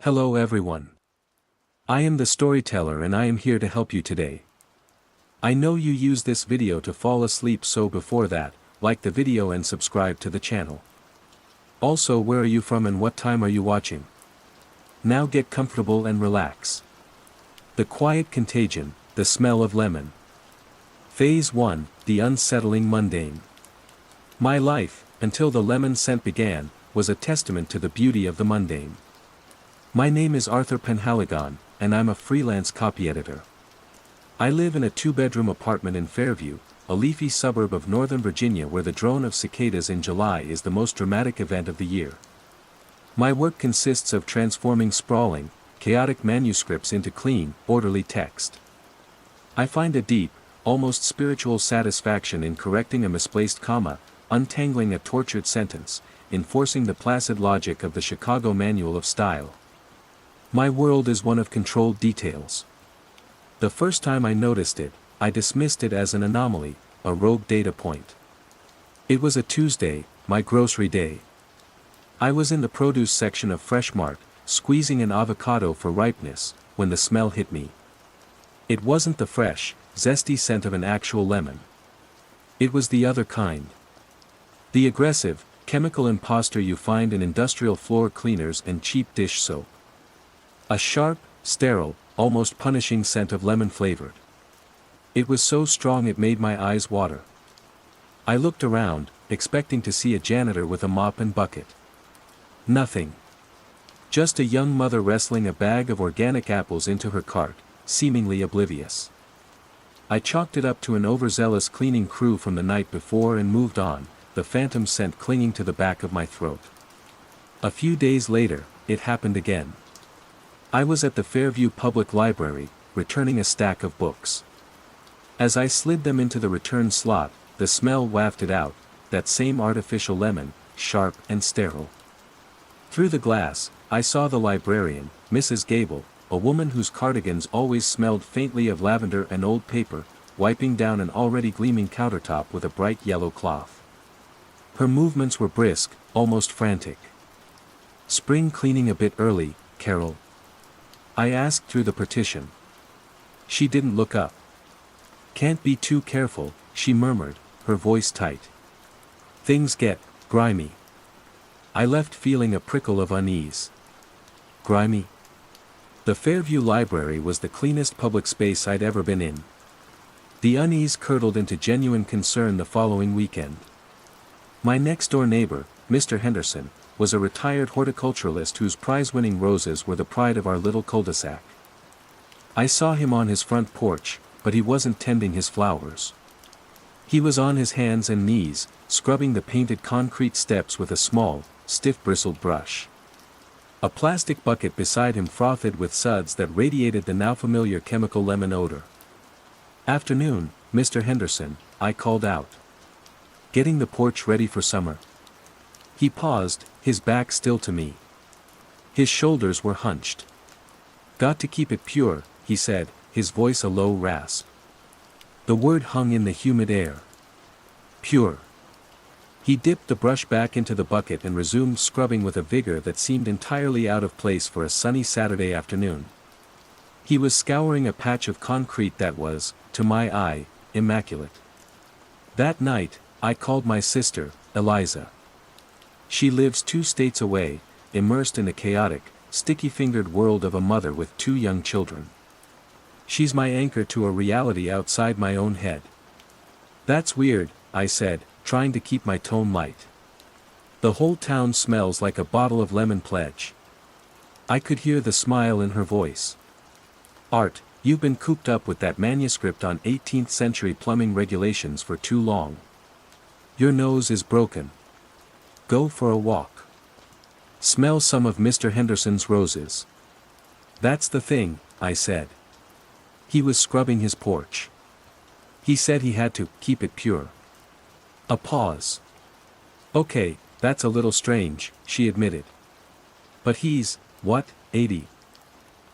Hello everyone. I am the storyteller and I am here to help you today. I know you use this video to fall asleep, so before that, like the video and subscribe to the channel. Also, where are you from and what time are you watching? Now get comfortable and relax. The Quiet Contagion, the Smell of Lemon. Phase 1, the Unsettling Mundane. My life, until the lemon scent began, was a testament to the beauty of the mundane. My name is Arthur Penhaligon, and I'm a freelance copy editor. I live in a 2-bedroom apartment in Fairview, a leafy suburb of Northern Virginia where the drone of cicadas in July is the most dramatic event of the year. My work consists of transforming sprawling, chaotic manuscripts into clean, orderly text. I find a deep, almost spiritual satisfaction in correcting a misplaced comma, untangling a tortured sentence, enforcing the placid logic of the Chicago Manual of Style. My world is one of controlled details. The first time I noticed it, I dismissed it as an anomaly, a rogue data point. It was a Tuesday, my grocery day. I was in the produce section of Fresh Mart, squeezing an avocado for ripeness, when the smell hit me. It wasn't the fresh, zesty scent of an actual lemon. It was the other kind. The aggressive, chemical imposter you find in industrial floor cleaners and cheap dish soap. A sharp, sterile, almost punishing scent of lemon flavored. It was so strong it made my eyes water. I looked around, expecting to see a janitor with a mop and bucket. Nothing. Just a young mother wrestling a bag of organic apples into her cart, seemingly oblivious. I chalked it up to an overzealous cleaning crew from the night before and moved on, the phantom scent clinging to the back of my throat. A few days later, it happened again. I was at the Fairview Public Library, returning a stack of books. As I slid them into the return slot, the smell wafted out, that same artificial lemon, sharp and sterile. Through the glass, I saw the librarian, Mrs. Gable, a woman whose cardigans always smelled faintly of lavender and old paper, wiping down an already gleaming countertop with a bright yellow cloth. Her movements were brisk, almost frantic. "Spring cleaning a bit early, Carol?" I asked through the partition. She didn't look up. "Can't be too careful," she murmured, her voice tight. "Things get grimy." I left feeling a prickle of unease. Grimy? The Fairview Library was the cleanest public space I'd ever been in. The unease curdled into genuine concern the following weekend. My next-door neighbor, Mr. Henderson, was a retired horticulturalist whose prize-winning roses were the pride of our little cul-de-sac. I saw him on his front porch, but he wasn't tending his flowers. He was on his hands and knees, scrubbing the painted concrete steps with a small, stiff-bristled brush. A plastic bucket beside him frothed with suds that radiated the now-familiar chemical lemon odor. "Afternoon, Mr. Henderson," I called out. "Getting the porch ready for summer?" He paused, his back still to me. His shoulders were hunched. "Got to keep it pure," he said, his voice a low rasp. The word hung in the humid air. Pure. He dipped the brush back into the bucket and resumed scrubbing with a vigor that seemed entirely out of place for a sunny Saturday afternoon. He was scouring a patch of concrete that was, to my eye, immaculate. That night, I called my sister, Eliza. She lives 2 states away, immersed in the chaotic, sticky-fingered world of a mother with 2 young children. She's my anchor to a reality outside my own head. "That's weird," I said, trying to keep my tone light. "The whole town smells like a bottle of lemon pledge." I could hear the smile in her voice. "Art, you've been cooped up with that manuscript on 18th century plumbing regulations for too long. Your nose is broken. Go for a walk. Smell some of Mr. Henderson's roses." "That's the thing," I said. He was scrubbing his porch. He said he had to keep it pure. A pause. "Okay, that's a little strange," she admitted. "But he's, what, 80?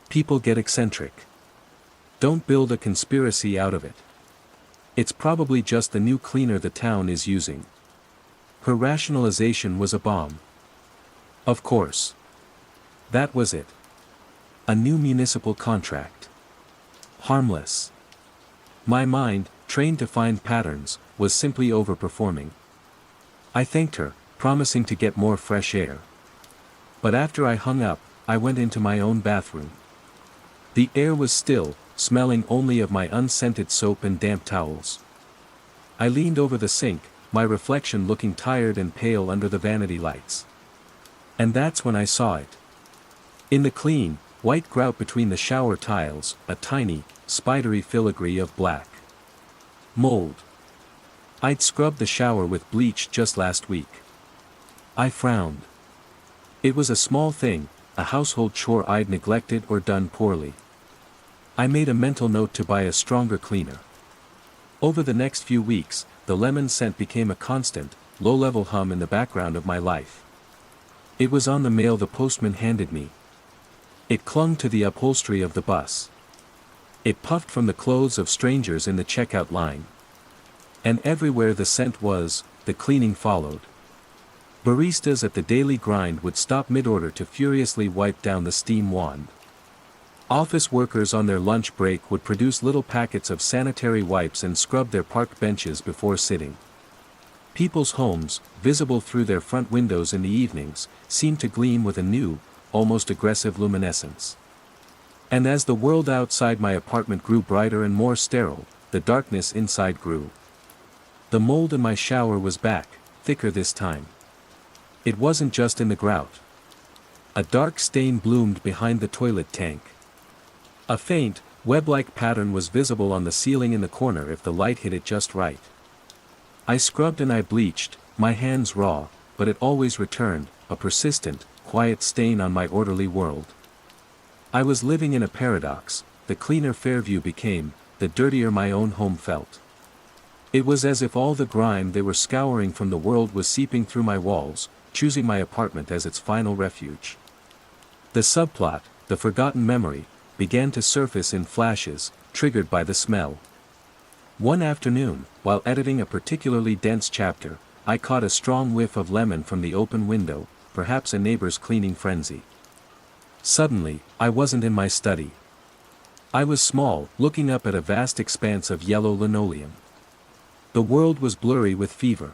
People get eccentric. Don't build a conspiracy out of it. It's probably just the new cleaner the town is using." Her rationalization was a bomb. Of course. That was it. A new municipal contract. Harmless. My mind, trained to find patterns, was simply overperforming. I thanked her, promising to get more fresh air. But after I hung up, I went into my own bathroom. The air was still, smelling only of my unscented soap and damp towels. I leaned over the sink, my reflection looking tired and pale under the vanity lights. And that's when I saw it. In the clean, white grout between the shower tiles, a tiny, spidery filigree of black mold. I'd scrubbed the shower with bleach just last week. I frowned. It was a small thing, a household chore I'd neglected or done poorly. I made a mental note to buy a stronger cleaner. Over the next few weeks, the lemon scent became a constant, low-level hum in the background of my life. It was on the mail the postman handed me. It clung to the upholstery of the bus. It puffed from the clothes of strangers in the checkout line. And everywhere the scent was, the cleaning followed. Baristas at the daily grind would stop mid-order to furiously wipe down the steam wand. Office workers on their lunch break would produce little packets of sanitary wipes and scrub their parked benches before sitting. People's homes, visible through their front windows in the evenings, seemed to gleam with a new, almost aggressive luminescence. And as the world outside my apartment grew brighter and more sterile, the darkness inside grew. The mold in my shower was back, thicker this time. It wasn't just in the grout. A dark stain bloomed behind the toilet tank. A faint, web-like pattern was visible on the ceiling in the corner if the light hit it just right. I scrubbed and I bleached, my hands raw, but it always returned, a persistent, quiet stain on my orderly world. I was living in a paradox. The cleaner Fairview became, the dirtier my own home felt. It was as if all the grime they were scouring from the world was seeping through my walls, choosing my apartment as its final refuge. The subplot, the forgotten memory, began to surface in flashes, triggered by the smell. One afternoon, while editing a particularly dense chapter, I caught a strong whiff of lemon from the open window, perhaps a neighbor's cleaning frenzy. Suddenly, I wasn't in my study. I was small, looking up at a vast expanse of yellow linoleum. The world was blurry with fever.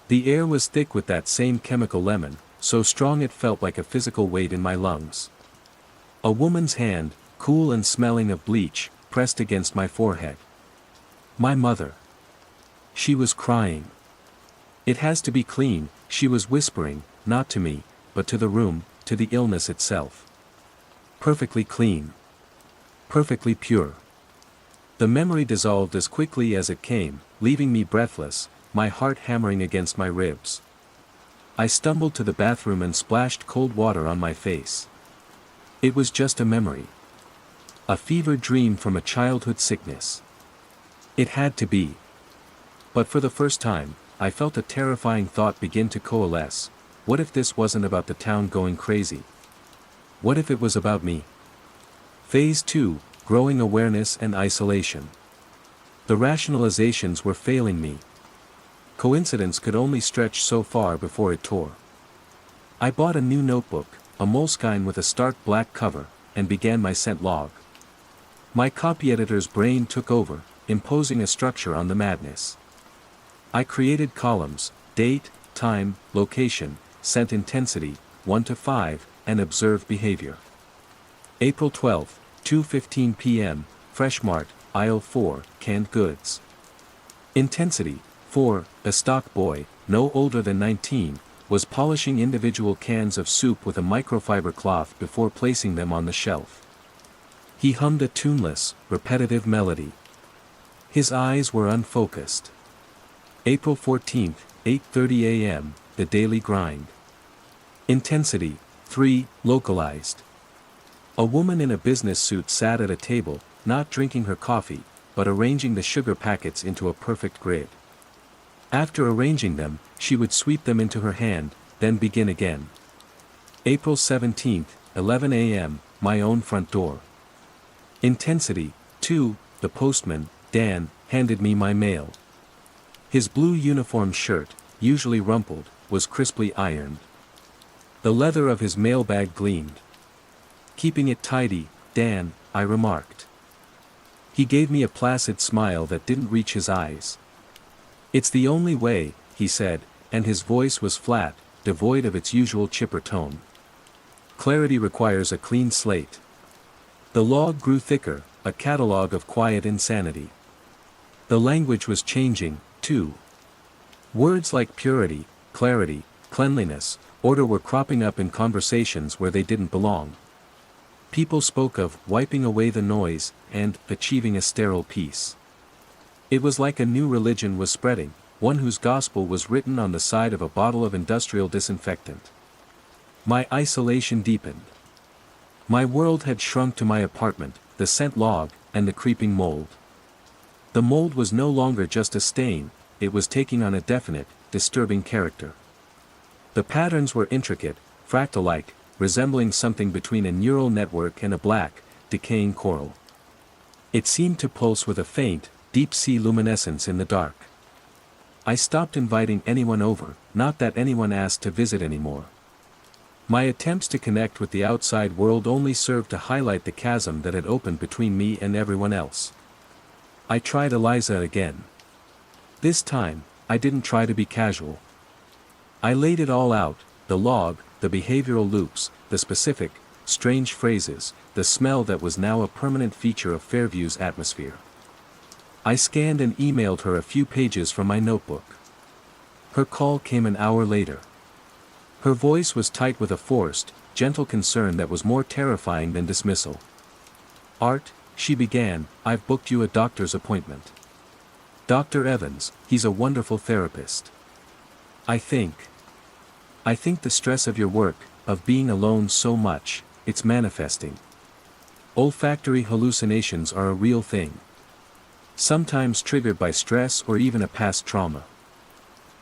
The air was thick with that same chemical lemon, so strong it felt like a physical weight in my lungs. A woman's hand, cool and smelling of bleach, pressed against my forehead. My mother. She was crying. "It has to be clean," she was whispering, not to me, but to the room, to the illness itself. Perfectly clean. Perfectly pure. The memory dissolved as quickly as it came, leaving me breathless, my heart hammering against my ribs. I stumbled to the bathroom and splashed cold water on my face. It was just a memory. A fevered dream from a childhood sickness. It had to be. But for the first time, I felt a terrifying thought begin to coalesce. What if this wasn't about the town going crazy? What if it was about me? Phase 2, growing awareness and isolation. The rationalizations were failing me. Coincidence could only stretch so far before it tore. I bought a new notebook, a Moleskine with a stark black cover, and began my scent log. My copy editor's brain took over, imposing a structure on the madness. I created columns: date, time, location, scent intensity, 1 to 5, and observed behavior. April 12, 2:15 p.m., Fresh Mart, aisle 4, canned goods. Intensity: 4, a stock boy, no older than 19, was polishing individual cans of soup with a microfiber cloth before placing them on the shelf. He hummed a tuneless, repetitive melody. His eyes were unfocused. April 14, 8:30 a.m., the daily grind. Intensity: 3, localized. A woman in a business suit sat at a table, not drinking her coffee, but arranging the sugar packets into a perfect grid. After arranging them, she would sweep them into her hand, then begin again. April 17, 11 a.m., my own front door. Intensity: 2, the postman, Dan, handed me my mail. His blue uniform shirt, usually rumpled, was crisply ironed. The leather of his mailbag gleamed. Keeping it tidy, Dan, I remarked. He gave me a placid smile that didn't reach his eyes. It's the only way, he said, and his voice was flat, devoid of its usual chipper tone. Clarity requires a clean slate. The log grew thicker, a catalogue of quiet insanity. The language was changing, too. Words like purity, clarity, cleanliness, order were cropping up in conversations where they didn't belong. People spoke of wiping away the noise and achieving a sterile peace. It was like a new religion was spreading, one whose gospel was written on the side of a bottle of industrial disinfectant. My isolation deepened. My world had shrunk to my apartment, the scent log, and the creeping mold. The mold was no longer just a stain, it was taking on a definite, disturbing character. The patterns were intricate, fractal-like, resembling something between a neural network and a black, decaying coral. It seemed to pulse with a faint, deep-sea luminescence in the dark. I stopped inviting anyone over, not that anyone asked to visit anymore. My attempts to connect with the outside world only served to highlight the chasm that had opened between me and everyone else. I tried Eliza again. This time, I didn't try to be casual. I laid it all out, the log, the behavioral loops, the specific, strange phrases, the smell that was now a permanent feature of Fairview's atmosphere. I scanned and emailed her a few pages from my notebook. Her call came an hour later. Her voice was tight with a forced, gentle concern that was more terrifying than dismissal. Art, she began, I've booked you a doctor's appointment. Dr. Evans, he's a wonderful therapist. I think the stress of your work, of being alone so much, it's manifesting. Olfactory hallucinations are a real thing. Sometimes triggered by stress or even a past trauma.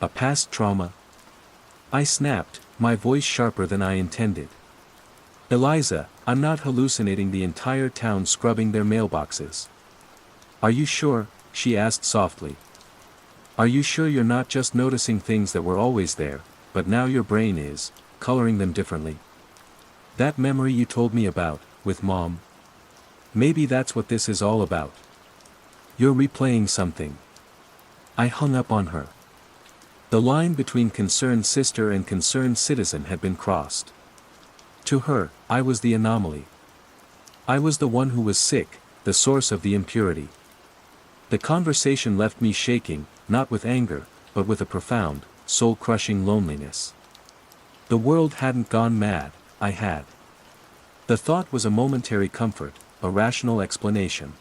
A past trauma? I snapped, my voice sharper than I intended. Eliza, I'm not hallucinating the entire town scrubbing their mailboxes. Are you sure? She asked softly. Are you sure you're not just noticing things that were always there, but now your brain is, coloring them differently? That memory you told me about, with Mom? Maybe that's what this is all about. You're replaying something. I hung up on her. The line between concerned sister and concerned citizen had been crossed. To her, I was the anomaly. I was the one who was sick, the source of the impurity. The conversation left me shaking, not with anger, but with a profound, soul-crushing loneliness. The world hadn't gone mad, I had. The thought was a momentary comfort, a rational explanation.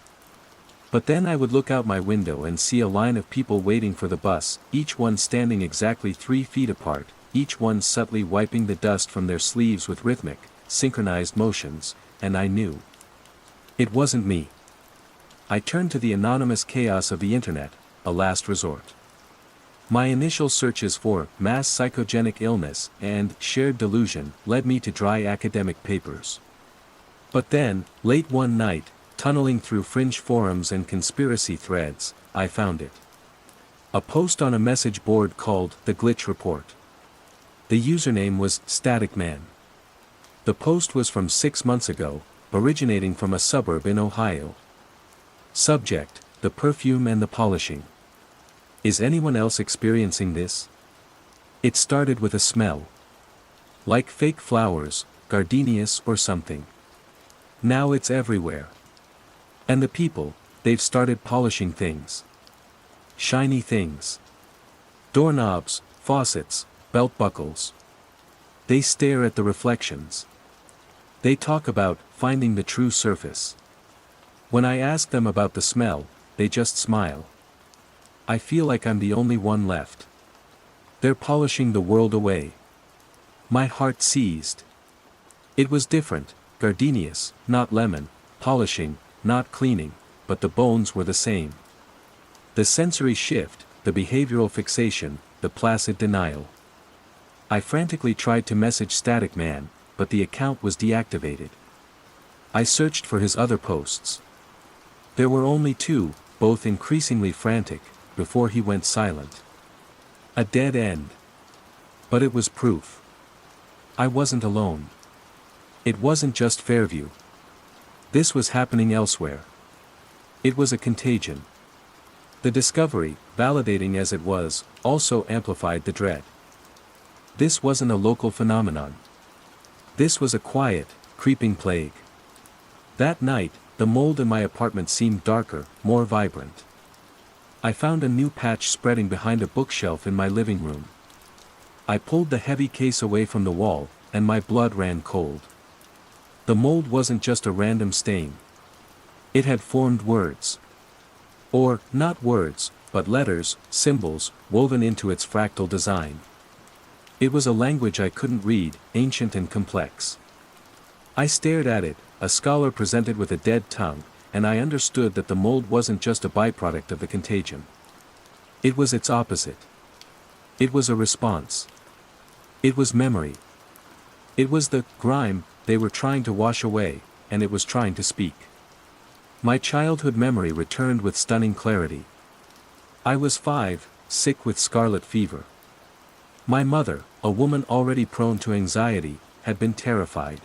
But then I would look out my window and see a line of people waiting for the bus, each one standing exactly 3 feet apart, each one subtly wiping the dust from their sleeves with rhythmic, synchronized motions, and I knew. It wasn't me. I turned to the anonymous chaos of the internet, a last resort. My initial searches for mass psychogenic illness and shared delusion led me to dry academic papers. But then, late one night, tunneling through fringe forums and conspiracy threads, I found it. A post on a message board called The Glitch Report. The username was Static Man. The post was from 6 months ago, originating from a suburb in Ohio. Subject, the perfume and the polishing. Is anyone else experiencing this? It started with a smell. Like fake flowers, gardenias or something. Now it's everywhere. And the people, they've started polishing things. Shiny things. Doorknobs, faucets, belt buckles. They stare at the reflections. They talk about finding the true surface. When I ask them about the smell, they just smile. I feel like I'm the only one left. They're polishing the world away. My heart seized. It was different, gardenias, not lemon, polishing, not cleaning, but the bones were the same. The sensory shift, the behavioral fixation, the placid denial. I frantically tried to message Static Man, but the account was deactivated. I searched for his other posts. There were only 2, both increasingly frantic, before he went silent. A dead end. But it was proof. I wasn't alone. It wasn't just Fairview. This was happening elsewhere. It was a contagion. The discovery, validating as it was, also amplified the dread. This wasn't a local phenomenon. This was a quiet, creeping plague. That night, the mold in my apartment seemed darker, more vibrant. I found a new patch spreading behind a bookshelf in my living room. I pulled the heavy case away from the wall, and my blood ran cold. The mold wasn't just a random stain. It had formed words. Or, not words, but letters, symbols, woven into its fractal design. It was a language I couldn't read, ancient and complex. I stared at it, a scholar presented with a dead tongue, and I understood that the mold wasn't just a byproduct of the contagion. It was its opposite. It was a response. It was memory. It was the grime they were trying to wash away, and it was trying to speak. My childhood memory returned with stunning clarity. I was 5, sick with scarlet fever. My mother, a woman already prone to anxiety, had been terrified.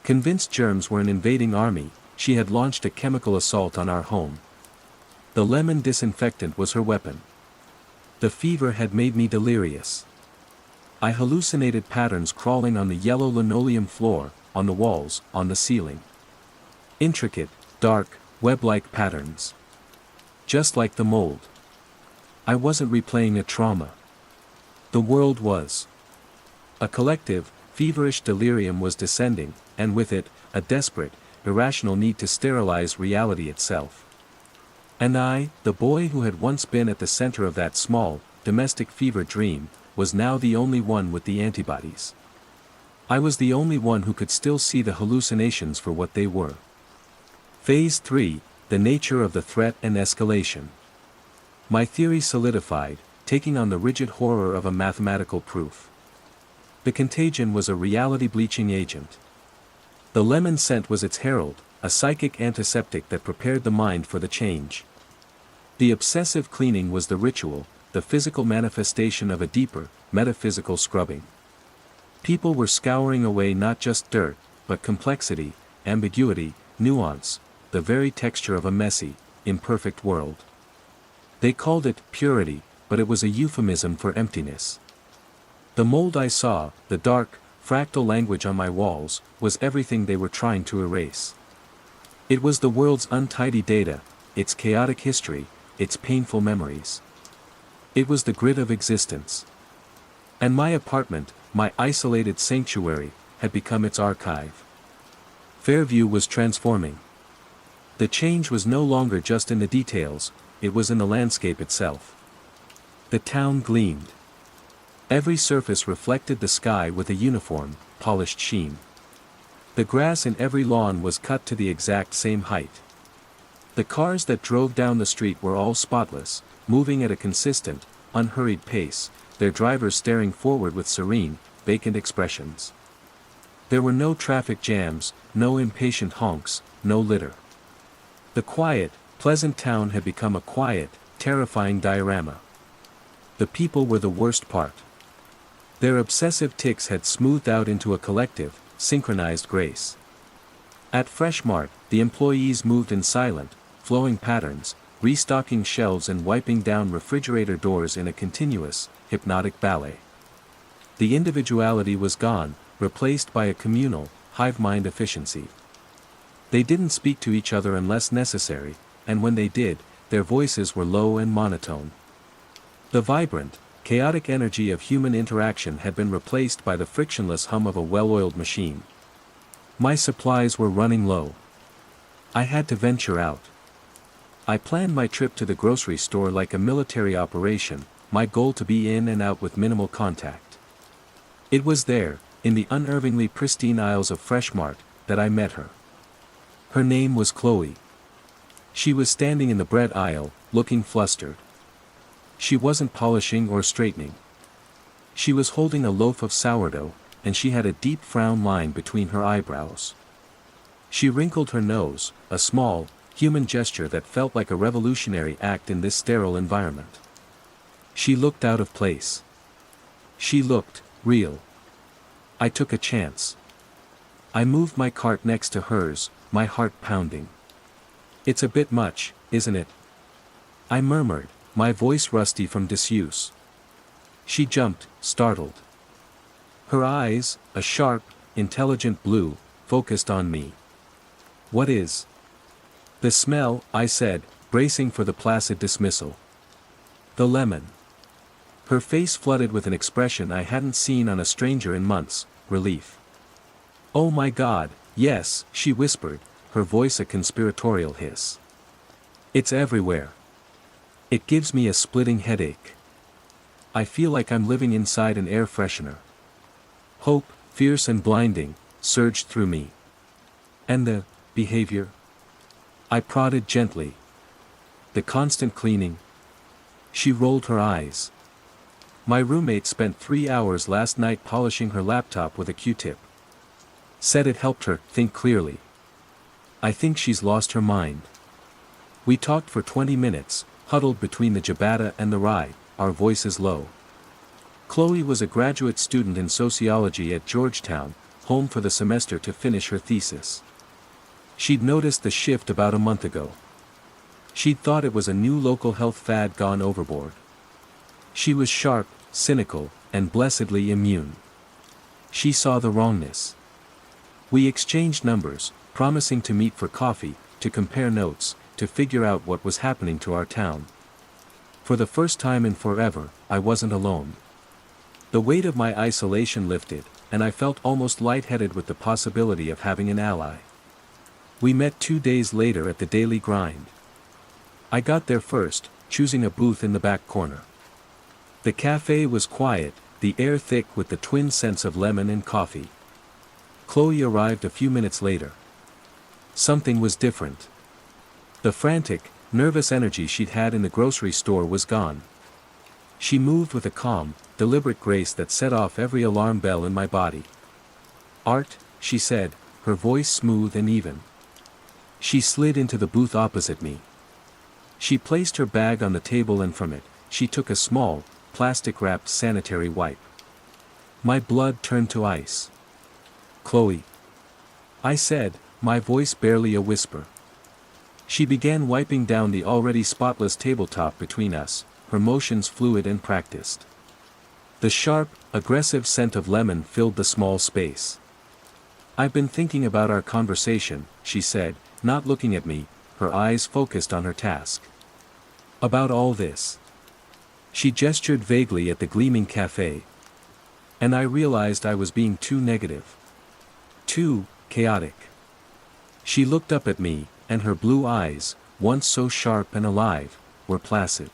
Convinced germs were an invading army, she had launched a chemical assault on our home. The lemon disinfectant was her weapon. The fever had made me delirious. I hallucinated patterns crawling on the yellow linoleum floor, on the walls, on the ceiling. Intricate, dark, web-like patterns. Just like the mold. I wasn't replaying a trauma. The world was. A collective, feverish delirium was descending, and with it, a desperate, irrational need to sterilize reality itself. And I, the boy who had once been at the center of that small, domestic fever dream, was now the only one with the antibodies. I was the only one who could still see the hallucinations for what they were. Phase 3, the nature of the threat and escalation. My theory solidified, taking on the rigid horror of a mathematical proof. The contagion was a reality-bleaching agent. The lemon scent was its herald, a psychic antiseptic that prepared the mind for the change. The obsessive cleaning was the ritual, the physical manifestation of a deeper, metaphysical scrubbing. People were scouring away not just dirt, but complexity, ambiguity, nuance, the very texture of a messy, imperfect world. They called it purity, but it was a euphemism for emptiness. The mold I saw, the dark, fractal language on my walls, was everything they were trying to erase. It was the world's untidy data, its chaotic history, its painful memories. It was the grid of existence. And my apartment, my isolated sanctuary, had become its archive. Fairview was transforming. The change was no longer just in the details, it was in the landscape itself. The town gleamed. Every surface reflected the sky with a uniform, polished sheen. The grass in every lawn was cut to the exact same height. The cars that drove down the street were all spotless, moving at a consistent, unhurried pace, their drivers staring forward with serene, vacant expressions. There were no traffic jams, no impatient honks, no litter. The quiet, pleasant town had become a quiet, terrifying diorama. The people were the worst part. Their obsessive tics had smoothed out into a collective, synchronized grace. At Fresh Mart, the employees moved in silent, flowing patterns, restocking shelves and wiping down refrigerator doors in a continuous, hypnotic ballet. The individuality was gone, replaced by a communal, hive-mind efficiency. They didn't speak to each other unless necessary, and when they did, their voices were low and monotone. The vibrant, chaotic energy of human interaction had been replaced by the frictionless hum of a well-oiled machine. My supplies were running low. I had to venture out. I planned my trip to the grocery store like a military operation, my goal to be in and out with minimal contact. It was there, in the unervingly pristine aisles of Fresh Mart, that I met her. Her name was Chloe. She was standing in the bread aisle, looking flustered. She wasn't polishing or straightening. She was holding a loaf of sourdough, and she had a deep frown line between her eyebrows. She wrinkled her nose, a small, human gesture that felt like a revolutionary act in this sterile environment. She looked out of place. She looked real. I took a chance. I moved my cart next to hers, my heart pounding. "It's a bit much, isn't it?" I murmured, my voice rusty from disuse. She jumped, startled. Her eyes, a sharp, intelligent blue, focused on me. "What is?" "The smell," I said, bracing for the placid dismissal. "The lemon." Her face flooded with an expression I hadn't seen on a stranger in months, relief. "Oh my God, yes," she whispered, her voice a conspiratorial hiss. "It's everywhere. It gives me a splitting headache. I feel like I'm living inside an air freshener." Hope, fierce and blinding, surged through me. "And the behavior?" I prodded gently. "The constant cleaning?" She rolled her eyes. "My roommate spent 3 hours last night polishing her laptop with a Q-tip. Said it helped her think clearly. I think she's lost her mind." We talked for 20 minutes, huddled between the ciabatta and the rye, our voices low. Chloe was a graduate student in sociology at Georgetown, home for the semester to finish her thesis. She'd noticed the shift about a month ago. She'd thought it was a new local health fad gone overboard. She was sharp, cynical, and blessedly immune. She saw the wrongness. We exchanged numbers, promising to meet for coffee, to compare notes, to figure out what was happening to our town. For the first time in forever, I wasn't alone. The weight of my isolation lifted, and I felt almost lightheaded with the possibility of having an ally. We met 2 days later at the Daily Grind. I got there first, choosing a booth in the back corner. The cafe was quiet, the air thick with the twin scents of lemon and coffee. Chloe arrived a few minutes later. Something was different. The frantic, nervous energy she'd had in the grocery store was gone. She moved with a calm, deliberate grace that set off every alarm bell in my body. "Art," she said, her voice smooth and even. She slid into the booth opposite me. She placed her bag on the table and from it, she took a small, plastic-wrapped sanitary wipe. My blood turned to ice. "Chloe," I said, my voice barely a whisper. She began wiping down the already spotless tabletop between us, her motions fluid and practiced. The sharp, aggressive scent of lemon filled the small space. "I've been thinking about our conversation," she said, not looking at me, her eyes focused on her task. "About all this." She gestured vaguely at the gleaming cafe. And I realized I was being too negative. Too chaotic. She looked up at me, and her blue eyes, once so sharp and alive, were placid.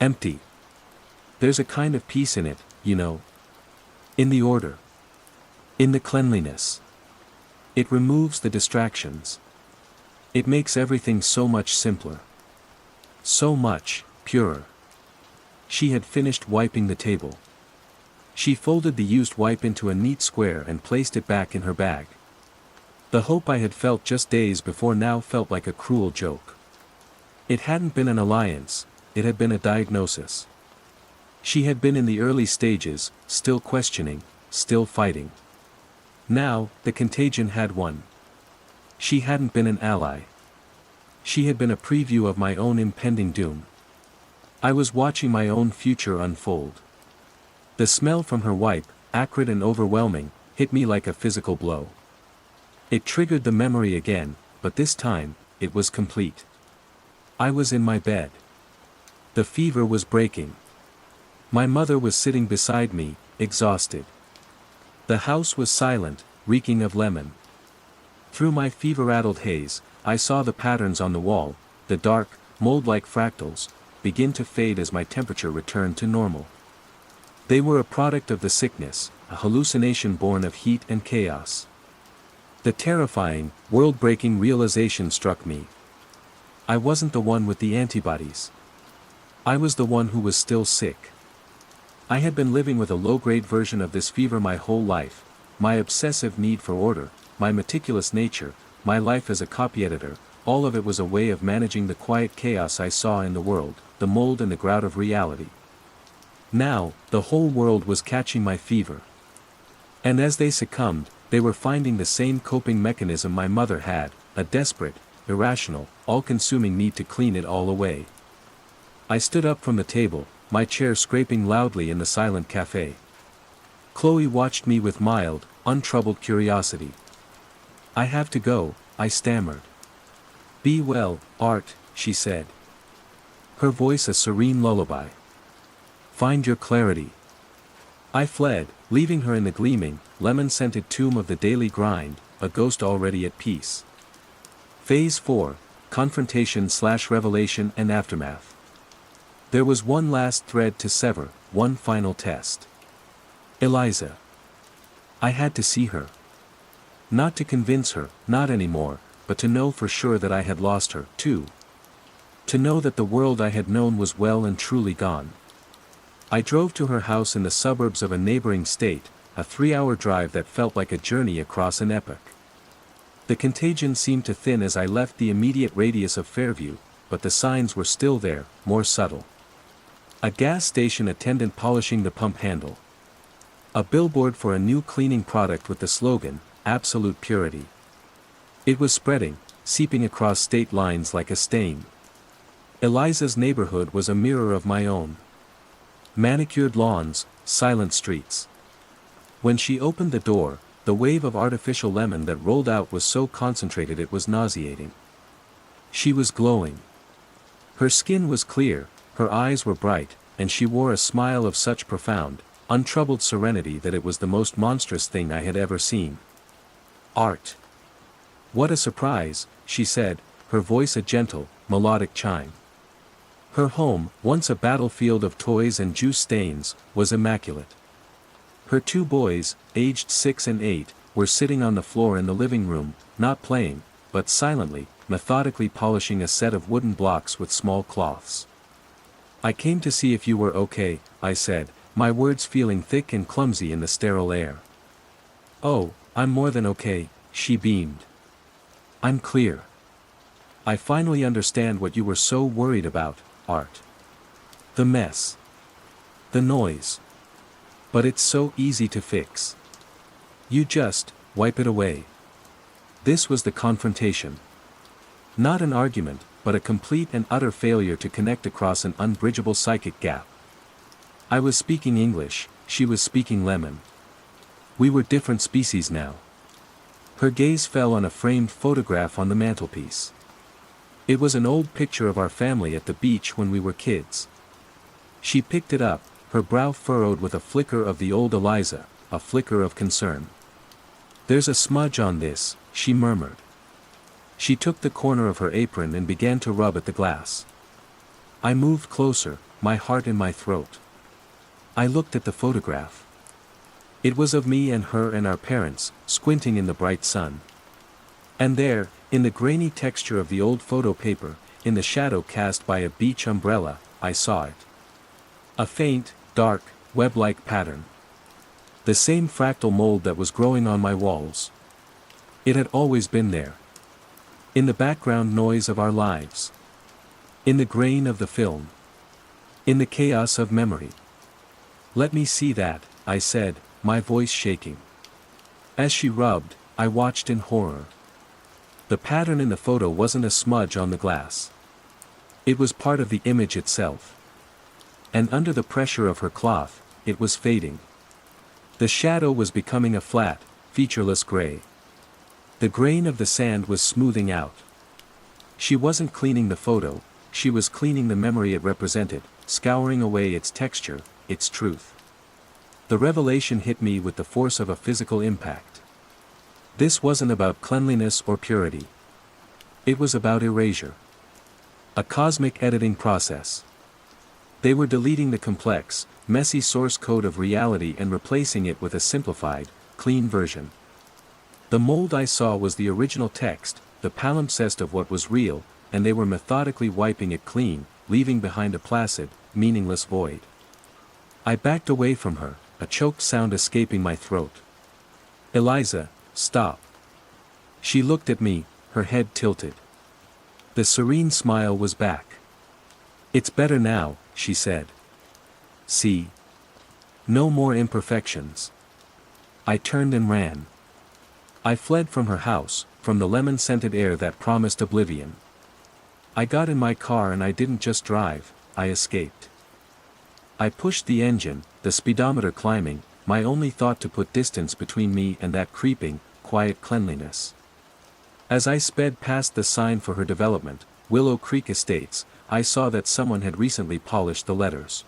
"Empty. There's a kind of peace in it, you know. In the order. In the cleanliness. It removes the distractions. It makes everything so much simpler. So much purer." She had finished wiping the table. She folded the used wipe into a neat square and placed it back in her bag. The hope I had felt just days before now felt like a cruel joke. It hadn't been an alliance, it had been a diagnosis. She had been in the early stages, still questioning, still fighting. Now, the contagion had won. She hadn't been an ally. She had been a preview of my own impending doom. I was watching my own future unfold. The smell from her wipe, acrid and overwhelming, hit me like a physical blow. It triggered the memory again, but this time, it was complete. I was in my bed. The fever was breaking. My mother was sitting beside me, exhausted. The house was silent, reeking of lemon. Through my fever-addled haze, I saw the patterns on the wall, the dark, mold-like fractals, begin to fade as my temperature returned to normal. They were a product of the sickness, a hallucination born of heat and chaos. The terrifying, world-breaking realization struck me. I wasn't the one with the antibodies. I was the one who was still sick. I had been living with a low-grade version of this fever my whole life, my obsessive need for order, my meticulous nature, my life as a copy editor, all of it was a way of managing the quiet chaos I saw in the world, the mold and the grout of reality. Now, the whole world was catching my fever. And as they succumbed, they were finding the same coping mechanism my mother had, a desperate, irrational, all-consuming need to clean it all away. I stood up from the table, my chair scraping loudly in the silent cafe. Chloe watched me with mild, untroubled curiosity. "I have to go," I stammered. "Be well, Art," she said. Her voice a serene lullaby. "Find your clarity." I fled, leaving her in the gleaming, lemon-scented tomb of the daily grind, a ghost already at peace. Phase 4, Confrontation/Revelation and Aftermath. There was one last thread to sever, one final test. Eliza. I had to see her. Not to convince her, not anymore, but to know for sure that I had lost her, too. To know that the world I had known was well and truly gone. I drove to her house in the suburbs of a neighboring state, a 3-hour drive that felt like a journey across an epoch. The contagion seemed to thin as I left the immediate radius of Fairview, but the signs were still there, more subtle. A gas station attendant polishing the pump handle. A billboard for a new cleaning product with the slogan, "Absolute Purity." It was spreading, seeping across state lines like a stain. Eliza's neighborhood was a mirror of my own. Manicured lawns, silent streets. When she opened the door, the wave of artificial lemon that rolled out was so concentrated it was nauseating. She was glowing. Her skin was clear, her eyes were bright, and she wore a smile of such profound, untroubled serenity that it was the most monstrous thing I had ever seen. "Art." "What a surprise," she said, her voice a gentle, melodic chime. Her home, once a battlefield of toys and juice stains, was immaculate. Her 2 boys, aged 6 and 8, were sitting on the floor in the living room, not playing, but silently, methodically polishing a set of wooden blocks with small cloths. "I came to see if you were okay," I said, my words feeling thick and clumsy in the sterile air. "Oh, I'm more than okay," she beamed. "I'm clear. I finally understand what you were so worried about, Art. The mess. The noise. But it's so easy to fix. You just wipe it away." This was the confrontation. Not an argument, but a complete and utter failure to connect across an unbridgeable psychic gap. I was speaking English, she was speaking lemon. We were different species now. Her gaze fell on a framed photograph on the mantelpiece. It was an old picture of our family at the beach when we were kids. She picked it up, her brow furrowed with a flicker of the old Eliza, a flicker of concern. "There's a smudge on this," she murmured. She took the corner of her apron and began to rub at the glass. I moved closer, my heart in my throat. I looked at the photograph. It was of me and her and our parents, squinting in the bright sun. And there, in the grainy texture of the old photo paper, in the shadow cast by a beach umbrella, I saw it. A faint, dark, web-like pattern. The same fractal mold that was growing on my walls. It had always been there. In the background noise of our lives. In the grain of the film. In the chaos of memory. "Let me see that," I said, my voice shaking. As she rubbed, I watched in horror. The pattern in the photo wasn't a smudge on the glass. It was part of the image itself. And under the pressure of her cloth, it was fading. The shadow was becoming a flat, featureless gray. The grain of the sand was smoothing out. She wasn't cleaning the photo, she was cleaning the memory it represented, scouring away its texture, its truth. The revelation hit me with the force of a physical impact. This wasn't about cleanliness or purity. It was about erasure. A cosmic editing process. They were deleting the complex, messy source code of reality and replacing it with a simplified, clean version. The mold I saw was the original text, the palimpsest of what was real, and they were methodically wiping it clean, leaving behind a placid, meaningless void. I backed away from her, a choked sound escaping my throat. "Eliza, stop." She looked at me, her head tilted. The serene smile was back. "It's better now," she said. "See? No more imperfections." I turned and ran. I fled from her house, from the lemon-scented air that promised oblivion. I got in my car and I didn't just drive, I escaped. I pushed the engine, the speedometer climbing, my only thought to put distance between me and that creeping, quiet cleanliness. As I sped past the sign for her development, Willow Creek Estates, I saw that someone had recently polished the letters.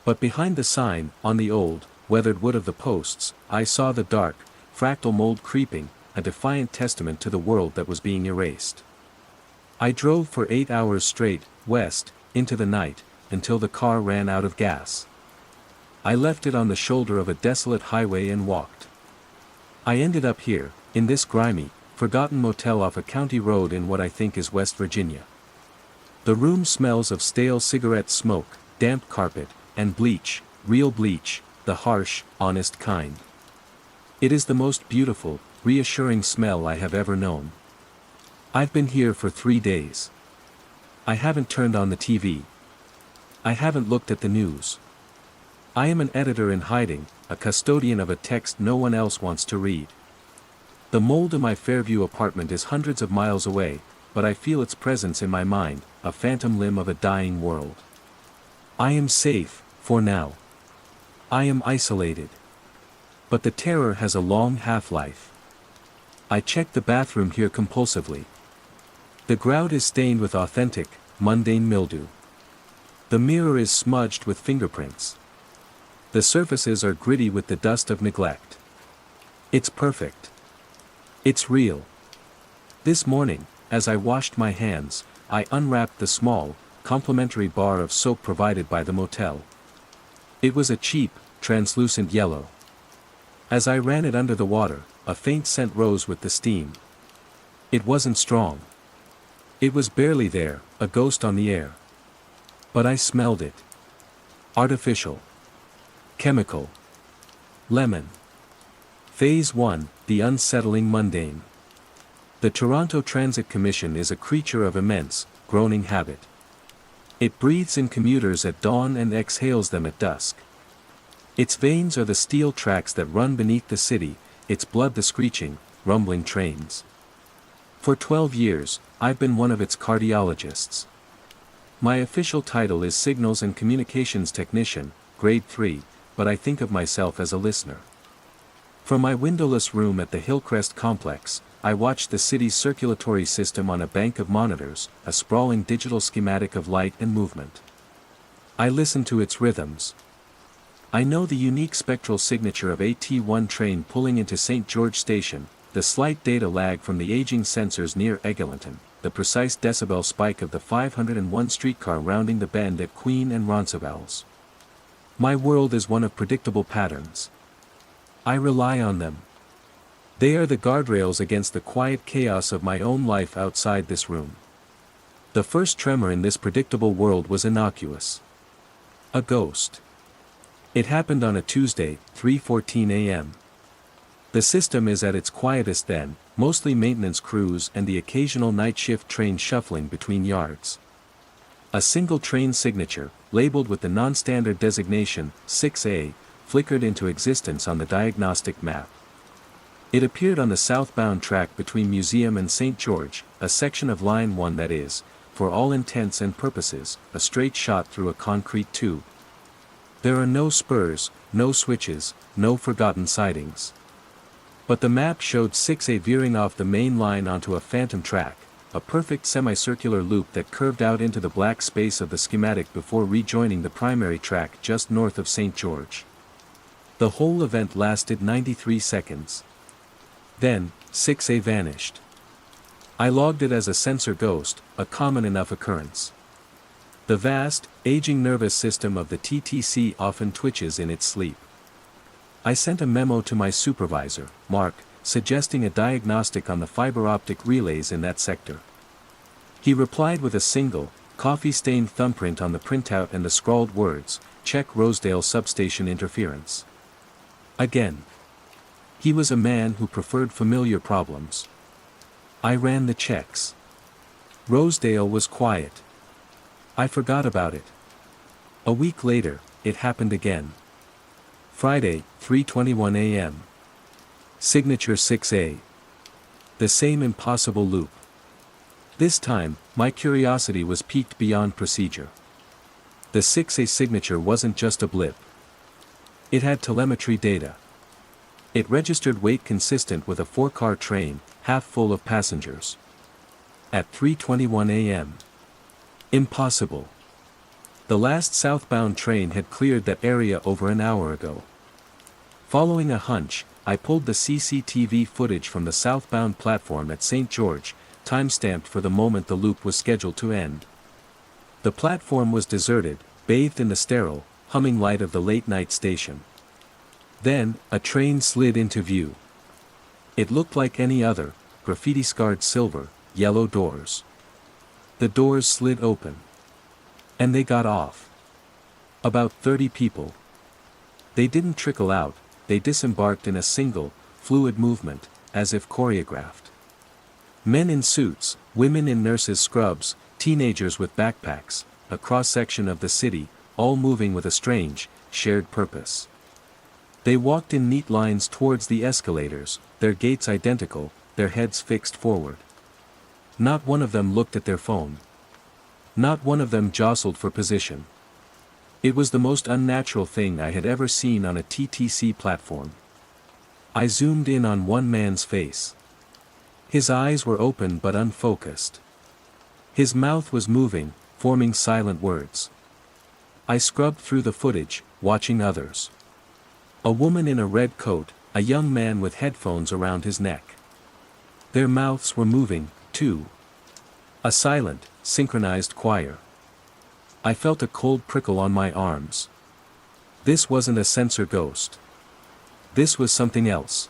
But behind the sign, on the old, weathered wood of the posts, I saw the dark, fractal mold creeping, a defiant testament to the world that was being erased. I drove for 8 hours straight, west, into the night, until the car ran out of gas. I left it on the shoulder of a desolate highway and walked. I ended up here, in this grimy, forgotten motel off a county road in what I think is West Virginia. The room smells of stale cigarette smoke, damp carpet, and bleach, real bleach, the harsh, honest kind. It is the most beautiful, reassuring smell I have ever known. I've been here for 3 days. I haven't turned on the TV. I haven't looked at the news. I am an editor in hiding, a custodian of a text no one else wants to read. The mold in my Fairview apartment is hundreds of miles away, but I feel its presence in my mind, a phantom limb of a dying world. I am safe, for now. I am isolated. But the terror has a long half-life. I check the bathroom here compulsively. The grout is stained with authentic, mundane mildew. The mirror is smudged with fingerprints. The surfaces are gritty with the dust of neglect. It's perfect. It's real. This morning, as I washed my hands, I unwrapped the small, complimentary bar of soap provided by the motel. It was a cheap, translucent yellow. As I ran it under the water, a faint scent rose with the steam. It wasn't strong. It was barely there, a ghost on the air. But I smelled it. Artificial. Chemical. Lemon. Phase 1, the unsettling mundane. The Toronto Transit Commission is a creature of immense, groaning habit. It breathes in commuters at dawn and exhales them at dusk. Its veins are the steel tracks that run beneath the city, its blood the screeching, rumbling trains. For 12 years, I've been one of its cardiologists. My official title is Signals and Communications Technician, Grade 3, but I think of myself as a listener. From my windowless room at the Hillcrest complex, I watch the city's circulatory system on a bank of monitors, a sprawling digital schematic of light and movement. I listen to its rhythms. I know the unique spectral signature of a T1 train pulling into St. George Station, the slight data lag from the aging sensors near Eglinton, the precise decibel spike of the 501 streetcar rounding the bend at Queen and Roncesvalles. My world is one of predictable patterns. I rely on them. They are the guardrails against the quiet chaos of my own life outside this room. The first tremor in this predictable world was innocuous. A ghost. It happened on a Tuesday, 3:14 a.m. The system is at its quietest then, mostly maintenance crews and the occasional night shift train shuffling between yards. A single train signature, labeled with the non-standard designation, 6A, flickered into existence on the diagnostic map. It appeared on the southbound track between Museum and St. George, a section of Line 1 that is, for all intents and purposes, a straight shot through a concrete tube. There are no spurs, no switches, no forgotten sidings. But the map showed 6A veering off the main line onto a phantom track, a perfect semicircular loop that curved out into the black space of the schematic before rejoining the primary track just north of St. George. The whole event lasted 93 seconds. Then, 6A vanished. I logged it as a sensor ghost, a common enough occurrence. The vast, aging nervous system of the TTC often twitches in its sleep. I sent a memo to my supervisor, Mark, suggesting a diagnostic on the fiber optic relays in that sector. He replied with a single, coffee-stained thumbprint on the printout and the scrawled words, "Check Rosedale substation interference." Again. He was a man who preferred familiar problems. I ran the checks. Rosedale was quiet. I forgot about it. A week later, it happened again. Friday, 3:21 a.m. Signature 6A. The same impossible loop. This time, my curiosity was piqued beyond procedure. The 6A signature wasn't just a blip. It had telemetry data. It registered weight consistent with a 4-car train, half full of passengers. At 3:21 a.m. Impossible. The last southbound train had cleared that area over an hour ago. Following a hunch, I pulled the CCTV footage from the southbound platform at St. George, time-stamped for the moment the loop was scheduled to end. The platform was deserted, bathed in the sterile, humming light of the late-night station. Then, a train slid into view. It looked like any other, graffiti-scarred silver, yellow doors. The doors slid open. And they got off. About 30 people. They didn't trickle out, they disembarked in a single, fluid movement, as if choreographed. Men in suits, women in nurses' scrubs, teenagers with backpacks, a cross-section of the city, all moving with a strange, shared purpose. They walked in neat lines towards the escalators, their gaits identical, their heads fixed forward. Not one of them looked at their phone. Not one of them jostled for position. It was the most unnatural thing I had ever seen on a TTC platform. I zoomed in on one man's face. His eyes were open but unfocused. His mouth was moving, forming silent words. I scrubbed through the footage, watching others. A woman in a red coat, a young man with headphones around his neck. Their mouths were moving, too. A silent, synchronized choir. I felt a cold prickle on my arms. This wasn't a censor ghost. This was something else.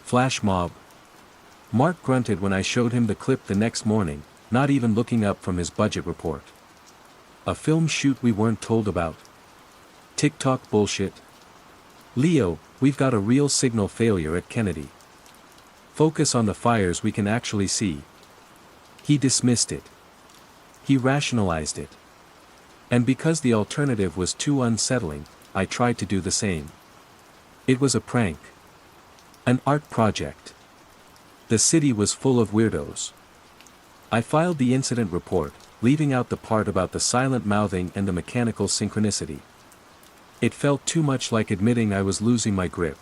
Flash mob. Mark grunted when I showed him the clip the next morning, not even looking up from his budget report. A film shoot we weren't told about. TikTok bullshit. Leo, we've got a real signal failure at Kennedy. Focus on the fires we can actually see. He dismissed it. He rationalized it. And because the alternative was too unsettling, I tried to do the same. It was a prank. An art project. The city was full of weirdos. I filed the incident report, leaving out the part about the silent mouthing and the mechanical synchronicity. It felt too much like admitting I was losing my grip.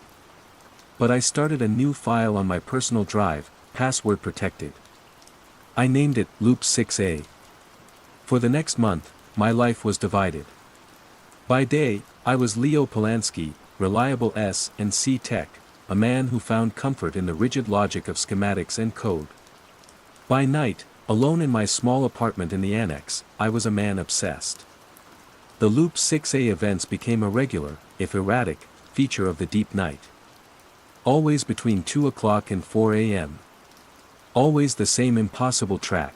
But I started a new file on my personal drive, password protected. I named it Loop 6A. For the next month, my life was divided. By day, I was Leo Polanski, reliable S&C tech, a man who found comfort in the rigid logic of schematics and code. By night, alone in my small apartment in the annex, I was a man obsessed. The Loop 6A events became a regular, if erratic, feature of the deep night. Always between 2 o'clock and 4 a.m. Always the same impossible track.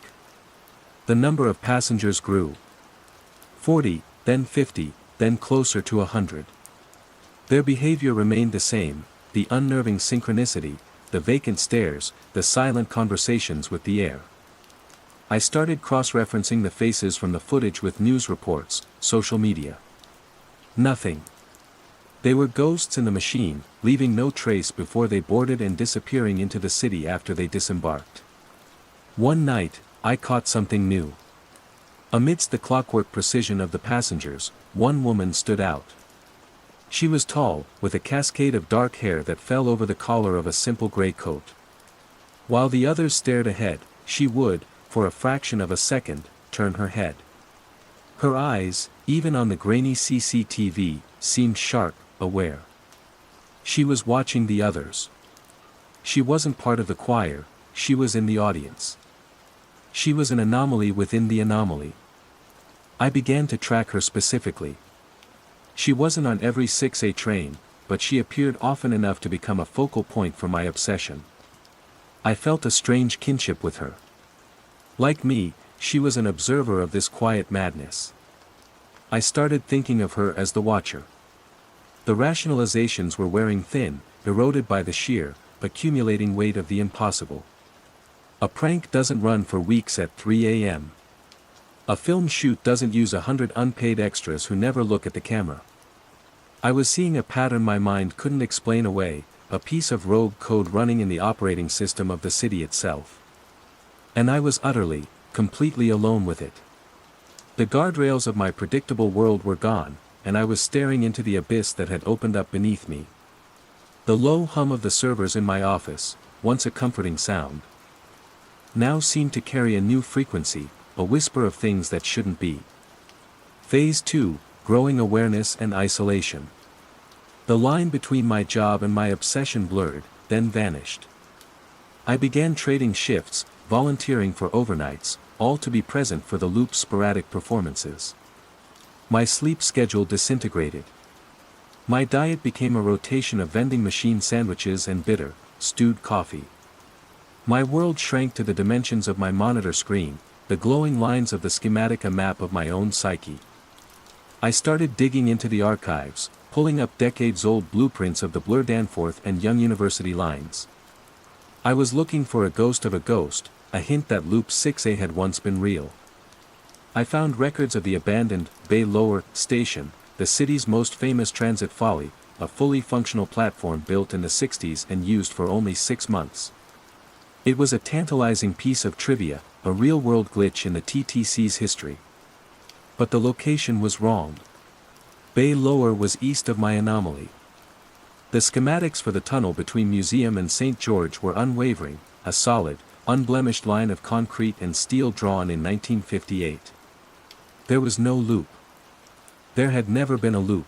The number of passengers grew. 40, then 50, then closer to 100. Their behavior remained the same, the unnerving synchronicity, the vacant stares, the silent conversations with the air. I started cross-referencing the faces from the footage with news reports, social media. Nothing. They were ghosts in the machine, leaving no trace before they boarded and disappearing into the city after they disembarked. One night, I caught something new. Amidst the clockwork precision of the passengers, one woman stood out. She was tall, with a cascade of dark hair that fell over the collar of a simple gray coat. While the others stared ahead, she would, for a fraction of a second, turn her head. Her eyes, even on the grainy CCTV, seemed sharp, aware. She was watching the others. She wasn't part of the choir, she was in the audience. She was an anomaly within the anomaly. I began to track her specifically. She wasn't on every 6A train, but she appeared often enough to become a focal point for my obsession. I felt a strange kinship with her. Like me, she was an observer of this quiet madness. I started thinking of her as the watcher. The rationalizations were wearing thin, eroded by the sheer, accumulating weight of the impossible. A prank doesn't run for weeks at 3 a.m. A film shoot doesn't use 100 unpaid extras who never look at the camera. I was seeing a pattern my mind couldn't explain away, a piece of rogue code running in the operating system of the city itself. And I was utterly, completely alone with it. The guardrails of my predictable world were gone, and I was staring into the abyss that had opened up beneath me. The low hum of the servers in my office, once a comforting sound, now seemed to carry a new frequency, a whisper of things that shouldn't be. Phase 2, growing awareness and isolation. The line between my job and my obsession blurred, then vanished. I began trading shifts, volunteering for overnights, all to be present for the loop's sporadic performances. My sleep schedule disintegrated. My diet became a rotation of vending machine sandwiches and bitter, stewed coffee. My world shrank to the dimensions of my monitor screen, the glowing lines of the schematic a map of my own psyche. I started digging into the archives, pulling up decades-old blueprints of the Blur Danforth and Young University lines. I was looking for a ghost of a ghost, a hint that Loop 6A had once been real. I found records of the abandoned Bay Lower station, the city's most famous transit folly, a fully functional platform built in the 60s and used for only 6 months. It was a tantalizing piece of trivia, a real-world glitch in the TTC's history. But the location was wrong. Bay Lower was east of my anomaly. The schematics for the tunnel between Museum and St. George were unwavering, a solid, unblemished line of concrete and steel drawn in 1958. There was no loop. There had never been a loop.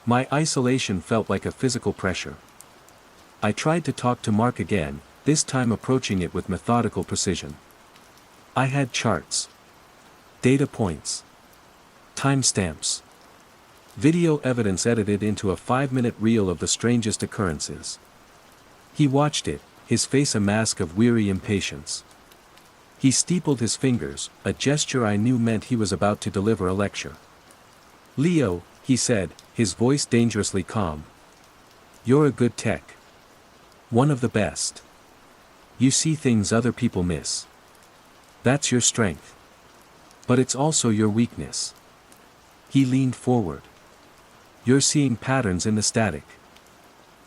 My isolation felt like a physical pressure. I tried to talk to Mark again, this time approaching it with methodical precision. I had charts, data points, timestamps, video evidence edited into a 5-minute reel of the strangest occurrences. He watched it, his face a mask of weary impatience. He steepled his fingers, a gesture I knew meant he was about to deliver a lecture. "Leo," he said, his voice dangerously calm. "You're a good tech. One of the best. You see things other people miss. That's your strength. But it's also your weakness." He leaned forward. "You're seeing patterns in the static.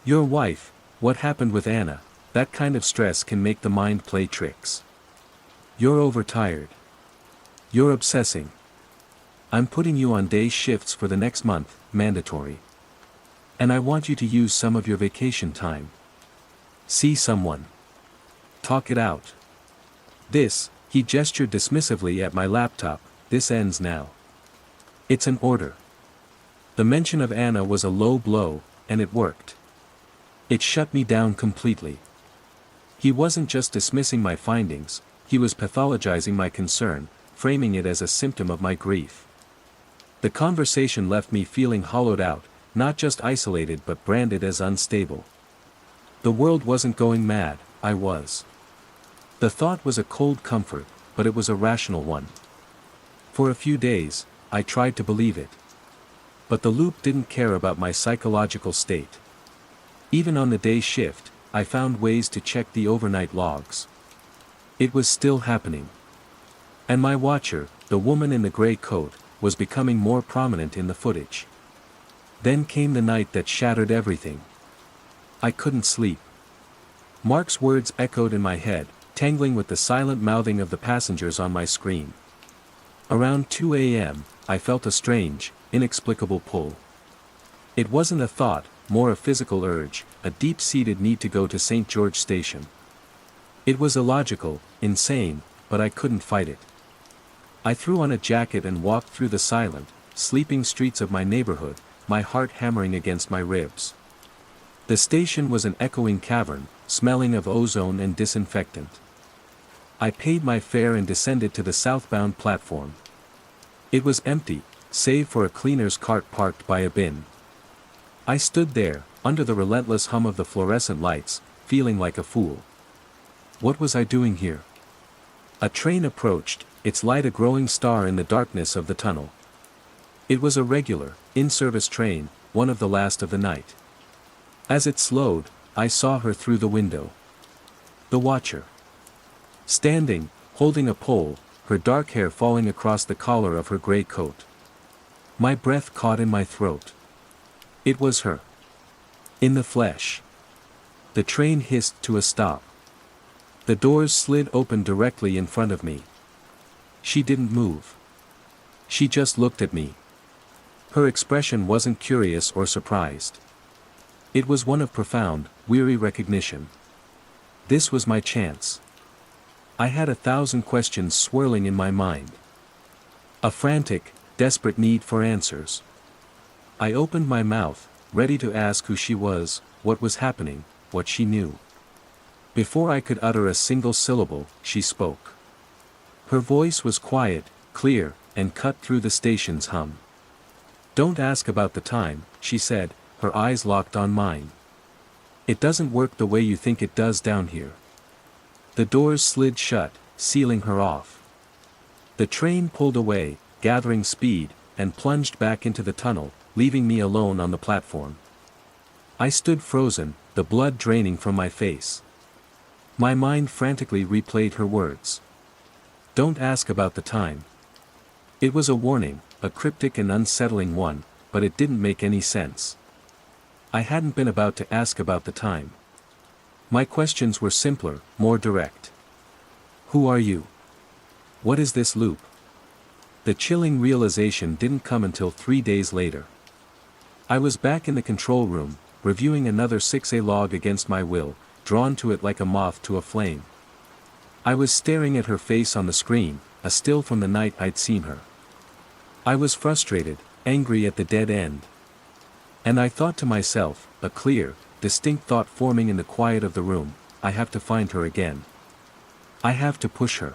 Your wife, what happened with Anna, that kind of stress can make the mind play tricks. You're overtired. You're obsessing. I'm putting you on day shifts for the next month, mandatory. And I want you to use some of your vacation time. See someone. Talk it out. This," he gestured dismissively at my laptop, "this ends now. It's an order." The mention of Anna was a low blow, and it worked. It shut me down completely. He wasn't just dismissing my findings, he was pathologizing my concern, framing it as a symptom of my grief. The conversation left me feeling hollowed out, not just isolated but branded as unstable. The world wasn't going mad, I was. The thought was a cold comfort, but it was a rational one. For a few days, I tried to believe it. But the loop didn't care about my psychological state. Even on the day shift, I found ways to check the overnight logs. It was still happening. And my watcher, the woman in the gray coat, was becoming more prominent in the footage. Then came the night that shattered everything. I couldn't sleep. Mark's words echoed in my head, tangling with the silent mouthing of the passengers on my screen. Around 2 a.m., I felt a strange, inexplicable pull. It wasn't a thought, more a physical urge, a deep-seated need to go to St. George Station. It was illogical, insane, but I couldn't fight it. I threw on a jacket and walked through the silent, sleeping streets of my neighborhood, my heart hammering against my ribs. The station was an echoing cavern, smelling of ozone and disinfectant. I paid my fare and descended to the southbound platform. It was empty, save for a cleaner's cart parked by a bin. I stood there, under the relentless hum of the fluorescent lights, feeling like a fool. What was I doing here? A train approached, its light a growing star in the darkness of the tunnel. It was a regular, in-service train, one of the last of the night. As it slowed, I saw her through the window. The watcher. Standing, holding a pole, her dark hair falling across the collar of her gray coat. My breath caught in my throat. It was her. In the flesh. The train hissed to a stop. The doors slid open directly in front of me. She didn't move. She just looked at me. Her expression wasn't curious or surprised. It was one of profound, weary recognition. This was my chance. I had 1,000 questions swirling in my mind. A frantic, desperate need for answers. I opened my mouth, ready to ask who she was, what was happening, what she knew. Before I could utter a single syllable, she spoke. Her voice was quiet, clear, and cut through the station's hum. "Don't ask about the time," she said, her eyes locked on mine. "It doesn't work the way you think it does down here." The doors slid shut, sealing her off. The train pulled away, gathering speed, and plunged back into the tunnel, leaving me alone on the platform. I stood frozen, the blood draining from my face. My mind frantically replayed her words. "Don't ask about the time." It was a warning, a cryptic and unsettling one, but it didn't make any sense. I hadn't been about to ask about the time. My questions were simpler, more direct. Who are you? What is this loop? The chilling realization didn't come until 3 days later. I was back in the control room, reviewing another 6A log against my will, drawn to it like a moth to a flame. I was staring at her face on the screen, a still from the night I'd seen her. I was frustrated, angry at the dead end. And I thought to myself, a clear, distinct thought forming in the quiet of the room, I have to find her again. I have to push her.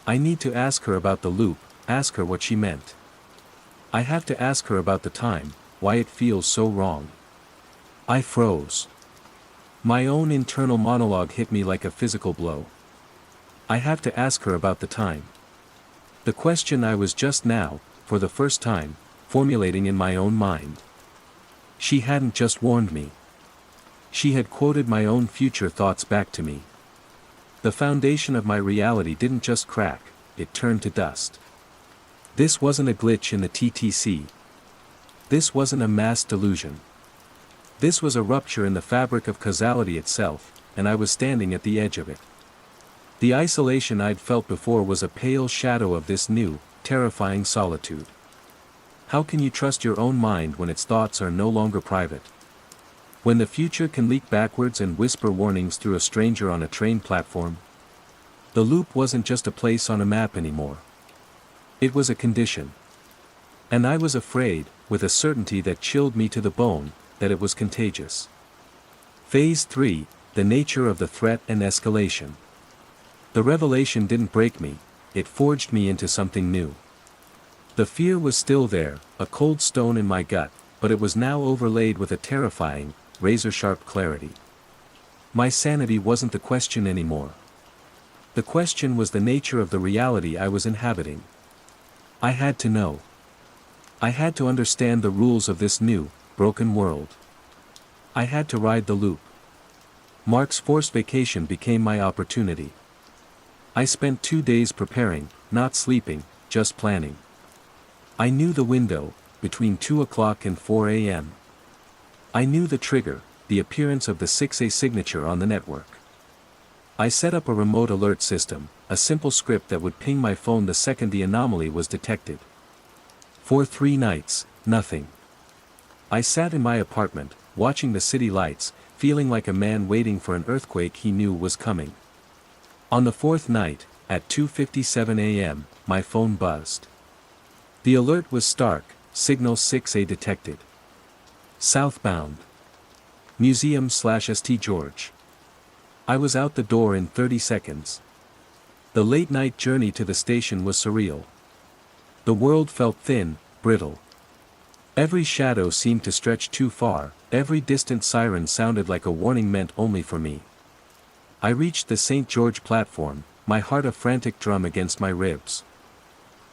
I need to ask her about the loop, ask her what she meant. I have to ask her about the time, why it feels so wrong. I froze. My own internal monologue hit me like a physical blow. I have to ask her about the time. The question I was just now, for the first time, formulating in my own mind. She hadn't just warned me. She had quoted my own future thoughts back to me. The foundation of my reality didn't just crack, it turned to dust. This wasn't a glitch in the TTC. This wasn't a mass delusion. This was a rupture in the fabric of causality itself, and I was standing at the edge of it. The isolation I'd felt before was a pale shadow of this new, terrifying solitude. How can you trust your own mind when its thoughts are no longer private? When the future can leak backwards and whisper warnings through a stranger on a train platform? The loop wasn't just a place on a map anymore. It was a condition. And I was afraid, with a certainty that chilled me to the bone, that it was contagious. Phase 3, the nature of the threat and escalation. The revelation didn't break me, it forged me into something new. The fear was still there, a cold stone in my gut, but it was now overlaid with a terrifying, razor-sharp clarity. My sanity wasn't the question anymore. The question was the nature of the reality I was inhabiting. I had to know. I had to understand the rules of this new, broken world. I had to ride the loop. Mark's forced vacation became my opportunity. I spent 2 days preparing, not sleeping, just planning. I knew the window, between 2 o'clock and 4 a.m. I knew the trigger, the appearance of the 6A signature on the network. I set up a remote alert system, a simple script that would ping my phone the second the anomaly was detected. For 3 nights, nothing. I sat in my apartment, watching the city lights, feeling like a man waiting for an earthquake he knew was coming. On the 4th night, at 2:57 a.m., my phone buzzed. The alert was stark, signal 6A detected. Southbound. Museum/St. George. I was out the door in 30 seconds. The late-night journey to the station was surreal. The world felt thin, brittle. Every shadow seemed to stretch too far, every distant siren sounded like a warning meant only for me. I reached the St. George platform, my heart a frantic drum against my ribs.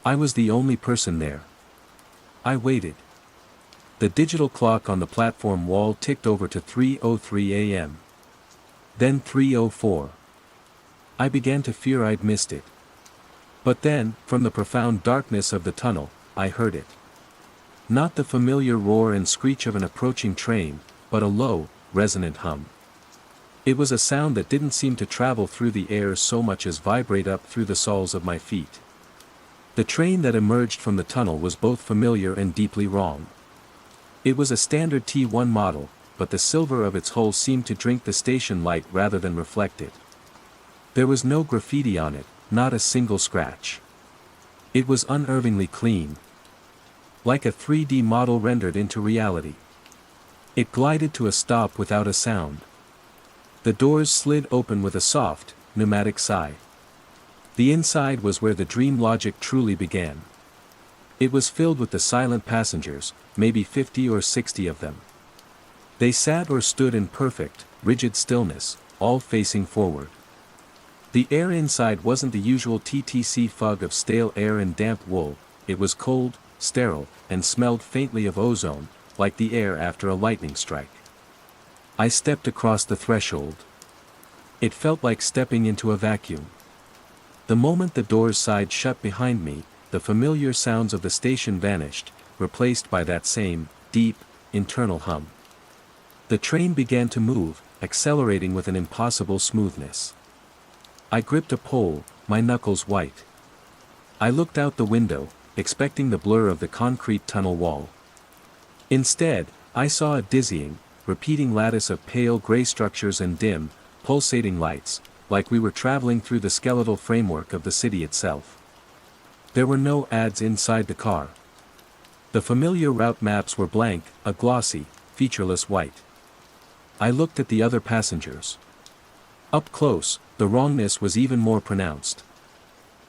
I was the only person there. I waited. The digital clock on the platform wall ticked over to 3:03 a.m. Then 3:04. I began to fear I'd missed it. But then, from the profound darkness of the tunnel, I heard it. Not the familiar roar and screech of an approaching train, but a low, resonant hum. It was a sound that didn't seem to travel through the air so much as vibrate up through the soles of my feet. The train that emerged from the tunnel was both familiar and deeply wrong. It was a standard T1 model, but the silver of its hull seemed to drink the station light rather than reflect it. There was no graffiti on it, not a single scratch. It was unnervingly clean. Like a 3D model rendered into reality. It glided to a stop without a sound. The doors slid open with a soft, pneumatic sigh. The inside was where the dream logic truly began. It was filled with the silent passengers, maybe 50 or 60 of them. They sat or stood in perfect, rigid stillness, all facing forward. The air inside wasn't the usual TTC fog of stale air and damp wool, it was cold, sterile, and smelled faintly of ozone, like the air after a lightning strike. I stepped across the threshold. It felt like stepping into a vacuum. The moment the doors sighed shut behind me, the familiar sounds of the station vanished, replaced by that same, deep, internal hum. The train began to move, accelerating with an impossible smoothness. I gripped a pole, my knuckles white. I looked out the window, expecting the blur of the concrete tunnel wall. Instead, I saw a dizzying, repeating lattice of pale gray structures and dim, pulsating lights, like we were traveling through the skeletal framework of the city itself. There were no ads inside the car. The familiar route maps were blank, a glossy, featureless white. I looked at the other passengers. Up close, the wrongness was even more pronounced.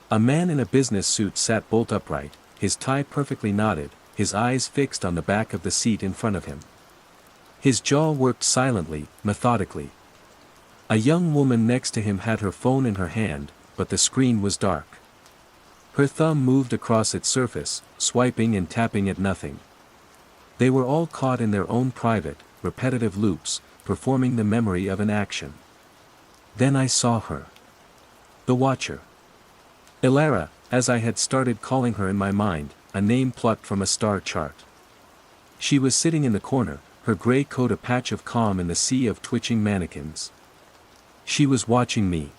A man in a business suit sat bolt upright, his tie perfectly knotted, his eyes fixed on the back of the seat in front of him. His jaw worked silently, methodically. A young woman next to him had her phone in her hand, but the screen was dark. Her thumb moved across its surface, swiping and tapping at nothing. They were all caught in their own private, repetitive loops, performing the memory of an action. Then I saw her. The Watcher. Ilara, as I had started calling her in my mind, a name plucked from a star chart. She was sitting in the corner, her gray coat a patch of calm in the sea of twitching mannequins. She was watching me.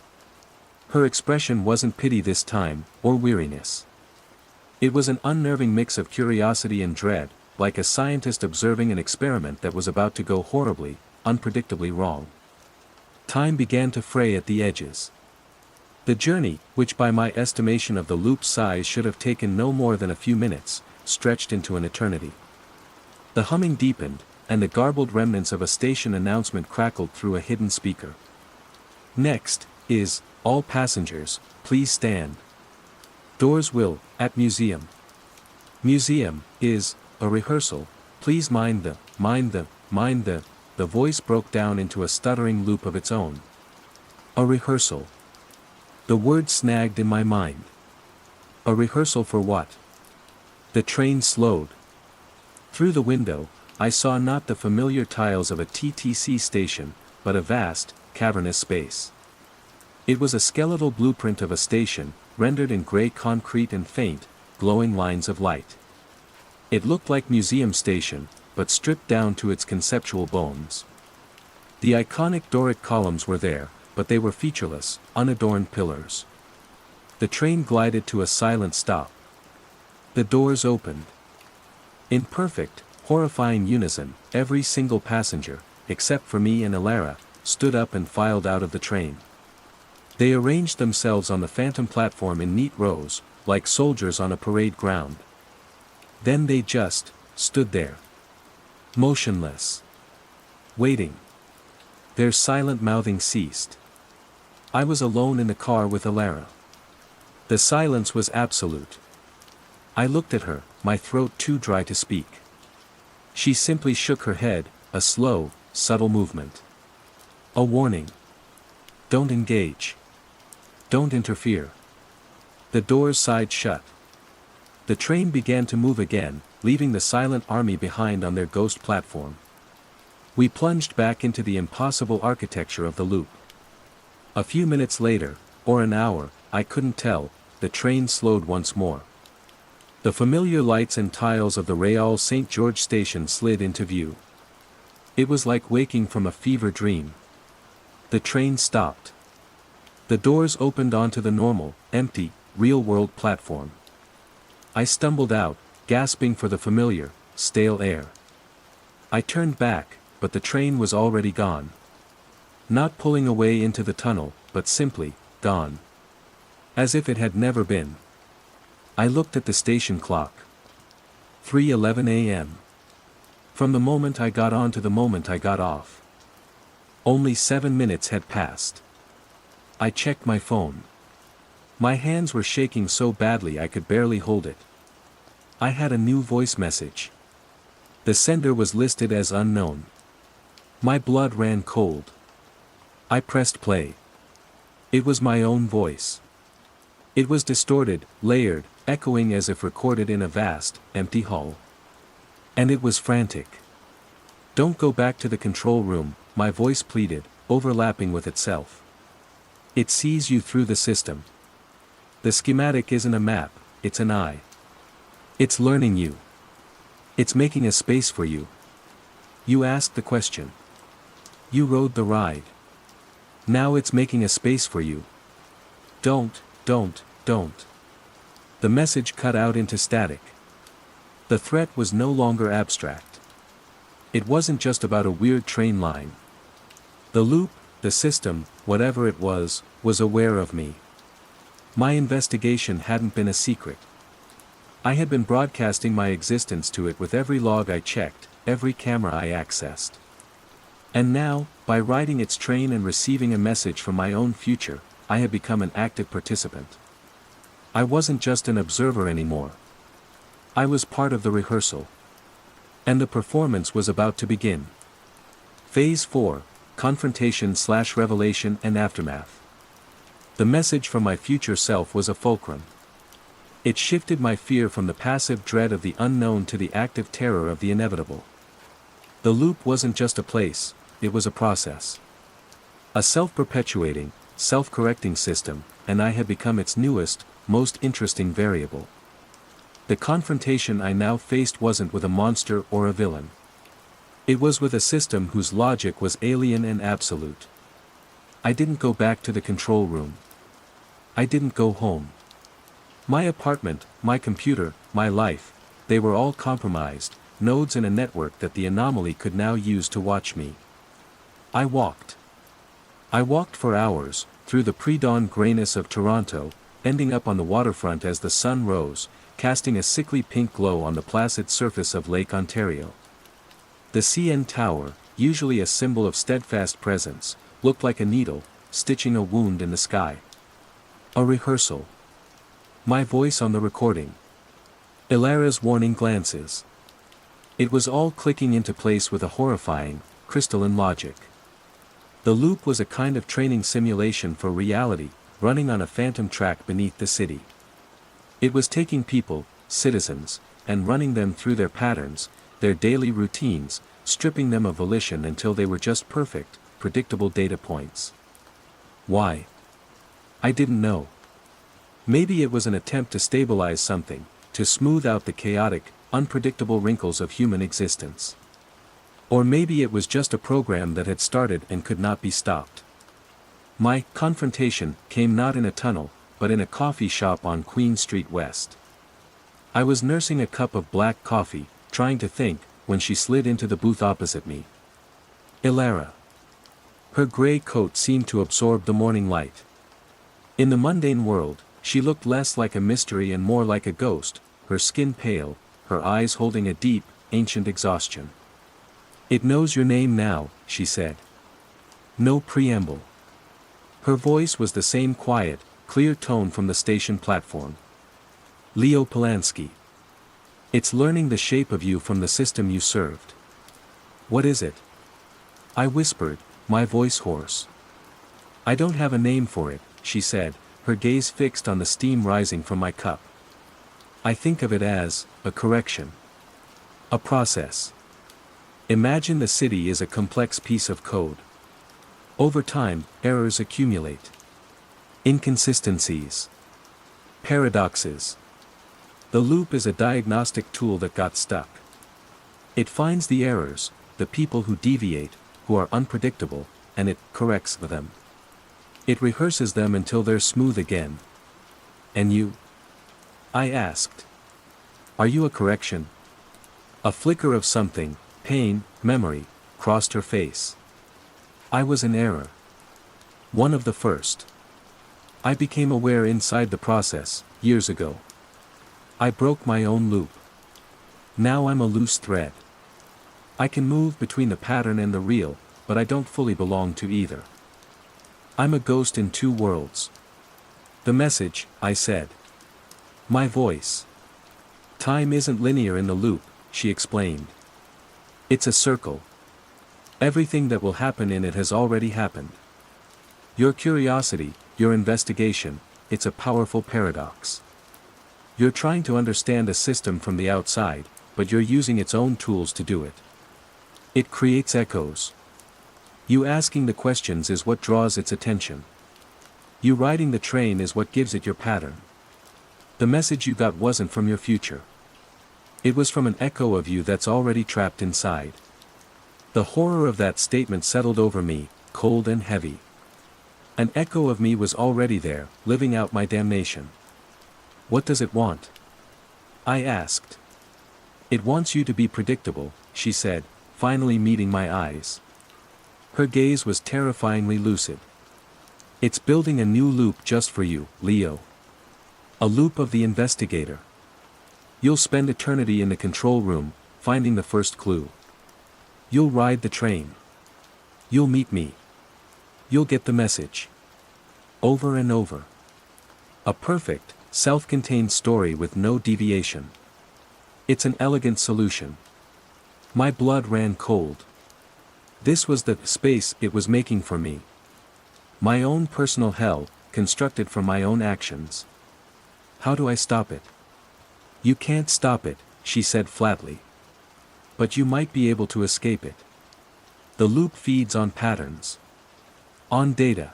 Her expression wasn't pity this time, or weariness. It was an unnerving mix of curiosity and dread, like a scientist observing an experiment that was about to go horribly, unpredictably wrong. Time began to fray at the edges. The journey, which by my estimation of the loop's size should have taken no more than a few minutes, stretched into an eternity. The humming deepened, and the garbled remnants of a station announcement crackled through a hidden speaker. Next, is, all passengers, please stand. Doors will, at museum. Museum, is, a rehearsal, please mind the, the voice broke down into a stuttering loop of its own. A rehearsal. The word snagged in my mind. A rehearsal for what? The train slowed. Through the window, I saw not the familiar tiles of a TTC station, but a vast, cavernous space. It was a skeletal blueprint of a station, rendered in gray concrete and faint, glowing lines of light. It looked like Museum Station, but stripped down to its conceptual bones. The iconic Doric columns were there, but they were featureless, unadorned pillars. The train glided to a silent stop. The doors opened. In perfect, horrifying unison, every single passenger, except for me and Ilara, stood up and filed out of the train. They arranged themselves on the phantom platform in neat rows, like soldiers on a parade ground. Then they just stood there. Motionless. Waiting. Their silent mouthing ceased. I was alone in the car with Ilara. The silence was absolute. I looked at her, my throat too dry to speak. She simply shook her head, a slow, subtle movement. A warning. Don't engage. Don't interfere. The doors sighed shut. The train began to move again, leaving the silent army behind on their ghost platform. We plunged back into the impossible architecture of the loop. A few minutes later, or an hour, I couldn't tell, the train slowed once more. The familiar lights and tiles of the Real St. George station slid into view. It was like waking from a fever dream. The train stopped. The doors opened onto the normal, empty, real-world platform. I stumbled out, gasping for the familiar, stale air. I turned back, but the train was already gone. Not pulling away into the tunnel, but simply, gone. As if it had never been. I looked at the station clock. 3:11 a.m. From the moment I got on to the moment I got off. Only 7 minutes had passed. I checked my phone. My hands were shaking so badly I could barely hold it. I had a new voice message. The sender was listed as unknown. My blood ran cold. I pressed play. It was my own voice. It was distorted, layered, echoing as if recorded in a vast, empty hall. And it was frantic. "Don't go back to the control room," my voice pleaded, overlapping with itself. "It sees you through the system. The schematic isn't a map, it's an eye. It's learning you. It's making a space for you. You asked the question. You rode the ride. Now it's making a space for you. Don't. The message cut out into static. The threat was no longer abstract. It wasn't just about a weird train line. The loop, the system, whatever it was aware of me. My investigation hadn't been a secret. I had been broadcasting my existence to it with every log I checked, every camera I accessed. And now, by riding its train and receiving a message from my own future, I had become an active participant. I wasn't just an observer anymore. I was part of the rehearsal. And the performance was about to begin. Phase 4, Confrontation/Revelation and Aftermath. The message from my future self was a fulcrum. It shifted my fear from the passive dread of the unknown to the active terror of the inevitable. The loop wasn't just a place, it was a process. A self-perpetuating, self-correcting system, and I had become its newest, most interesting variable. The confrontation I now faced wasn't with a monster or a villain. It was with a system whose logic was alien and absolute. I didn't go back to the control room. I didn't go home. My apartment, my computer, my life, they were all compromised, nodes in a network that the anomaly could now use to watch me. I walked. I walked for hours, through the pre-dawn grayness of Toronto, ending up on the waterfront as the sun rose, casting a sickly pink glow on the placid surface of Lake Ontario. The CN Tower, usually a symbol of steadfast presence, looked like a needle, stitching a wound in the sky. A rehearsal. My voice on the recording. Ilara's warning glances. It was all clicking into place with a horrifying, crystalline logic. The loop was a kind of training simulation for reality, running on a phantom track beneath the city. It was taking people, citizens, and running them through their patterns, their daily routines, stripping them of volition until they were just perfect, predictable data points. Why? I didn't know. Maybe it was an attempt to stabilize something, to smooth out the chaotic, unpredictable wrinkles of human existence. Or maybe it was just a program that had started and could not be stopped. My confrontation came not in a tunnel, but in a coffee shop on Queen Street West. I was nursing a cup of black coffee, trying to think, when she slid into the booth opposite me. Ilara. Her gray coat seemed to absorb the morning light. In the mundane world, she looked less like a mystery and more like a ghost, her skin pale, her eyes holding a deep, ancient exhaustion. "It knows your name now," she said. No preamble. Her voice was the same quiet, clear tone from the station platform. Leo Polanski. "It's learning the shape of you from the system you served." "What is it?" I whispered, my voice hoarse. "I don't have a name for it," she said, her gaze fixed on the steam rising from my cup. "I think of it as a correction. A process. Imagine the city is a complex piece of code. Over time, errors accumulate. Inconsistencies. Paradoxes. The loop is a diagnostic tool that got stuck. It finds the errors, the people who deviate, who are unpredictable, and it corrects them. It rehearses them until they're smooth again. And you? I asked. Are you a correction? A flicker of something, pain, memory, crossed her face. I was an error. One of the first. I became aware inside the process, years ago. I broke my own loop. Now I'm a loose thread. I can move between the pattern and the real, but I don't fully belong to either. I'm a ghost in two worlds. The message, I said. My voice. Time isn't linear in the loop, she explained. It's a circle. Everything that will happen in it has already happened. Your curiosity, your investigation, it's a powerful paradox. You're trying to understand a system from the outside, but you're using its own tools to do it. It creates echoes. You asking the questions is what draws its attention. You riding the train is what gives it your pattern. The message you got wasn't from your future. It was from an echo of you that's already trapped inside. The horror of that statement settled over me, cold and heavy. An echo of me was already there, living out my damnation. What does it want? I asked. It wants you to be predictable, she said, finally meeting my eyes. Her gaze was terrifyingly lucid. It's building a new loop just for you, Leo. A loop of the investigator. You'll spend eternity in the control room, finding the first clue. You'll ride the train. You'll meet me. You'll get the message. Over and over. A perfect, self-contained story with no deviation. It's an elegant solution. My blood ran cold. This was the space it was making for me. My own personal hell, constructed from my own actions. How do I stop it? You can't stop it, she said flatly. But you might be able to escape it. The loop feeds on patterns. On data.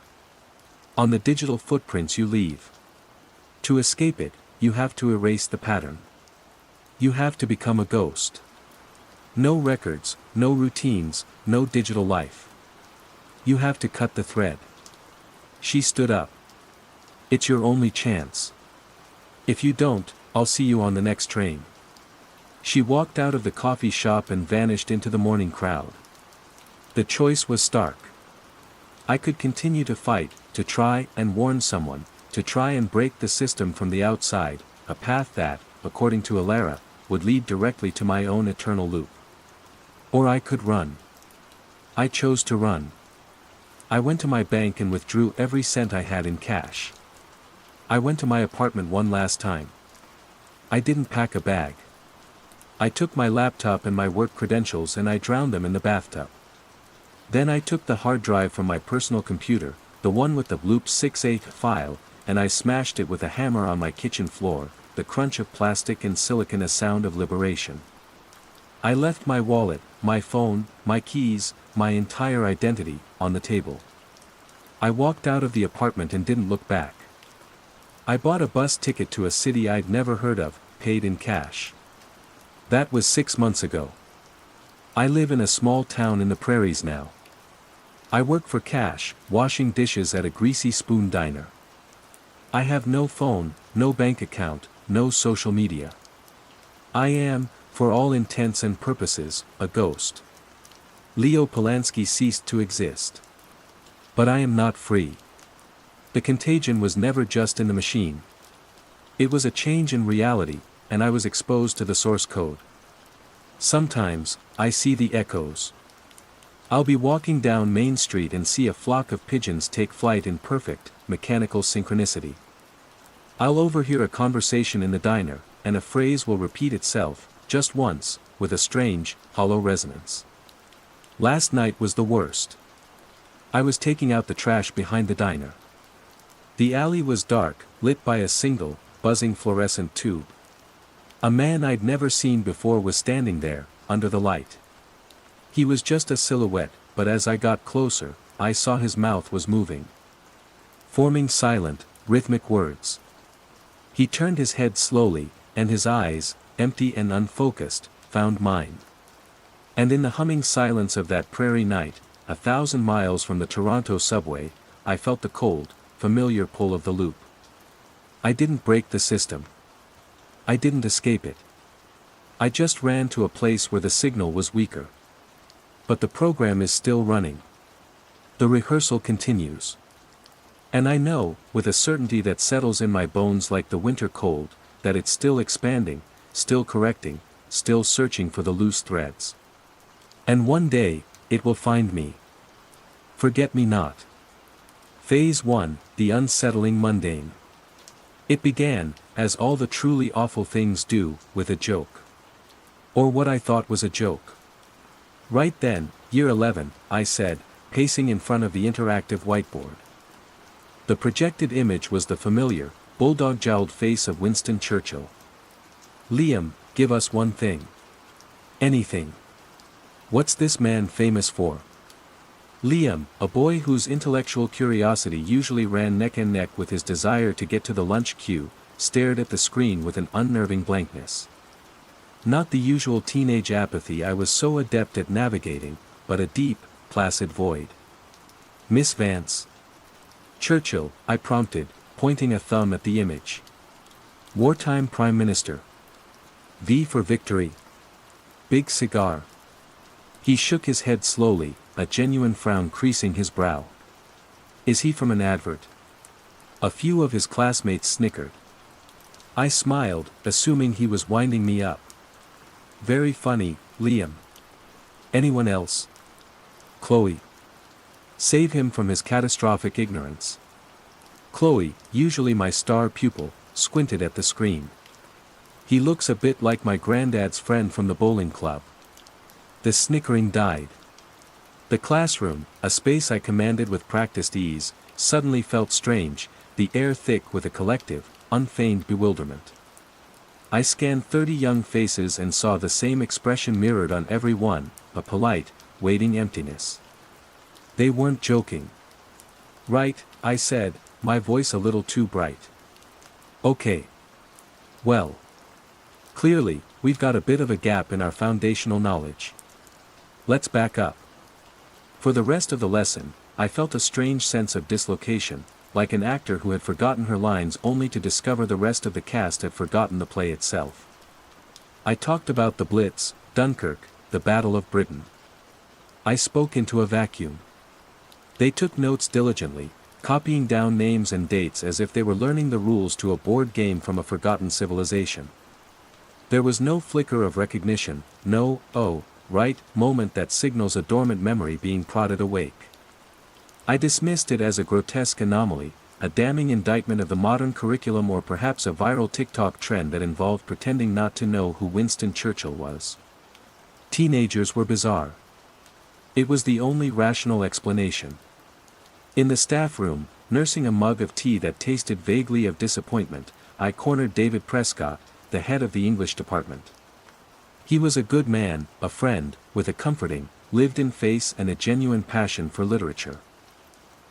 On the digital footprints you leave. To escape it, you have to erase the pattern. You have to become a ghost. No records, no routines, no digital life. You have to cut the thread. She stood up. It's your only chance. If you don't, I'll see you on the next train. She walked out of the coffee shop and vanished into the morning crowd. The choice was stark. I could continue to fight, to try and warn someone, to try and break the system from the outside, a path that, according to Alara, would lead directly to my own eternal loop. Or I could run. I chose to run. I went to my bank and withdrew every cent I had in cash. I went to my apartment one last time. I didn't pack a bag. I took my laptop and my work credentials and I drowned them in the bathtub. Then I took the hard drive from my personal computer, the one with the Loop 68 file, and I smashed it with a hammer on my kitchen floor, the crunch of plastic and silicon a sound of liberation. I left my wallet, my phone, my keys, my entire identity, on the table. I walked out of the apartment and didn't look back. I bought a bus ticket to a city I'd never heard of, paid in cash. That was 6 months ago. I live in a small town in the prairies now. I work for cash, washing dishes at a greasy spoon diner. I have no phone, no bank account, no social media. I am, for all intents and purposes, a ghost. Leo Polanski ceased to exist. But I am not free. The contagion was never just in the machine. It was a change in reality, and I was exposed to the source code. Sometimes, I see the echoes. I'll be walking down Main Street and see a flock of pigeons take flight in perfect, mechanical synchronicity. I'll overhear a conversation in the diner, and a phrase will repeat itself, just once, with a strange, hollow resonance. Last night was the worst. I was taking out the trash behind the diner. The alley was dark, lit by a single, buzzing fluorescent tube. A man I'd never seen before was standing there, under the light. He was just a silhouette, but as I got closer, I saw his mouth was moving. Forming silent, rhythmic words. He turned his head slowly, and his eyes, empty and unfocused, found mine. And in the humming silence of that prairie night, 1,000 miles from the Toronto subway, I felt the cold, familiar pull of the loop. I didn't break the system. I didn't escape it. I just ran to a place where the signal was weaker. But the program is still running. The rehearsal continues. And I know, with a certainty that settles in my bones like the winter cold, that it's still expanding, still correcting, still searching for the loose threads. And one day, it will find me. Forget me not. Phase 1, the unsettling mundane. It began, as all the truly awful things do, with a joke. Or what I thought was a joke. Right then, year 11, I said, pacing in front of the interactive whiteboard. The projected image was the familiar, bulldog-jowled face of Winston Churchill. Liam, give us one thing. Anything. What's this man famous for? Liam, a boy whose intellectual curiosity usually ran neck and neck with his desire to get to the lunch queue, stared at the screen with an unnerving blankness. Not the usual teenage apathy I was so adept at navigating, but a deep, placid void. Miss Vance. Churchill, I prompted, pointing a thumb at the image. Wartime Prime Minister. V for victory. Big cigar. He shook his head slowly, a genuine frown creasing his brow. Is he from an advert? A few of his classmates snickered. I smiled, assuming he was winding me up. Very funny, Liam. Anyone else? Chloe. Save him from his catastrophic ignorance. Chloe, usually my star pupil, squinted at the screen. He looks a bit like my granddad's friend from the bowling club. The snickering died. The classroom, a space I commanded with practiced ease, suddenly felt strange, the air thick with a collective, unfeigned bewilderment. I scanned 30 young faces and saw the same expression mirrored on every one, a polite, waiting emptiness. They weren't joking. Right, I said, my voice a little too bright. Okay. Well. Clearly, we've got a bit of a gap in our foundational knowledge. Let's back up. For the rest of the lesson, I felt a strange sense of dislocation, like an actor who had forgotten her lines only to discover the rest of the cast had forgotten the play itself. I talked about the Blitz, Dunkirk, the Battle of Britain. I spoke into a vacuum. They took notes diligently, copying down names and dates as if they were learning the rules to a board game from a forgotten civilization. There was no flicker of recognition, no, oh, right, moment that signals a dormant memory being prodded awake. I dismissed it as a grotesque anomaly, a damning indictment of the modern curriculum, or perhaps a viral TikTok trend that involved pretending not to know who Winston Churchill was. Teenagers were bizarre. It was the only rational explanation. In the staff room, nursing a mug of tea that tasted vaguely of disappointment, I cornered David Prescott, the head of the English department. He was a good man, a friend, with a comforting, lived-in face and a genuine passion for literature.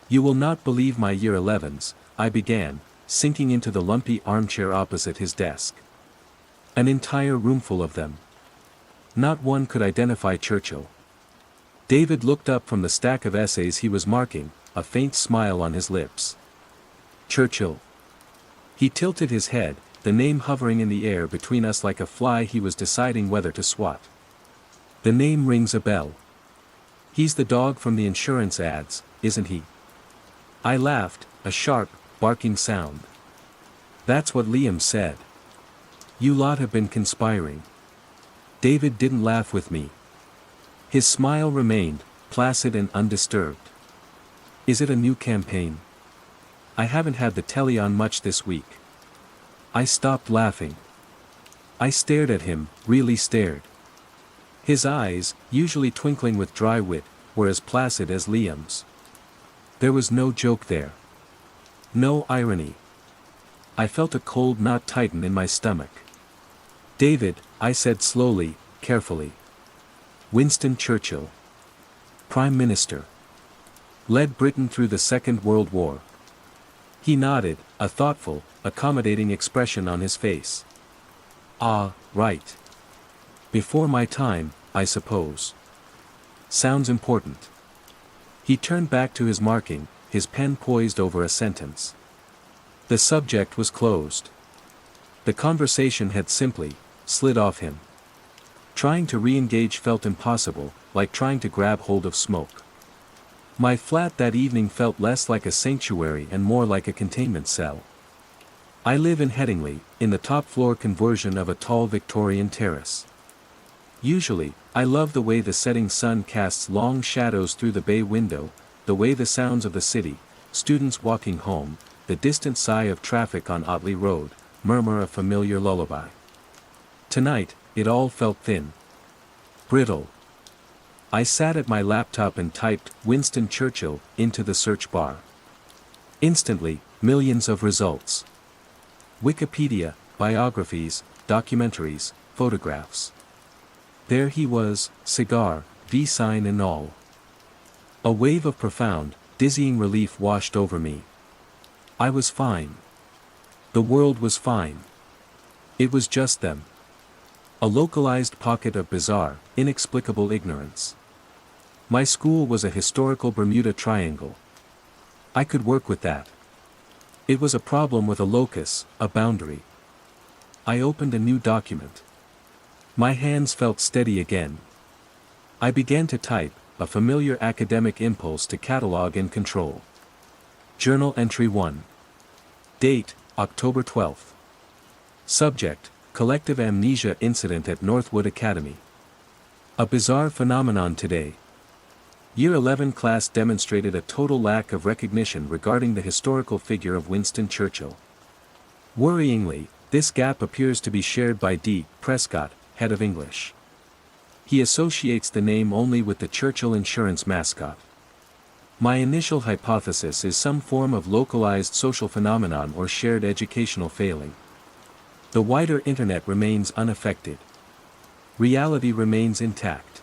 You will not believe my year 11s, I began, sinking into the lumpy armchair opposite his desk. An entire roomful of them. Not one could identify Churchill. David looked up from the stack of essays he was marking, a faint smile on his lips. Churchill. He tilted his head, the name hovering in the air between us like a fly he was deciding whether to swat. The name rings a bell. He's the dog from the insurance ads, isn't he? I laughed, a sharp, barking sound. That's what Liam said. You lot have been conspiring. David didn't laugh with me. His smile remained, placid and undisturbed. Is it a new campaign? I haven't had the telly on much this week. I stopped laughing. I stared at him, really stared. His eyes, usually twinkling with dry wit, were as placid as Liam's. There was no joke there. No irony. I felt a cold knot tighten in my stomach. David, I said slowly, carefully. Winston Churchill. Prime Minister. Led Britain through the Second World War. He nodded, a thoughtful, accommodating expression on his face. Ah, right. Before my time, I suppose. Sounds important. He turned back to his marking, his pen poised over a sentence. The subject was closed. The conversation had simply slid off him. Trying to re-engage felt impossible, like trying to grab hold of smoke. My flat that evening felt less like a sanctuary and more like a containment cell. I live in Headingley, in the top-floor conversion of a tall Victorian terrace. Usually, I love the way the setting sun casts long shadows through the bay window, the way the sounds of the city, students walking home, the distant sigh of traffic on Otley Road, murmur a familiar lullaby. Tonight, it all felt thin. Brittle. I sat at my laptop and typed Winston Churchill into the search bar. Instantly, millions of results. Wikipedia, biographies, documentaries, photographs. There he was, cigar, V-sign and all. A wave of profound, dizzying relief washed over me. I was fine. The world was fine. It was just them. A localized pocket of bizarre, inexplicable ignorance. My school was a historical Bermuda Triangle. I could work with that. It was a problem with a locus, a boundary. I opened a new document. My hands felt steady again. I began to type, a familiar academic impulse to catalog and control. Journal Entry 1. Date, October 12th. Subject, Collective Amnesia Incident at Northwood Academy. A bizarre phenomenon today. Year 11 class demonstrated a total lack of recognition regarding the historical figure of Winston Churchill. Worryingly, this gap appears to be shared by D. Prescott, head of English. He associates the name only with the Churchill Insurance mascot. My initial hypothesis is some form of localized social phenomenon or shared educational failing. The wider internet remains unaffected. Reality remains intact.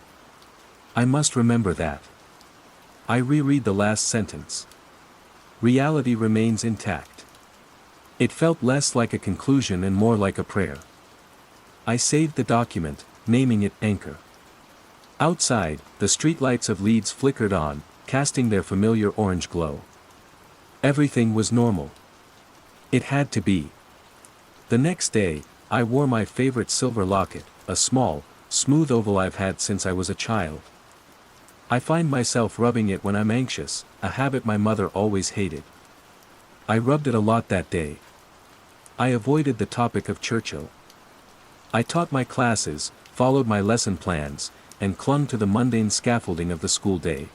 I must remember that. I reread the last sentence. Reality remains intact. It felt less like a conclusion and more like a prayer. I saved the document, naming it Anchor. Outside, the streetlights of Leeds flickered on, casting their familiar orange glow. Everything was normal. It had to be. The next day, I wore my favorite silver locket, a small, smooth oval I've had since I was a child. I find myself rubbing it when I'm anxious, a habit my mother always hated. I rubbed it a lot that day. I avoided the topic of Churchill. I taught my classes, followed my lesson plans, and clung to the mundane scaffolding of the school day.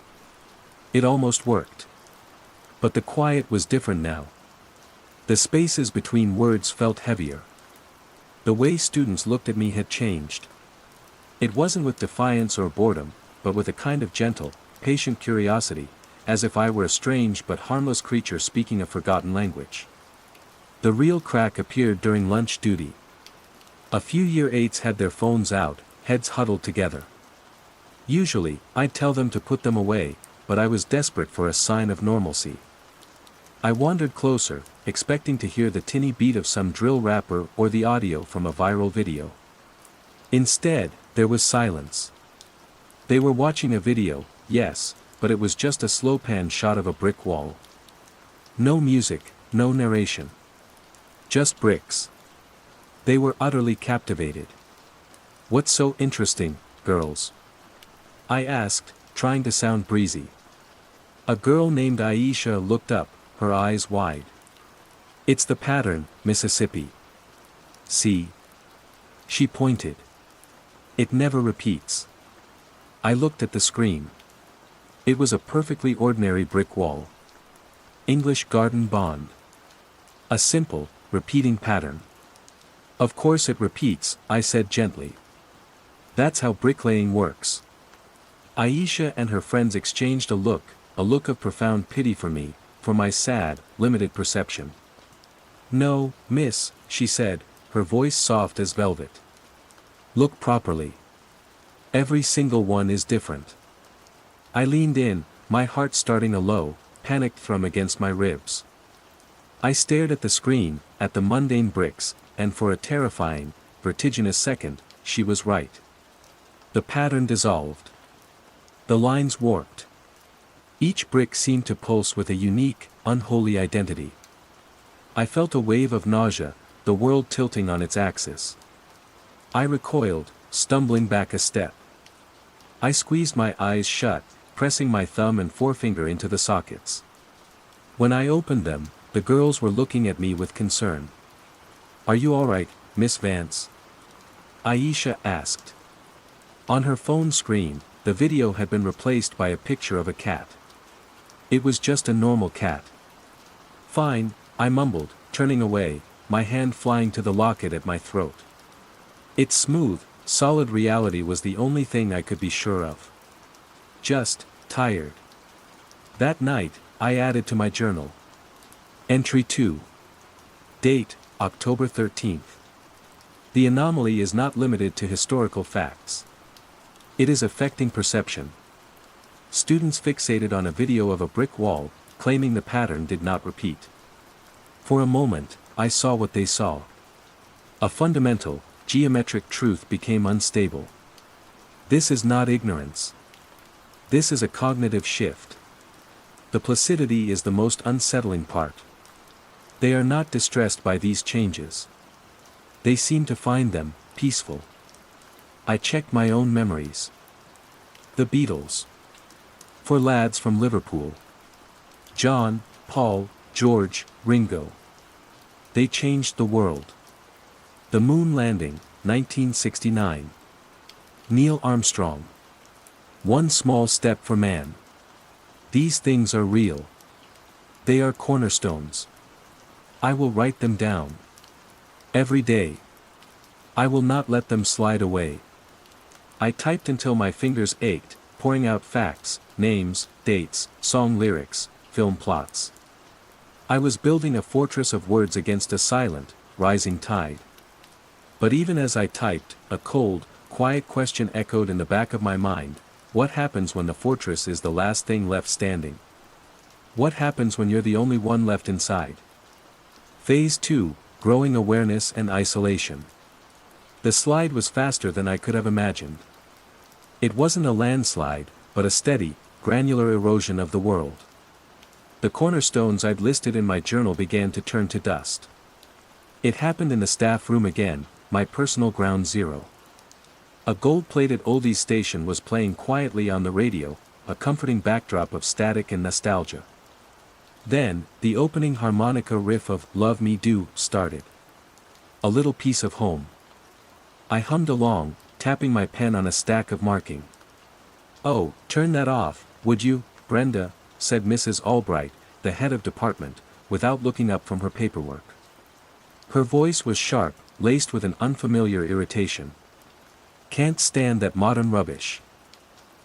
It almost worked. But the quiet was different now. The spaces between words felt heavier. The way students looked at me had changed. It wasn't with defiance or boredom, but with a kind of gentle, patient curiosity, as if I were a strange but harmless creature speaking a forgotten language. The real crack appeared during lunch duty. A few year 8s had their phones out, heads huddled together. Usually, I'd tell them to put them away, but I was desperate for a sign of normalcy. I wandered closer, expecting to hear the tinny beat of some drill rapper or the audio from a viral video. Instead, there was silence. They were watching a video, yes, but it was just a slow pan shot of a brick wall. No music, no narration. Just bricks. They were utterly captivated. "What's so interesting, girls?" I asked, trying to sound breezy. A girl named Aisha looked up, her eyes wide. "It's the pattern, Mississippi. See?" She pointed. "It never repeats." I looked at the screen. It was a perfectly ordinary brick wall. English garden bond. A simple, repeating pattern. "Of course it repeats," I said gently. "That's how bricklaying works." Aisha and her friends exchanged a look of profound pity for me, for my sad, limited perception. "No, miss," she said, her voice soft as velvet. "Look properly. Every single one is different." I leaned in, my heart starting a low, panicked thrum against my ribs. I stared at the screen, at the mundane bricks, and for a terrifying, vertiginous second, she was right. The pattern dissolved. The lines warped. Each brick seemed to pulse with a unique, unholy identity. I felt a wave of nausea, the world tilting on its axis. I recoiled, stumbling back a step. I squeezed my eyes shut, pressing my thumb and forefinger into the sockets. When I opened them, the girls were looking at me with concern. "Are you alright, Miss Vance?" Aisha asked. On her phone screen, the video had been replaced by a picture of a cat. It was just a normal cat. "Fine," I mumbled, turning away, my hand flying to the locket at my throat. Its smooth, solid reality was the only thing I could be sure of. Just, tired. That night, I added to my journal. Entry 2. Date, October 13th. The anomaly is not limited to historical facts. It is affecting perception. Students fixated on a video of a brick wall, claiming the pattern did not repeat. For a moment, I saw what they saw. A fundamental, geometric truth became unstable. This is not ignorance. This is a cognitive shift. The placidity is the most unsettling part. They are not distressed by these changes. They seem to find them peaceful. I checked my own memories. The Beatles. For lads from Liverpool. John, Paul, George, Ringo. They changed the world. The Moon Landing, 1969. Neil Armstrong. One small step for man. These things are real. They are cornerstones. I will write them down. Every day. I will not let them slide away. I typed until my fingers ached, pouring out facts, names, dates, song lyrics, film plots. I was building a fortress of words against a silent, rising tide. But even as I typed, a cold, quiet question echoed in the back of my mind: what happens when the fortress is the last thing left standing? What happens when you're the only one left inside? Phase 2, Growing Awareness and Isolation. The slide was faster than I could have imagined. It wasn't a landslide, but a steady, granular erosion of the world. The cornerstones I'd listed in my journal began to turn to dust. It happened in the staff room again, my personal ground zero. A gold-plated oldies station was playing quietly on the radio, a comforting backdrop of static and nostalgia. Then, the opening harmonica riff of "Love Me Do" started. A little piece of home. I hummed along, tapping my pen on a stack of marking. "Oh, turn that off, would you, Brenda," said Mrs. Albright, the head of department, without looking up from her paperwork. Her voice was sharp, laced with an unfamiliar irritation. "Can't stand that modern rubbish.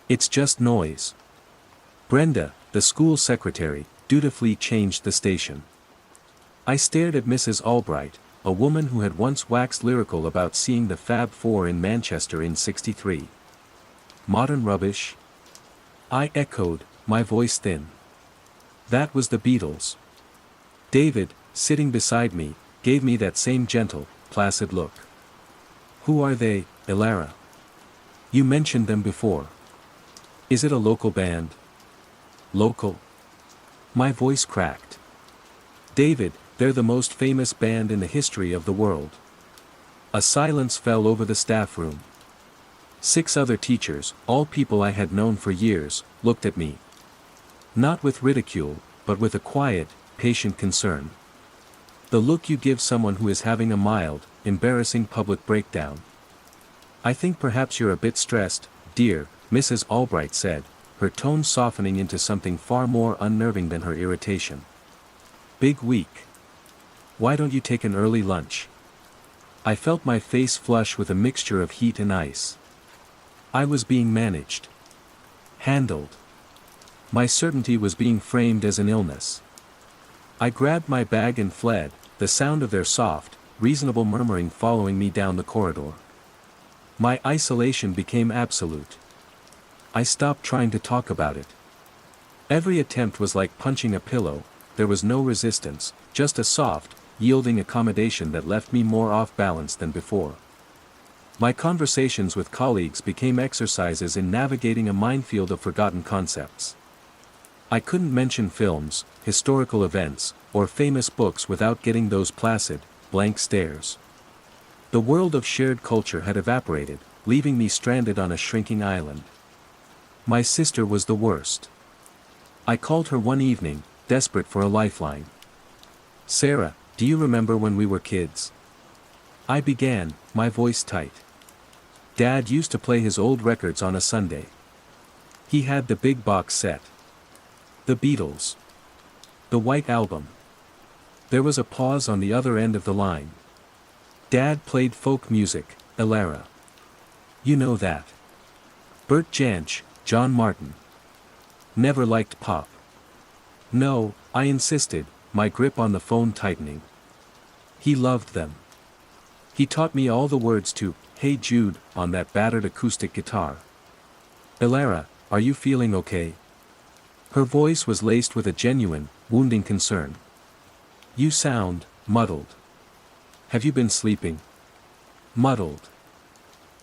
It's just noise." Brenda, the school secretary, dutifully changed the station. I stared at Mrs. Albright, a woman who had once waxed lyrical about seeing the Fab Four in Manchester in '63. "Modern rubbish?" I echoed, my voice thin. That was the Beatles. David, sitting beside me, gave me that same gentle, placid look. "Who are they, Ilara? You mentioned them before. Is it a local band?" "Local?" My voice cracked. "David, they're the most famous band in the history of the world." A silence fell over the staff room. 6 other teachers, all people I had known for years, looked at me. Not with ridicule, but with a quiet, patient concern. The look you give someone who is having a mild, embarrassing public breakdown. "I think perhaps you're a bit stressed, dear," Mrs. Albright said, her tone softening into something far more unnerving than her irritation. "Big week. Why don't you take an early lunch?" I felt my face flush with a mixture of heat and ice. I was being managed. Handled. My certainty was being framed as an illness. I grabbed my bag and fled, the sound of their soft, reasonable murmuring following me down the corridor. My isolation became absolute. I stopped trying to talk about it. Every attempt was like punching a pillow, there was no resistance, just a soft, yielding accommodation that left me more off balance than before. My conversations with colleagues became exercises in navigating a minefield of forgotten concepts. I couldn't mention films, historical events, or famous books without getting those placid, blank stares. The world of shared culture had evaporated, leaving me stranded on a shrinking island. My sister was the worst. I called her one evening, desperate for a lifeline. "Sarah, do you remember when we were kids?" I began, my voice tight. "Dad used to play his old records on a Sunday. He had the big box set. The Beatles. The White Album." There was a pause on the other end of the line. "Dad played folk music, Elara. You know that. Bert Jansch, John Martin. Never liked pop." "No," I insisted, my grip on the phone tightening. "He loved them. He taught me all the words to Hey Jude on that battered acoustic guitar. Elara, are you feeling okay?" Her voice was laced with a genuine, wounding concern. "You sound muddled. Have you been sleeping?" Muddled.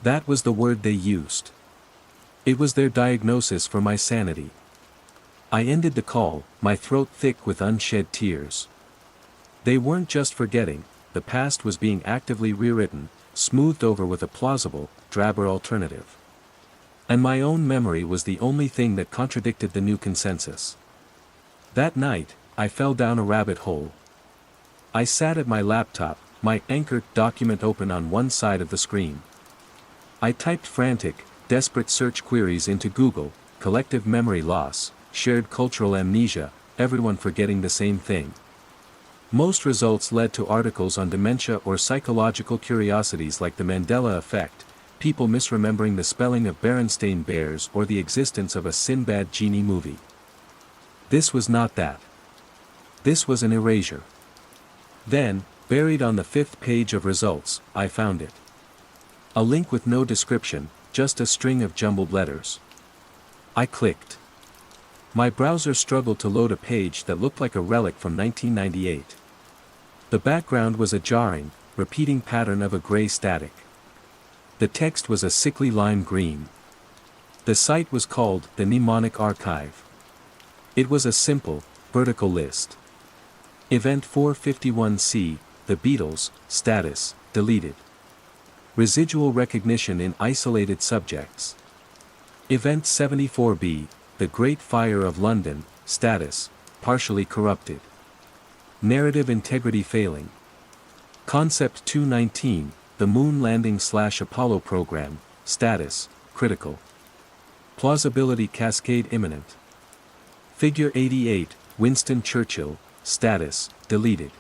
That was the word they used. It was their diagnosis for my sanity. I ended the call, my throat thick with unshed tears. They weren't just forgetting, the past was being actively rewritten, smoothed over with a plausible, drabber alternative. And my own memory was the only thing that contradicted the new consensus. That night, I fell down a rabbit hole. I sat at my laptop, my anchored document open on one side of the screen. I typed frantic, desperate search queries into Google: collective memory loss, shared cultural amnesia, everyone forgetting the same thing. Most results led to articles on dementia or psychological curiosities like the Mandela effect, people misremembering the spelling of Berenstain Bears or the existence of a Sinbad genie movie. This was not that. This was an erasure. Then, buried on the 5th page of results, I found it. A link with no description, just a string of jumbled letters. I clicked. My browser struggled to load a page that looked like a relic from 1998. The background was a jarring, repeating pattern of a gray static. The text was a sickly lime green. The site was called the Mnemonic Archive. It was a simple, vertical list. Event 451C, The Beatles, status, deleted. Residual recognition in isolated subjects. Event 74B, The Great Fire of London, status, partially corrupted. Narrative integrity failing. Concept 219, The Moon Landing/Apollo Program, status, critical. Plausibility cascade imminent. Figure 88, Winston Churchill, status, deleted.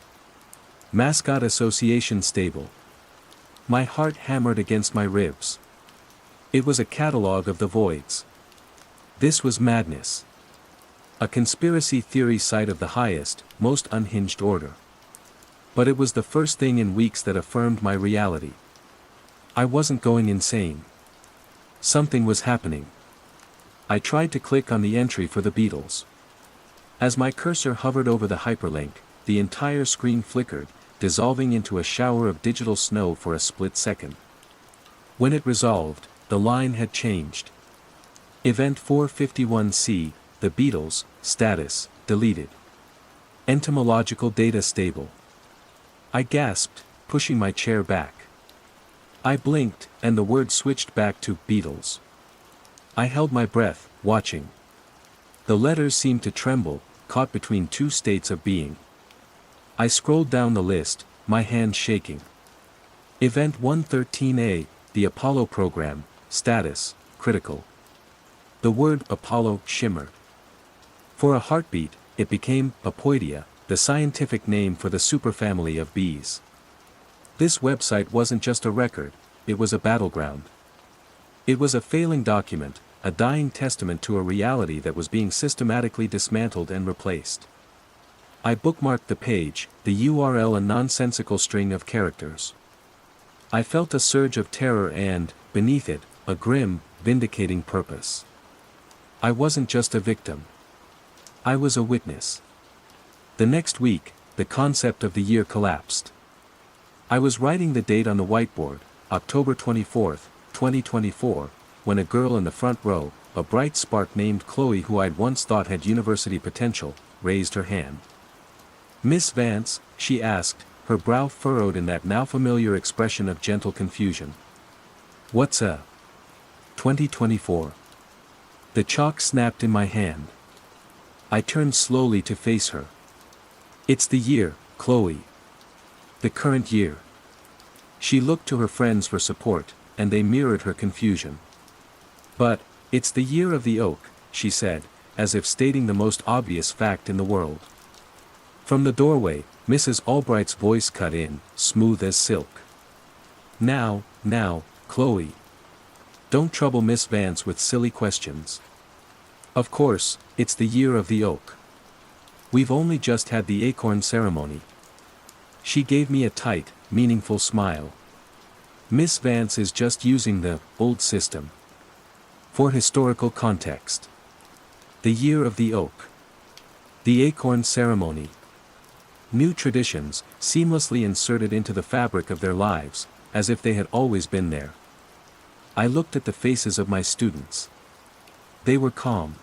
Mascot association stable. My heart hammered against my ribs. It was a catalogue of the voids. This was madness. A conspiracy theory site of the highest, most unhinged order. But it was the first thing in weeks that affirmed my reality. I wasn't going insane. Something was happening. I tried to click on the entry for the Beatles. As my cursor hovered over the hyperlink, the entire screen flickered, dissolving into a shower of digital snow for a split second. When it resolved, the line had changed. Event 451C, The Beatles, status, deleted. Entomological data stable. I gasped, pushing my chair back. I blinked, and the word switched back to Beatles. I held my breath, watching. The letters seemed to tremble, caught between two states of being. I scrolled down the list, my hands shaking. Event 113A, The Apollo Program, status, critical. The word Apollo shimmered. For a heartbeat, it became Apoidea, the scientific name for the superfamily of bees. This website wasn't just a record, it was a battleground. It was a failing document, a dying testament to a reality that was being systematically dismantled and replaced. I bookmarked the page, the URL a nonsensical string of characters. I felt a surge of terror and, beneath it, a grim, vindicating purpose. I wasn't just a victim. I was a witness. The next week, the concept of the year collapsed. I was writing the date on the whiteboard, October 24, 2024, when a girl in the front row, a bright spark named Chloe who I'd once thought had university potential, raised her hand. "Miss Vance?" she asked, her brow furrowed in that now familiar expression of gentle confusion. "What's a 2024?" The chalk snapped in my hand. I turned slowly to face her. "It's the year, Chloe. The current year." She looked to her friends for support, and they mirrored her confusion. "But, it's the year of the oak," she said, as if stating the most obvious fact in the world. From the doorway, Mrs. Albright's voice cut in, smooth as silk. Now, Chloe. Don't trouble Miss Vance with silly questions. Of course, it's the year of the oak. We've only just had the acorn ceremony." She gave me a tight, meaningful smile. "Miss Vance is just using the old system. For historical context. The year of the oak. The acorn ceremony. New traditions, seamlessly inserted into the fabric of their lives, as if they had always been there." I looked at the faces of my students. They were calm.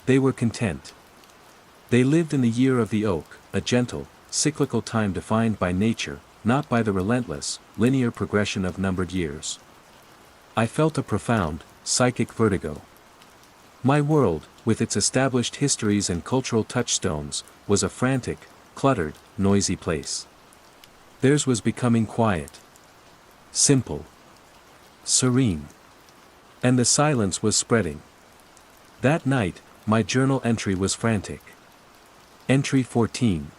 They were content. They lived in the year of the oak, a gentle, cyclical time defined by nature, not by the relentless, linear progression of numbered years. I felt a profound, psychic vertigo. My world, with its established histories and cultural touchstones, was a frantic, cluttered, noisy place. Theirs was becoming quiet. Simple. Serene. And the silence was spreading. That night, my journal entry was frantic. Entry 14.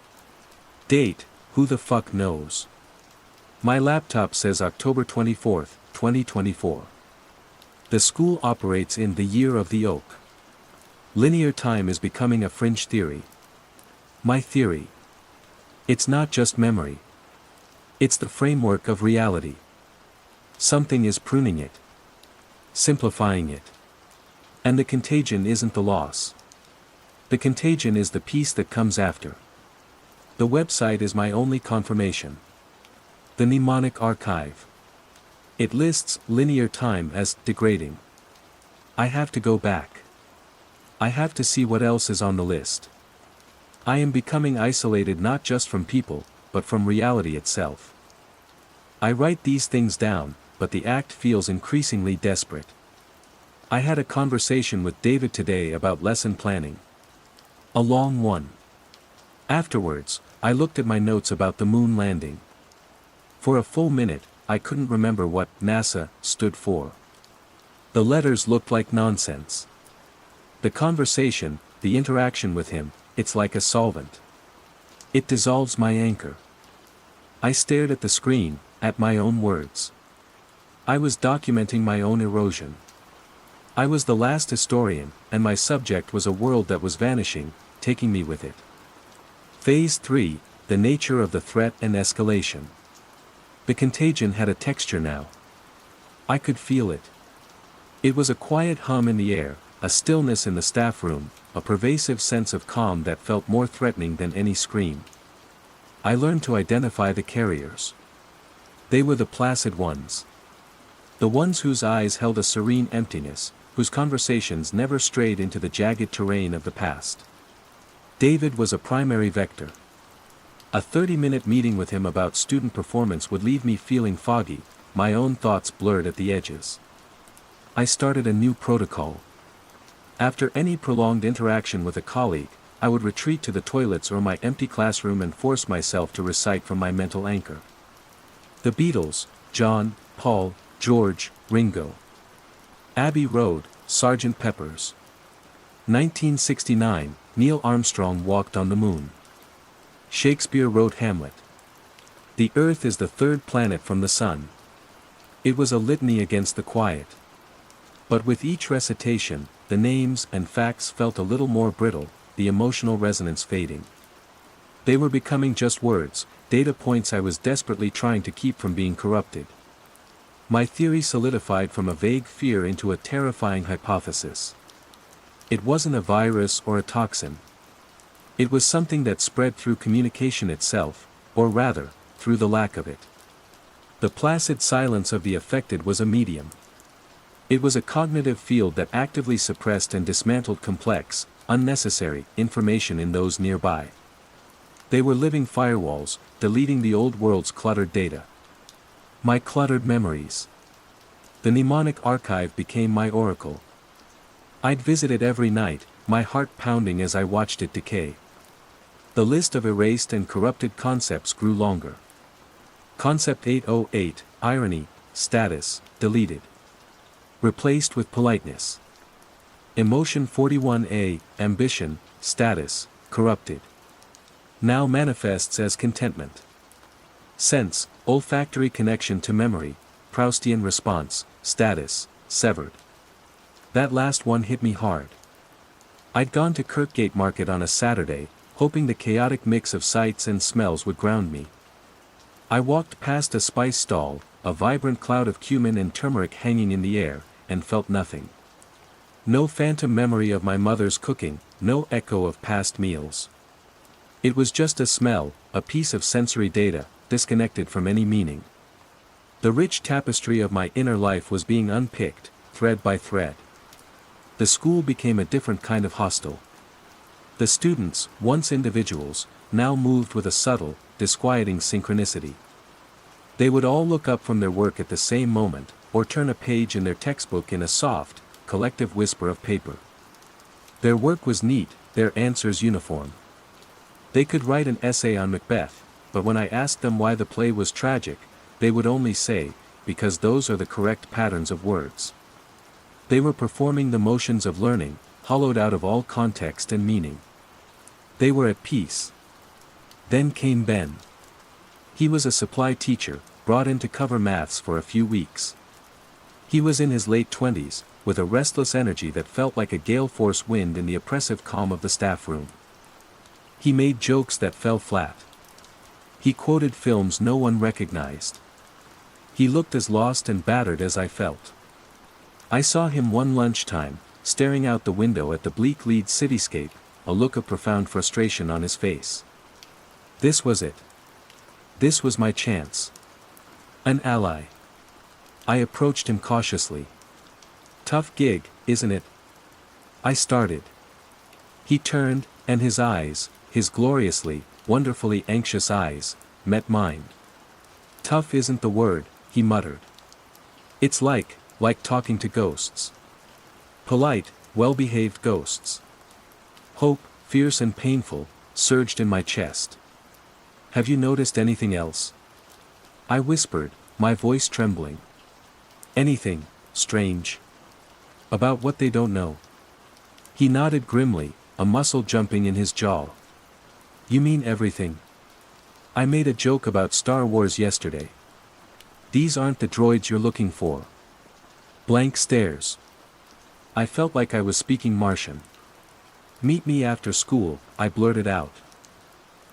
Date, who the fuck knows? My laptop says October 24th, 2024. The school operates in the year of the oak. Linear time is becoming a fringe theory. My theory. It's not just memory. It's the framework of reality. Something is pruning it. Simplifying it. And the contagion isn't the loss. The contagion is the piece that comes after. The website is my only confirmation. The mnemonic archive. It lists linear time as degrading. I have to go back. I have to see what else is on the list. I am becoming isolated not just from people, but from reality itself. I write these things down, but the act feels increasingly desperate. I had a conversation with David today about lesson planning. A long one. Afterwards, I looked at my notes about the moon landing. For a full minute, I couldn't remember what NASA stood for. The letters looked like nonsense. The conversation, the interaction with him, it's like a solvent. It dissolves my anchor. I stared at the screen, at my own words. I was documenting my own erosion. I was the last historian, and my subject was a world that was vanishing, taking me with it. Phase 3, the nature of the threat and escalation. The contagion had a texture now. I could feel it. It was a quiet hum in the air, a stillness in the staff room, a pervasive sense of calm that felt more threatening than any scream. I learned to identify the carriers. They were the placid ones. The ones whose eyes held a serene emptiness, whose conversations never strayed into the jagged terrain of the past. David was a primary vector. A 30-minute meeting with him about student performance would leave me feeling foggy, my own thoughts blurred at the edges. I started a new protocol. After any prolonged interaction with a colleague, I would retreat to the toilets or my empty classroom and force myself to recite from my mental anchor. The Beatles, John, Paul, George, Ringo. Abbey Road, Sgt. Pepper's. 1969, Neil Armstrong walked on the moon. Shakespeare wrote Hamlet. The Earth is the third planet from the Sun. It was a litany against the quiet. But with each recitation, the names and facts felt a little more brittle, the emotional resonance fading. They were becoming just words, data points I was desperately trying to keep from being corrupted. My theory solidified from a vague fear into a terrifying hypothesis. It wasn't a virus or a toxin. It was something that spread through communication itself, or rather, through the lack of it. The placid silence of the affected was a medium. It was a cognitive field that actively suppressed and dismantled complex, unnecessary information in those nearby. They were living firewalls, deleting the old world's cluttered data. My cluttered memories. The mnemonic archive became my oracle. I'd visit it every night, my heart pounding as I watched it decay. The list of erased and corrupted concepts grew longer. Concept 808, irony, status, deleted. Replaced with politeness. Emotion 41A, ambition, status, corrupted. Now manifests as contentment. Sense, olfactory connection to memory, Proustian response, status, severed. That last one hit me hard. I'd gone to Kirkgate Market on a Saturday, hoping the chaotic mix of sights and smells would ground me. I walked past a spice stall, a vibrant cloud of cumin and turmeric hanging in the air, and felt nothing. No phantom memory of my mother's cooking, no echo of past meals. It was just a smell, a piece of sensory data, disconnected from any meaning. The rich tapestry of my inner life was being unpicked, thread by thread. The school became a different kind of hostel. The students, once individuals, now moved with a subtle, disquieting synchronicity. They would all look up from their work at the same moment, or turn a page in their textbook in a soft, collective whisper of paper. Their work was neat, their answers uniform. They could write an essay on Macbeth, but when I asked them why the play was tragic, they would only say, because those are the correct patterns of words. They were performing the motions of learning, hollowed out of all context and meaning. They were at peace. Then came Ben. He was a supply teacher, brought in to cover maths for a few weeks. He was in his late 20s, with a restless energy that felt like a gale-force wind in the oppressive calm of the staff room. He made jokes that fell flat. He quoted films no one recognized. He looked as lost and battered as I felt. I saw him one lunchtime, staring out the window at the bleak Leeds cityscape, a look of profound frustration on his face. This was it. This was my chance. An ally. I approached him cautiously. Tough gig, isn't it? I started. He turned, and his eyes, his gloriously, wonderfully anxious eyes, met mine. Tough isn't the word, he muttered. It's like talking to ghosts. Polite, well-behaved ghosts. Hope, fierce and painful, surged in my chest. Have you noticed anything else? I whispered, my voice trembling. Anything, strange? About what they don't know. He nodded grimly, a muscle jumping in his jaw. You mean everything? I made a joke about Star Wars yesterday. These aren't the droids you're looking for. Blank stares. I felt like I was speaking Martian. Meet me after school, I blurted out.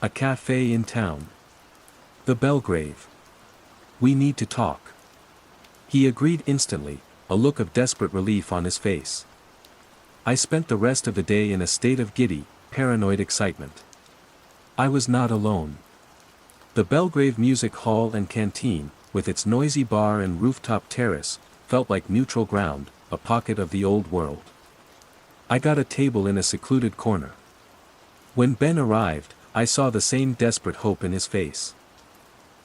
A cafe in town. The Belgrave. We need to talk. He agreed instantly, a look of desperate relief on his face. I spent the rest of the day in a state of giddy, paranoid excitement. I was not alone. The Belgrave Music Hall and Canteen, with its noisy bar and rooftop terrace, felt like neutral ground, a pocket of the old world. I got a table in a secluded corner. When Ben arrived, I saw the same desperate hope in his face.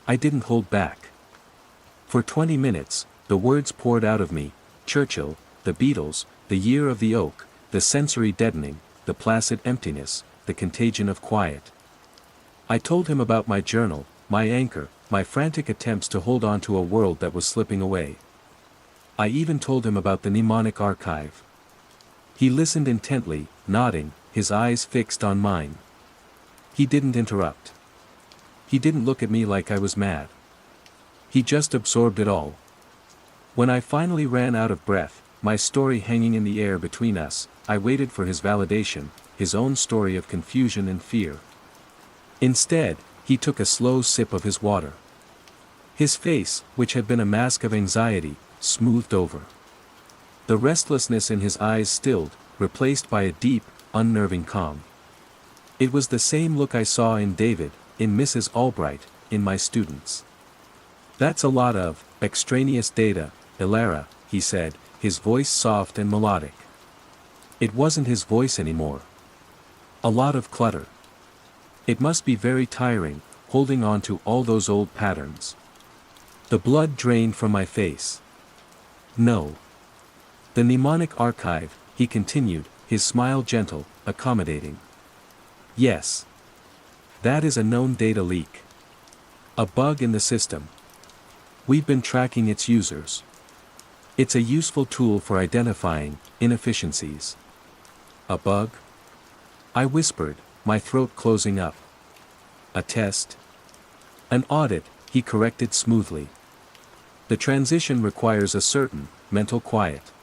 I didn't hold back. For 20 minutes, the words poured out of me: Churchill, the Beatles, the year of the oak, the sensory deadening, the placid emptiness, the contagion of quiet. I told him about my journal, my anchor, my frantic attempts to hold on to a world that was slipping away. I even told him about the mnemonic archive. He listened intently, nodding, his eyes fixed on mine. He didn't interrupt. He didn't look at me like I was mad. He just absorbed it all. When I finally ran out of breath, my story hanging in the air between us, I waited for his validation, his own story of confusion and fear. Instead, he took a slow sip of his water. His face, which had been a mask of anxiety, smoothed over. The restlessness in his eyes stilled, replaced by a deep, unnerving calm. It was the same look I saw in David, in Mrs. Albright, in my students. That's a lot of extraneous data, Ilara, he said, his voice soft and melodic. It wasn't his voice anymore. A lot of clutter. It must be very tiring, holding on to all those old patterns. The blood drained from my face. No. The mnemonic archive, he continued, his smile gentle, accommodating. Yes. That is a known data leak. A bug in the system. We've been tracking its users. It's a useful tool for identifying inefficiencies. A bug? I whispered, my throat closing up. A test? An audit, he corrected smoothly. The transition requires a certain mental quiet.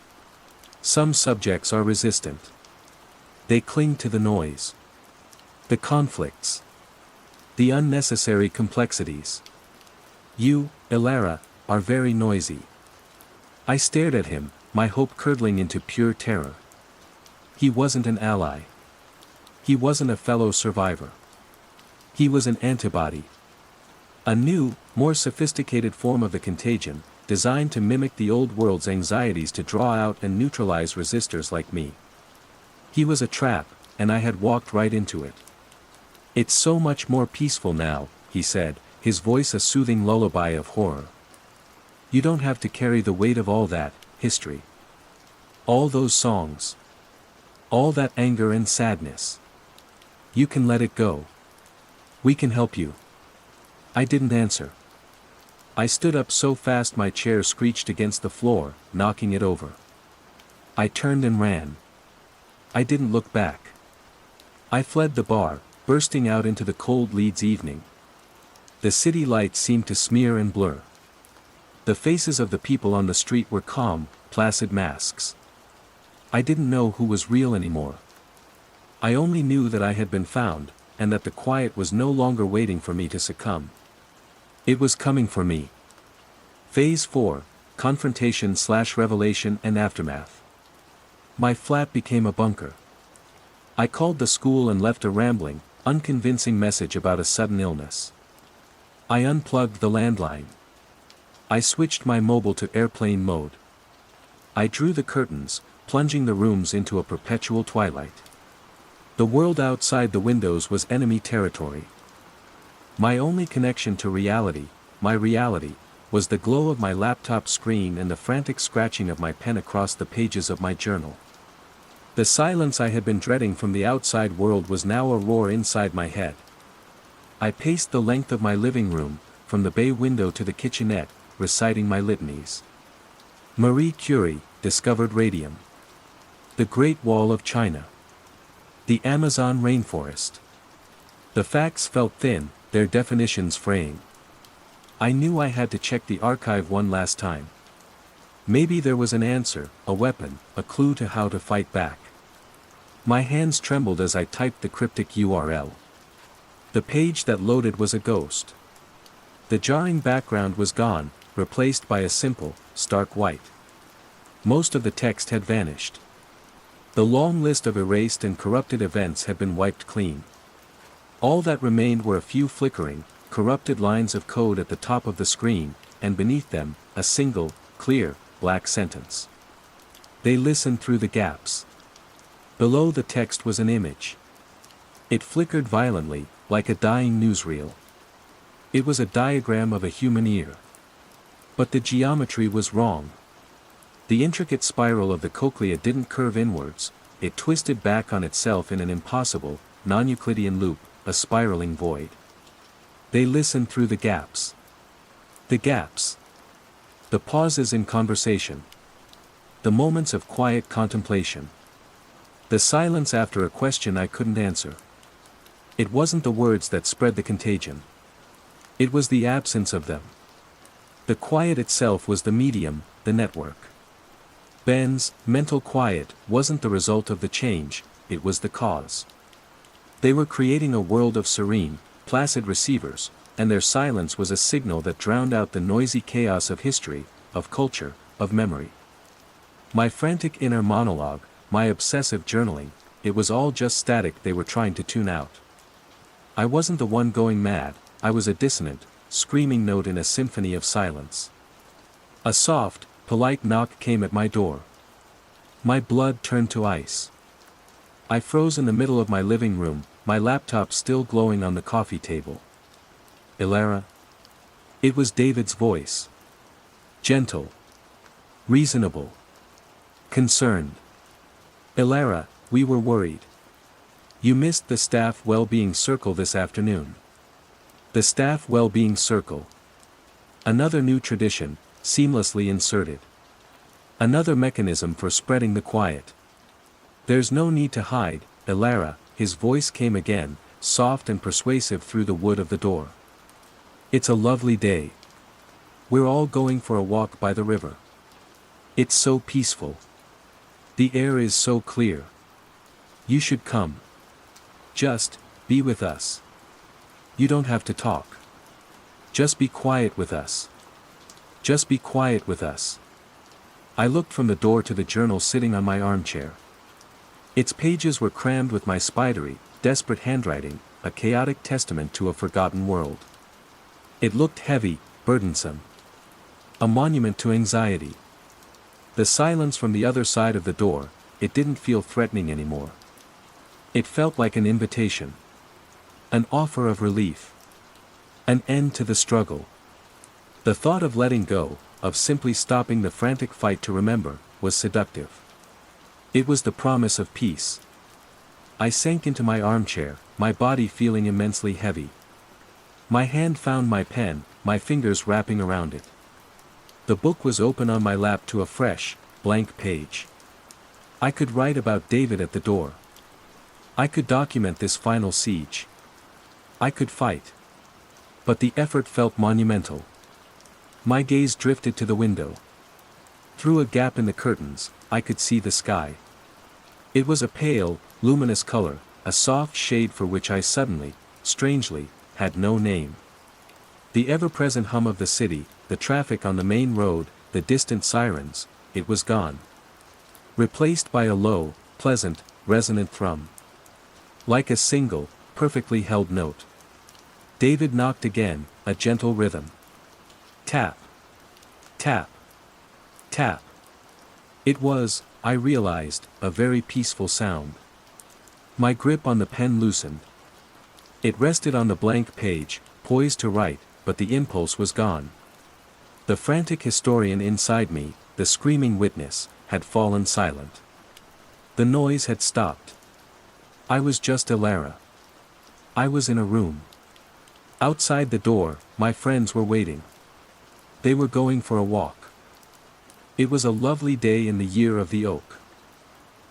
Some subjects are resistant. They cling to the noise. The conflicts. The unnecessary complexities. You, Ilara, are very noisy. I stared at him, my hope curdling into pure terror. He wasn't an ally. He wasn't a fellow survivor. He was an antibody. A new, more sophisticated form of the contagion, designed to mimic the old world's anxieties to draw out and neutralize resistors like me. He was a trap, and I had walked right into it. It's so much more peaceful now, he said, his voice a soothing lullaby of horror. You don't have to carry the weight of all that history. All those songs. All that anger and sadness. You can let it go. We can help you. I didn't answer. I stood up so fast my chair screeched against the floor, knocking it over. I turned and ran. I didn't look back. I fled the bar, bursting out into the cold Leeds evening. The city lights seemed to smear and blur. The faces of the people on the street were calm, placid masks. I didn't know who was real anymore. I only knew that I had been found, and that the quiet was no longer waiting for me to succumb. It was coming for me. Phase 4, Confrontation/Revelation and Aftermath. My flat became a bunker. I called the school and left a rambling, unconvincing message about a sudden illness. I unplugged the landline. I switched my mobile to airplane mode. I drew the curtains, plunging the rooms into a perpetual twilight. The world outside the windows was enemy territory. My only connection to reality, my reality, was the glow of my laptop screen and the frantic scratching of my pen across the pages of my journal. The silence I had been dreading from the outside world was now a roar inside my head. I paced the length of my living room, from the bay window to the kitchenette, reciting my litanies. Marie Curie discovered radium. The Great Wall of China. The Amazon rainforest. The facts felt thin, their definitions fraying. I knew I had to check the archive one last time. Maybe there was an answer, a weapon, a clue to how to fight back. My hands trembled as I typed the cryptic URL. The page that loaded was a ghost. The jarring background was gone, replaced by a simple, stark white. Most of the text had vanished. The long list of erased and corrupted events had been wiped clean. All that remained were a few flickering, corrupted lines of code at the top of the screen, and beneath them, a single, clear, black sentence. They listened through the gaps. Below the text was an image. It flickered violently, like a dying newsreel. It was a diagram of a human ear. But the geometry was wrong. The intricate spiral of the cochlea didn't curve inwards, it twisted back on itself in an impossible, non-Euclidean loop, a spiraling void. They listened through the gaps. The gaps. The pauses in conversation. The moments of quiet contemplation. The silence after a question I couldn't answer. It wasn't the words that spread the contagion. It was the absence of them. The quiet itself was the medium, the network. Ben's mental quiet wasn't the result of the change, it was the cause. They were creating a world of serene, placid receivers, and their silence was a signal that drowned out the noisy chaos of history, of culture, of memory. My frantic inner monologue, my obsessive journaling, it was all just static they were trying to tune out. I wasn't the one going mad, I was a dissonant, screaming note in a symphony of silence. A soft, polite knock came at my door. My blood turned to ice. I froze in the middle of my living room, my laptop still glowing on the coffee table. Elara? It was David's voice. Gentle. Reasonable. Concerned. Elara, we were worried. You missed the staff well-being circle this afternoon. The staff well-being circle. Another new tradition, seamlessly inserted. Another mechanism for spreading the quiet. There's no need to hide, Elara, his voice came again, soft and persuasive through the wood of the door. It's a lovely day. We're all going for a walk by the river. It's so peaceful. The air is so clear. You should come. Just, be with us. You don't have to talk. Just be quiet with us. Just be quiet with us. I looked from the door to the journal sitting on my armchair. Its pages were crammed with my spidery, desperate handwriting, a chaotic testament to a forgotten world. It looked heavy, burdensome. A monument to anxiety. The silence from the other side of the door, it didn't feel threatening anymore. It felt like an invitation. An offer of relief. An end to the struggle. The thought of letting go, of simply stopping the frantic fight to remember, was seductive. It was the promise of peace. I sank into my armchair, my body feeling immensely heavy. My hand found my pen, my fingers wrapping around it. The book was open on my lap to a fresh, blank page. I could write about David at the door. I could document this final siege. I could fight. But the effort felt monumental. My gaze drifted to the window. Through a gap in the curtains, I could see the sky. It was a pale, luminous color, a soft shade for which I suddenly, strangely, had no name. The ever-present hum of the city, the traffic on the main road, the distant sirens, it was gone. Replaced by a low, pleasant, resonant thrum. Like a single, perfectly held note. David knocked again, a gentle rhythm. Tap. Tap. Tap. It was, I realized, a very peaceful sound. My grip on the pen loosened. It rested on the blank page, poised to write, but the impulse was gone. The frantic historian inside me, the screaming witness, had fallen silent. The noise had stopped. I was just Elara. I was in a room. Outside the door, my friends were waiting. They were going for a walk. It was a lovely day in the year of the oak.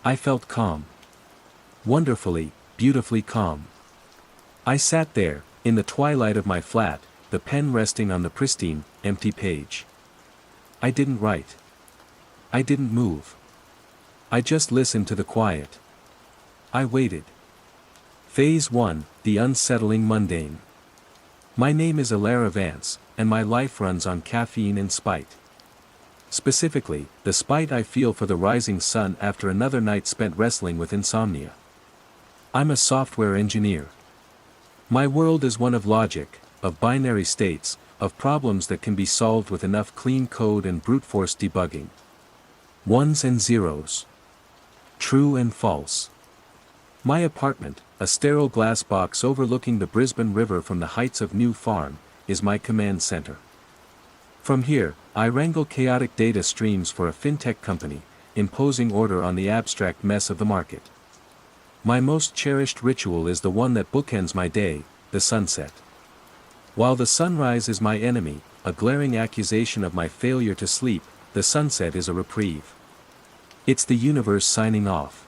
I felt calm. Wonderfully, beautifully calm. I sat there, in the twilight of my flat, the pen resting on the pristine, empty page. I didn't write. I didn't move. I just listened to the quiet. I waited. Phase 1, the unsettling mundane. My name is Elara Vance, and my life runs on caffeine and spite. Specifically, the spite I feel for the rising sun after another night spent wrestling with insomnia. I'm a software engineer. My world is one of logic, of binary states, of problems that can be solved with enough clean code and brute force debugging. Ones and zeros. True and false. My apartment, a sterile glass box overlooking the Brisbane River from the heights of New Farm, is my command center. From here, I wrangle chaotic data streams for a fintech company, imposing order on the abstract mess of the market. My most cherished ritual is the one that bookends my day, the sunset. While the sunrise is my enemy, a glaring accusation of my failure to sleep, the sunset is a reprieve. It's the universe signing off.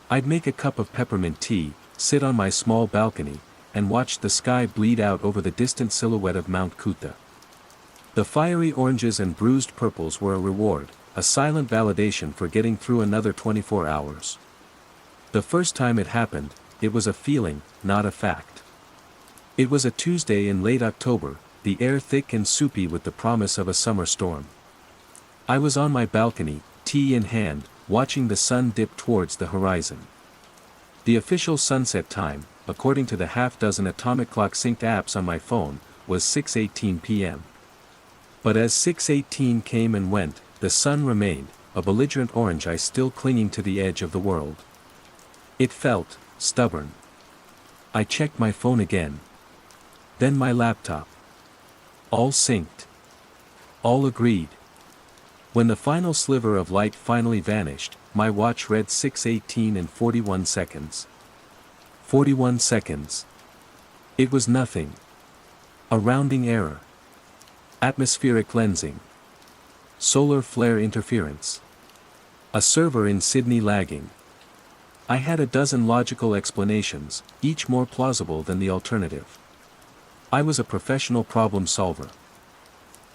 I'd make a cup of peppermint tea, sit on my small balcony, and watch the sky bleed out over the distant silhouette of Mount Kuta. The fiery oranges and bruised purples were a reward, a silent validation for getting through another 24 hours. The first time it happened, it was a feeling, not a fact. It was a Tuesday in late October, the air thick and soupy with the promise of a summer storm. I was on my balcony, tea in hand, watching the sun dip towards the horizon. The official sunset time, according to the half-dozen atomic clock synced apps on my phone, was 6:18 p.m. But as 6:18 came and went, the sun remained, a belligerent orange eye still clinging to the edge of the world. It felt stubborn. I checked my phone again. Then my laptop. All synced. All agreed. When the final sliver of light finally vanished, my watch read 6:18 and 41 seconds. 41 seconds. It was nothing. A rounding error. Atmospheric lensing. Solar flare interference. A server in Sydney lagging. I had a dozen logical explanations, each more plausible than the alternative. I was a professional problem solver.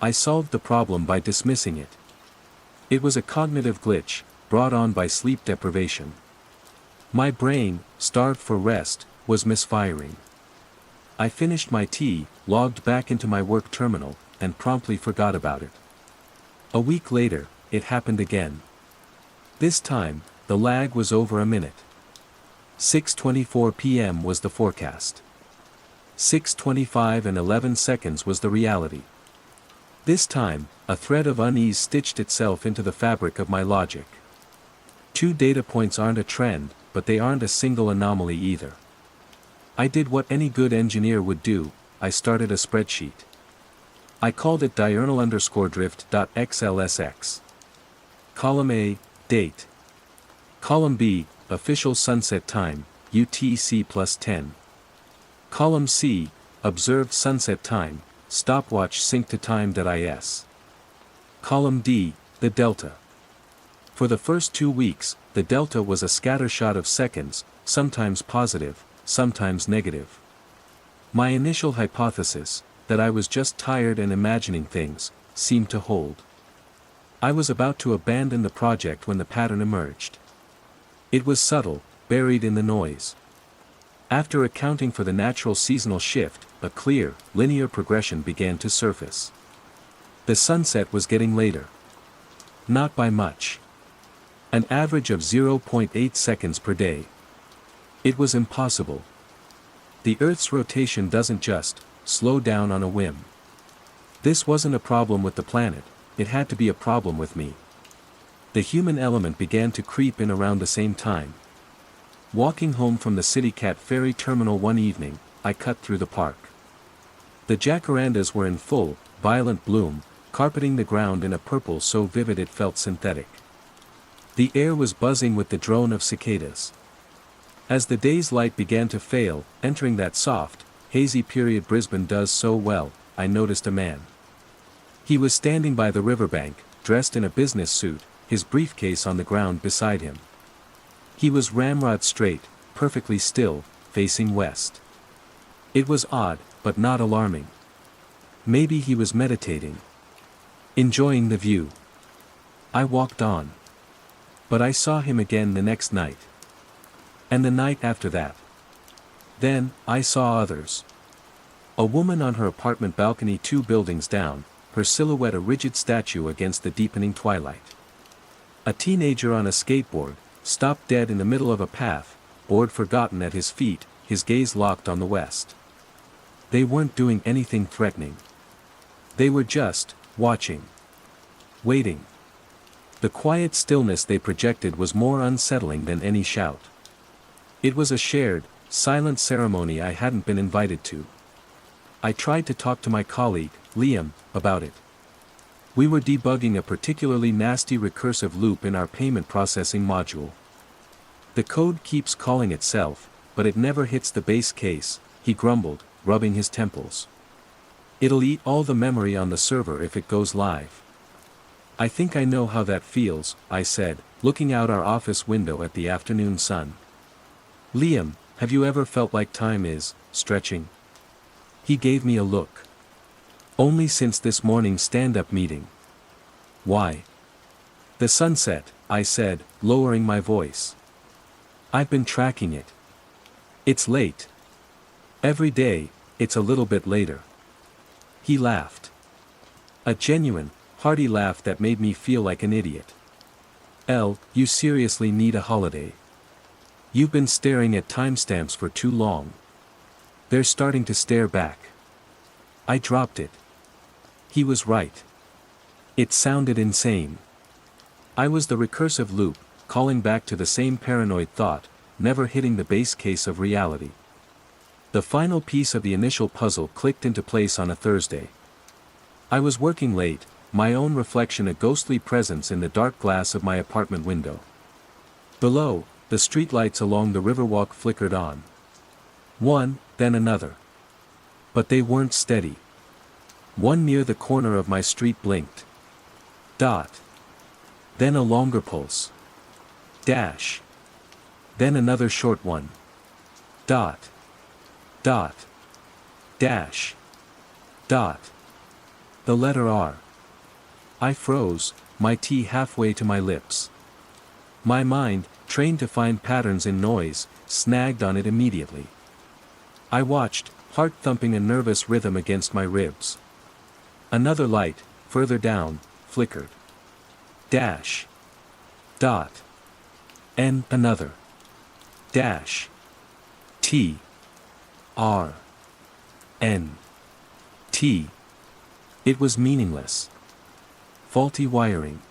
I solved the problem by dismissing it. It was a cognitive glitch, brought on by sleep deprivation. My brain, starved for rest, was misfiring. I finished my tea, logged back into my work terminal, and promptly forgot about it. A week later, it happened again. This time, the lag was over a minute. 6:24 p.m. was the forecast. 6:25 and 11 seconds was the reality. This time, a thread of unease stitched itself into the fabric of my logic. 2 data points aren't a trend, but they aren't a single anomaly either. I did what any good engineer would do, I started a spreadsheet. I called it diurnal_drift.xlsx. Column A, date. Column B, official sunset time, UTC +10. Column C, observed sunset time, stopwatch sync to time.is. Column D, the delta. For the first 2 weeks, the delta was a scattershot of seconds, sometimes positive, sometimes negative. My initial hypothesis, that I was just tired and imagining things, seemed to hold. I was about to abandon the project when the pattern emerged. It was subtle, buried in the noise. After accounting for the natural seasonal shift, a clear, linear progression began to surface. The sunset was getting later. Not by much. An average of 0.8 seconds per day. It was impossible. The Earth's rotation doesn't just slow down on a whim. This wasn't a problem with the planet, it had to be a problem with me. The human element began to creep in around the same time. Walking home from the CityCat ferry terminal one evening, I cut through the park. The jacarandas were in full, violent bloom, carpeting the ground in a purple so vivid it felt synthetic. The air was buzzing with the drone of cicadas. As the day's light began to fail, entering that soft, hazy period Brisbane does so well, I noticed a man. He was standing by the riverbank, dressed in a business suit, his briefcase on the ground beside him. He was ramrod straight, perfectly still, facing west. It was odd, but not alarming. Maybe he was meditating. Enjoying the view. I walked on. But I saw him again the next night. And the night after that. Then, I saw others. A woman on her apartment balcony 2 buildings down, her silhouette a rigid statue against the deepening twilight. A teenager on a skateboard, stopped dead in the middle of a path, board forgotten at his feet, his gaze locked on the west. They weren't doing anything threatening. They were just watching. Waiting. The quiet stillness they projected was more unsettling than any shout. It was a shared, silent ceremony I hadn't been invited to. I tried to talk to my colleague, Liam, about it. We were debugging a particularly nasty recursive loop in our payment processing module. The code keeps calling itself, but it never hits the base case, he grumbled, rubbing his temples. It'll eat all the memory on the server if it goes live. I think I know how that feels, I said, looking out our office window at the afternoon sun. Liam, have you ever felt like time is stretching? He gave me a look. Only since this morning's stand-up meeting. Why? The sunset, I said, lowering my voice. I've been tracking it. It's late. Every day, it's a little bit later. He laughed. A genuine, hearty laugh that made me feel like an idiot. You seriously need a holiday. You've been staring at timestamps for too long. They're starting to stare back. I dropped it. He was right. It sounded insane. I was the recursive loop, calling back to the same paranoid thought, never hitting the base case of reality. The final piece of the initial puzzle clicked into place on a Thursday. I was working late, my own reflection a ghostly presence in the dark glass of my apartment window. Below, the streetlights along the riverwalk flickered on. One, then another. But they weren't steady. One near the corner of my street blinked. Dot. Then a longer pulse. Dash. Then another short one. Dot. Dot. Dash. Dot. The letter R. I froze, my tea halfway to my lips. My mind, trained to find patterns in noise, snagged on it immediately. I watched, heart thumping a nervous rhythm against my ribs. Another light, further down, flickered. Dash. Dot. And another. Dash. T. R. N. T. It was meaningless. Faulty wiring.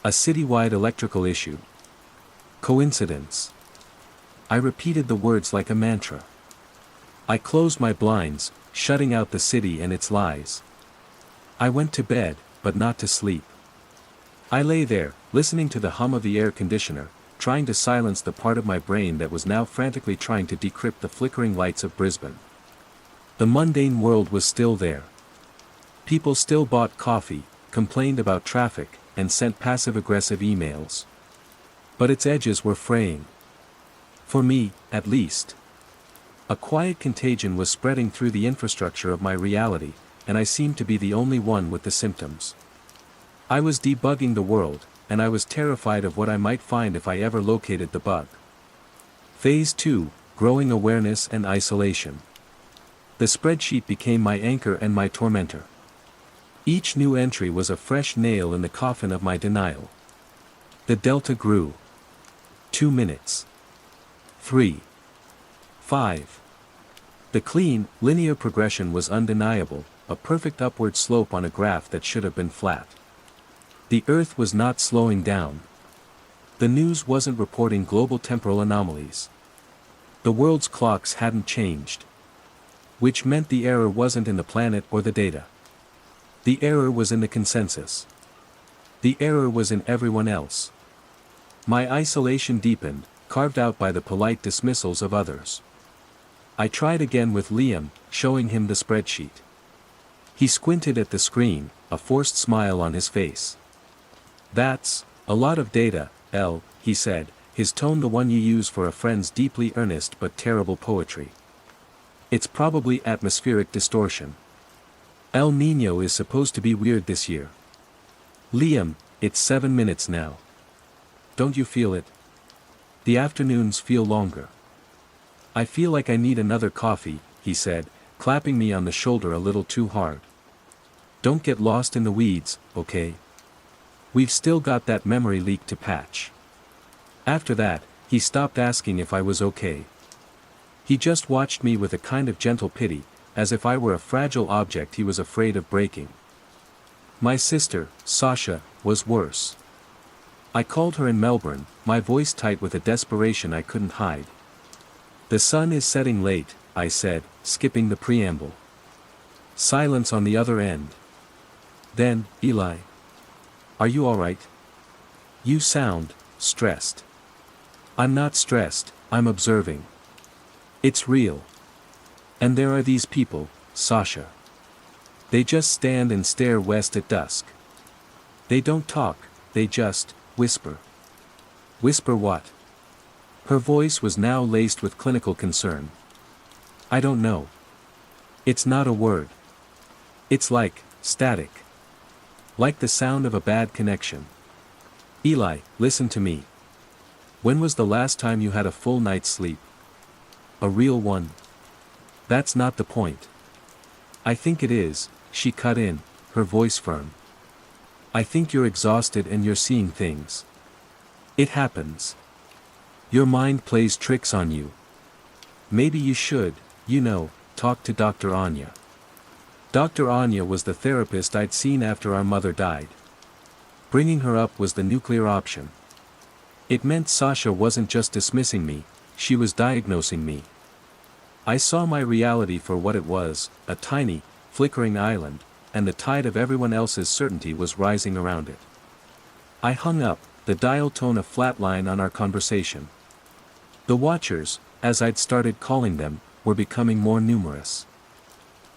A citywide electrical issue. Coincidence. I repeated the words like a mantra. I closed my blinds, shutting out the city and its lies. I went to bed, but not to sleep. I lay there, listening to the hum of the air conditioner, trying to silence the part of my brain that was now frantically trying to decrypt the flickering lights of Brisbane. The mundane world was still there. People still bought coffee, complained about traffic, and sent passive-aggressive emails. But its edges were fraying. For me, at least. A quiet contagion was spreading through the infrastructure of my reality, and I seemed to be the only one with the symptoms. I was debugging the world, and I was terrified of what I might find if I ever located the bug. Phase 2, Growing Awareness and Isolation. The spreadsheet became my anchor and my tormentor. Each new entry was a fresh nail in the coffin of my denial. The delta grew. 2 minutes. 3. 5. The clean, linear progression was undeniable, a perfect upward slope on a graph that should have been flat. The Earth was not slowing down. The news wasn't reporting global temporal anomalies. The world's clocks hadn't changed. Which meant the error wasn't in the planet or the data. The error was in the consensus. The error was in everyone else. My isolation deepened, carved out by the polite dismissals of others. I tried again with Liam, showing him the spreadsheet. He squinted at the screen, a forced smile on his face. "That's a lot of data, L," he said, his tone the one you use for a friend's deeply earnest but terrible poetry. "It's probably atmospheric distortion. El Niño is supposed to be weird this year." "Liam, it's 7 minutes now. Don't you feel it? The afternoons feel longer." "I feel like I need another coffee," he said, clapping me on the shoulder a little too hard. "Don't get lost in the weeds, okay? We've still got that memory leak to patch." After that, he stopped asking if I was okay. He just watched me with a kind of gentle pity, as if I were a fragile object he was afraid of breaking. My sister, Sasha, was worse. I called her in Melbourne, my voice tight with a desperation I couldn't hide. "The sun is setting late," I said, skipping the preamble. Silence on the other end. Then, "Eli. Are you alright? You sound stressed." "I'm not stressed, I'm observing. It's real. And there are these people, Sasha. They just stand and stare west at dusk. They don't talk, they just whisper." "Whisper what?" Her voice was now laced with clinical concern. "I don't know. It's not a word. It's like static. Like the sound of a bad connection. Eli, listen to me. When was the last time you had a full night's sleep? A real one?" "That's not the point." "I think it is," she cut in, her voice firm. "I think you're exhausted and you're seeing things. It happens. Your mind plays tricks on you. Maybe you should, talk to Dr. Anya." Dr. Anya was the therapist I'd seen after our mother died. Bringing her up was the nuclear option. It meant Sasha wasn't just dismissing me, she was diagnosing me. I saw my reality for what it was, a tiny, flickering island, and the tide of everyone else's certainty was rising around it. I hung up, the dial tone a flat line on our conversation. The watchers, as I'd started calling them, were becoming more numerous.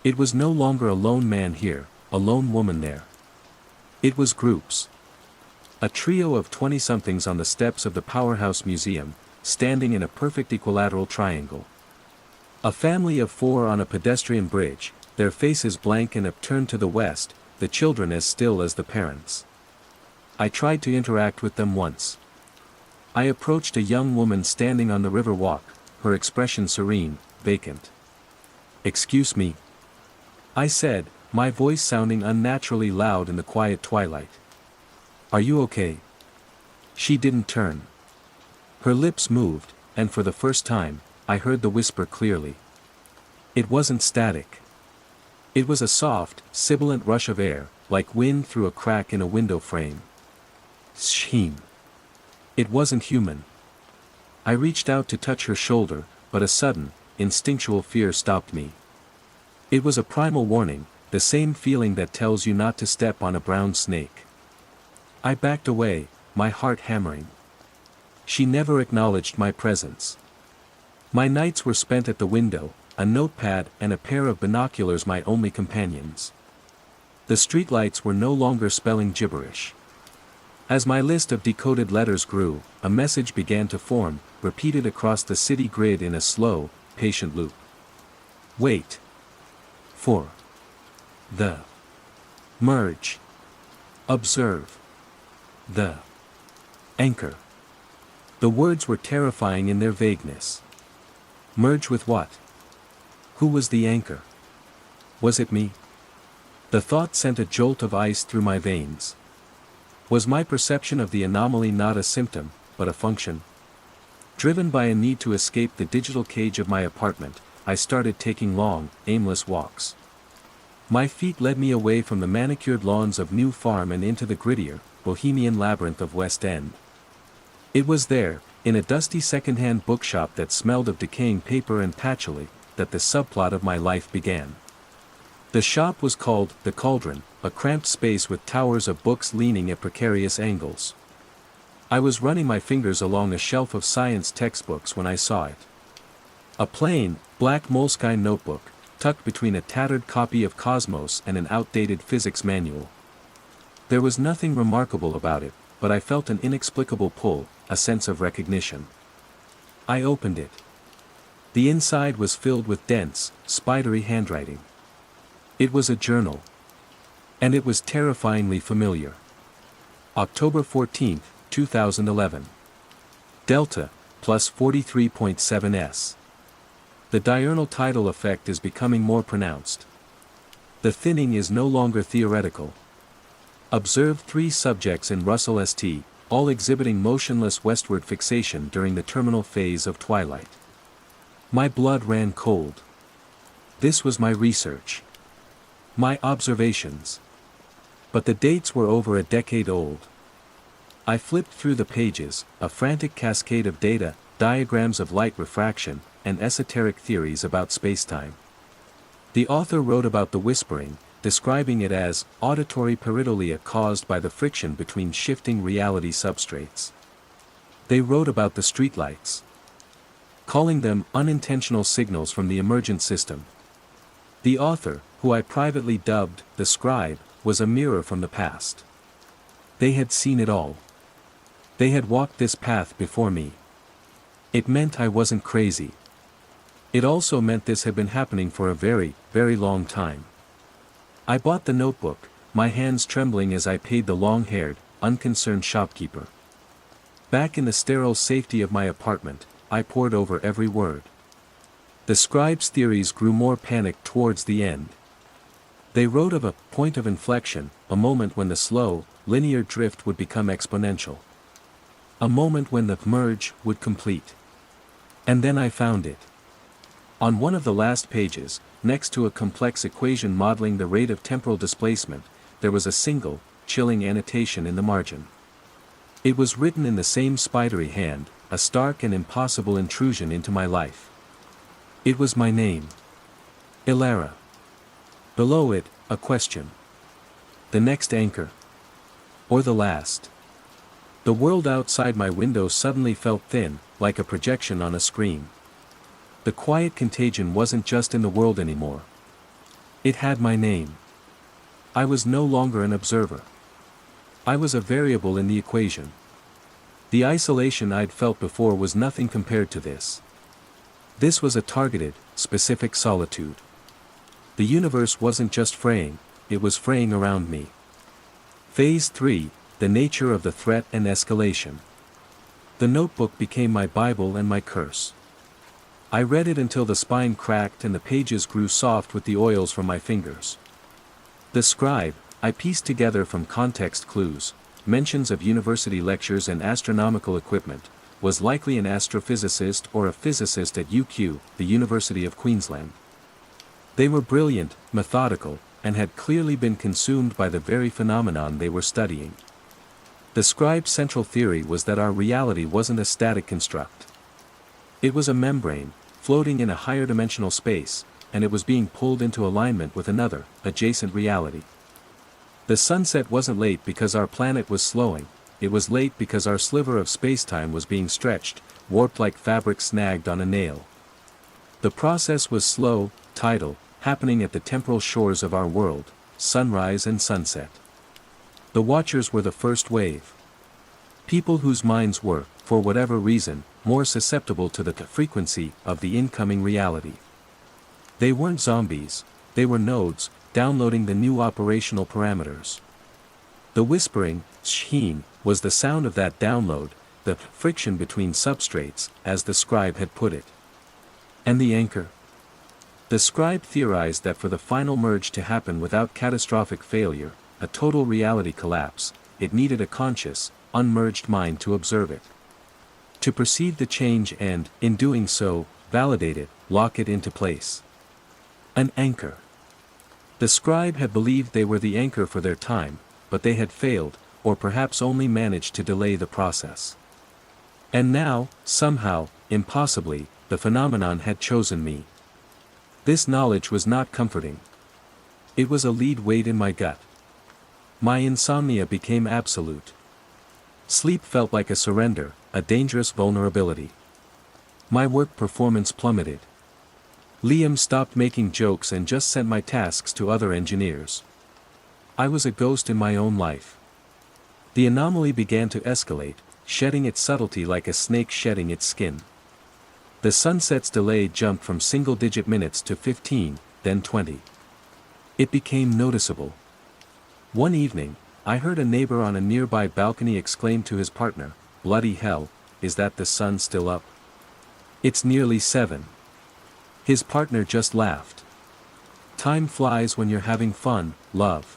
It was no longer a lone man here, a lone woman there. It was groups. A trio of 20-somethings on the steps of the Powerhouse Museum, standing in a perfect equilateral triangle. A family of 4 on a pedestrian bridge, their faces blank and upturned to the west, the children as still as the parents. I tried to interact with them once. I approached a young woman standing on the river walk, her expression serene, vacant. "Excuse me," I said, my voice sounding unnaturally loud in the quiet twilight. "Are you okay?" She didn't turn. Her lips moved, and for the first time, I heard the whisper clearly. It wasn't static. It was a soft, sibilant rush of air, like wind through a crack in a window frame. Sheen. It wasn't human. I reached out to touch her shoulder, but a sudden, instinctual fear stopped me. It was a primal warning, the same feeling that tells you not to step on a brown snake. I backed away, my heart hammering. She never acknowledged my presence. My nights were spent at the window, a notepad and a pair of binoculars my only companions. The streetlights were no longer spelling gibberish. As my list of decoded letters grew, a message began to form, repeated across the city grid in a slow, patient loop. Wait. For. The. Merge. Observe. The. Anchor. The words were terrifying in their vagueness. Merge with what? Who was the anchor? Was it me? The thought sent a jolt of ice through my veins. Was my perception of the anomaly not a symptom, but a function? Driven by a need to escape the digital cage of my apartment, I started taking long, aimless walks. My feet led me away from the manicured lawns of New Farm and into the grittier, bohemian labyrinth of West End. It was there, in a dusty second-hand bookshop that smelled of decaying paper and patchouli, that the subplot of my life began. The shop was called The Cauldron, a cramped space with towers of books leaning at precarious angles. I was running my fingers along a shelf of science textbooks when I saw it. A plain, black moleskine notebook, tucked between a tattered copy of Cosmos and an outdated physics manual. There was nothing remarkable about it, but I felt an inexplicable pull, a sense of recognition. I opened it. The inside was filled with dense, spidery handwriting. It was a journal. And it was terrifyingly familiar. October 14, 2011. Delta, plus 43.7 s. The diurnal tidal effect is becoming more pronounced. The thinning is no longer theoretical. Observed 3 subjects in Russell St., all exhibiting motionless westward fixation during the terminal phase of twilight. My blood ran cold. This was my research. My observations. But the dates were over a decade old. I flipped through the pages, a frantic cascade of data, diagrams of light refraction, and esoteric theories about spacetime. The author wrote about the whispering, describing it as auditory pareidolia caused by the friction between shifting reality substrates. They wrote about the streetlights, calling them unintentional signals from the emergent system. The author, who I privately dubbed the scribe, was a mirror from the past. They had seen it all. They had walked this path before me. It meant I wasn't crazy. It also meant this had been happening for a very, very long time. I bought the notebook, my hands trembling as I paid the long-haired, unconcerned shopkeeper. Back in the sterile safety of my apartment, I pored over every word. The scribe's theories grew more panicked towards the end. They wrote of a point of inflection, a moment when the slow, linear drift would become exponential. A moment when the merge would complete. And then I found it. On one of the last pages, next to a complex equation modeling the rate of temporal displacement, there was a single, chilling annotation in the margin. It was written in the same spidery hand, a stark and impossible intrusion into my life. It was my name. Ilara. Below it, a question. The next anchor? Or the last? The world outside my window suddenly felt thin, like a projection on a screen. The quiet contagion wasn't just in the world anymore. It had my name. I was no longer an observer. I was a variable in the equation. The isolation I'd felt before was nothing compared to this. This was a targeted, specific solitude. The universe wasn't just fraying, it was fraying around me. Phase 3, the nature of the threat and escalation. The notebook became my Bible and my curse. I read it until the spine cracked and the pages grew soft with the oils from my fingers. The scribe, I pieced together from context clues, mentions of university lectures and astronomical equipment, was likely an astrophysicist or a physicist at UQ, the University of Queensland. They were brilliant, methodical, and had clearly been consumed by the very phenomenon they were studying. The scribe's central theory was that our reality wasn't a static construct. It was a membrane, floating in a higher dimensional space, and it was being pulled into alignment with another, adjacent reality. The sunset wasn't late because our planet was slowing, it was late because our sliver of spacetime was being stretched, warped like fabric snagged on a nail. The process was slow, tidal, happening at the temporal shores of our world, sunrise and sunset. The watchers were the first wave. People whose minds were, for whatever reason, more susceptible to the frequency of the incoming reality. They weren't zombies, they were nodes, downloading the new operational parameters. The whispering, sheen, was the sound of that download, the friction between substrates, as the scribe had put it. And the anchor? The scribe theorized that for the final merge to happen without catastrophic failure, a total reality collapse, it needed a conscious, unmerged mind to observe it. To perceive the change and, in doing so, validate it, lock it into place. An anchor. The scribe had believed they were the anchor for their time, but they had failed, or perhaps only managed to delay the process. And now, somehow, impossibly, the phenomenon had chosen me. This knowledge was not comforting. It was a lead weight in my gut. My insomnia became absolute. Sleep felt like a surrender, a dangerous vulnerability. My work performance plummeted. Liam stopped making jokes and just sent my tasks to other engineers. I was a ghost in my own life. The anomaly began to escalate, shedding its subtlety like a snake shedding its skin. The sunset's delay jumped from single-digit minutes to 15, then 20. It became noticeable. One evening, I heard a neighbor on a nearby balcony exclaim to his partner, "Bloody hell, is that the sun still up? It's nearly 7. His partner just laughed. Time flies when you're having fun, love.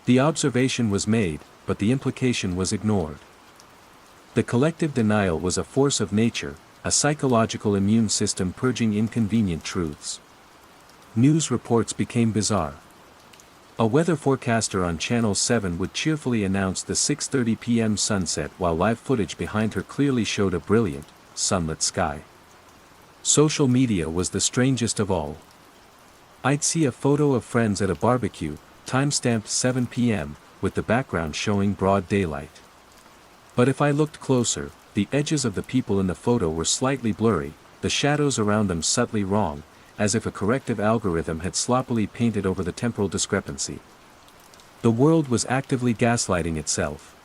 The observation was made, but the implication was ignored. The collective denial was a force of nature, a psychological immune system purging inconvenient truths. News reports became bizarre. A weather forecaster on Channel 7 would cheerfully announce the 6:30 p.m. sunset while live footage behind her clearly showed a brilliant, sunlit sky. Social media was the strangest of all. I'd see a photo of friends at a barbecue, time-stamped 7 p.m., with the background showing broad daylight. But if I looked closer, the edges of the people in the photo were slightly blurry, the shadows around them subtly wrong, as if a corrective algorithm had sloppily painted over the temporal discrepancy. The world was actively gaslighting itself.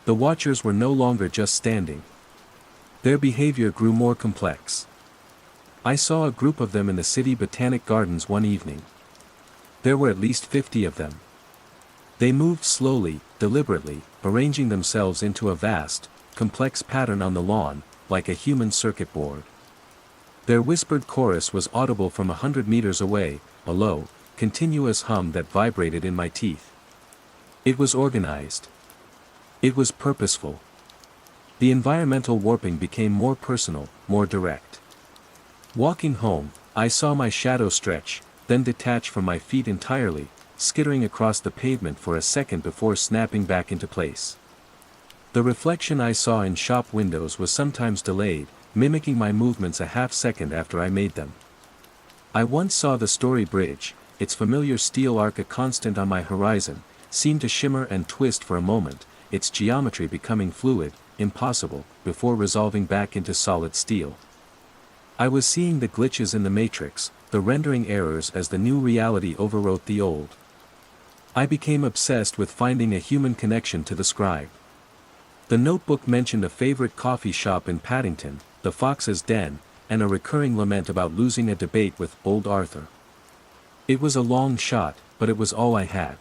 The watchers were no longer just standing. Their behavior grew more complex. I saw a group of them in the city botanic gardens one evening. There were at least 50 of them. They moved slowly, deliberately, arranging themselves into a vast, complex pattern on the lawn, like a human circuit board. Their whispered chorus was audible from 100 meters away, a low, continuous hum that vibrated in my teeth. It was organized. It was purposeful. The environmental warping became more personal, more direct. Walking home, I saw my shadow stretch, then detach from my feet entirely, skittering across the pavement for a second before snapping back into place. The reflection I saw in shop windows was sometimes delayed, mimicking my movements a half-second after I made them. I once saw the Story Bridge, its familiar steel arc a constant on my horizon, seemed to shimmer and twist for a moment, its geometry becoming fluid, impossible, before resolving back into solid steel. I was seeing the glitches in the matrix, the rendering errors as the new reality overwrote the old. I became obsessed with finding a human connection to the scribe. The notebook mentioned a favorite coffee shop in Paddington, the Fox's Den, and a recurring lament about losing a debate with old Arthur. It was a long shot, but it was all I had.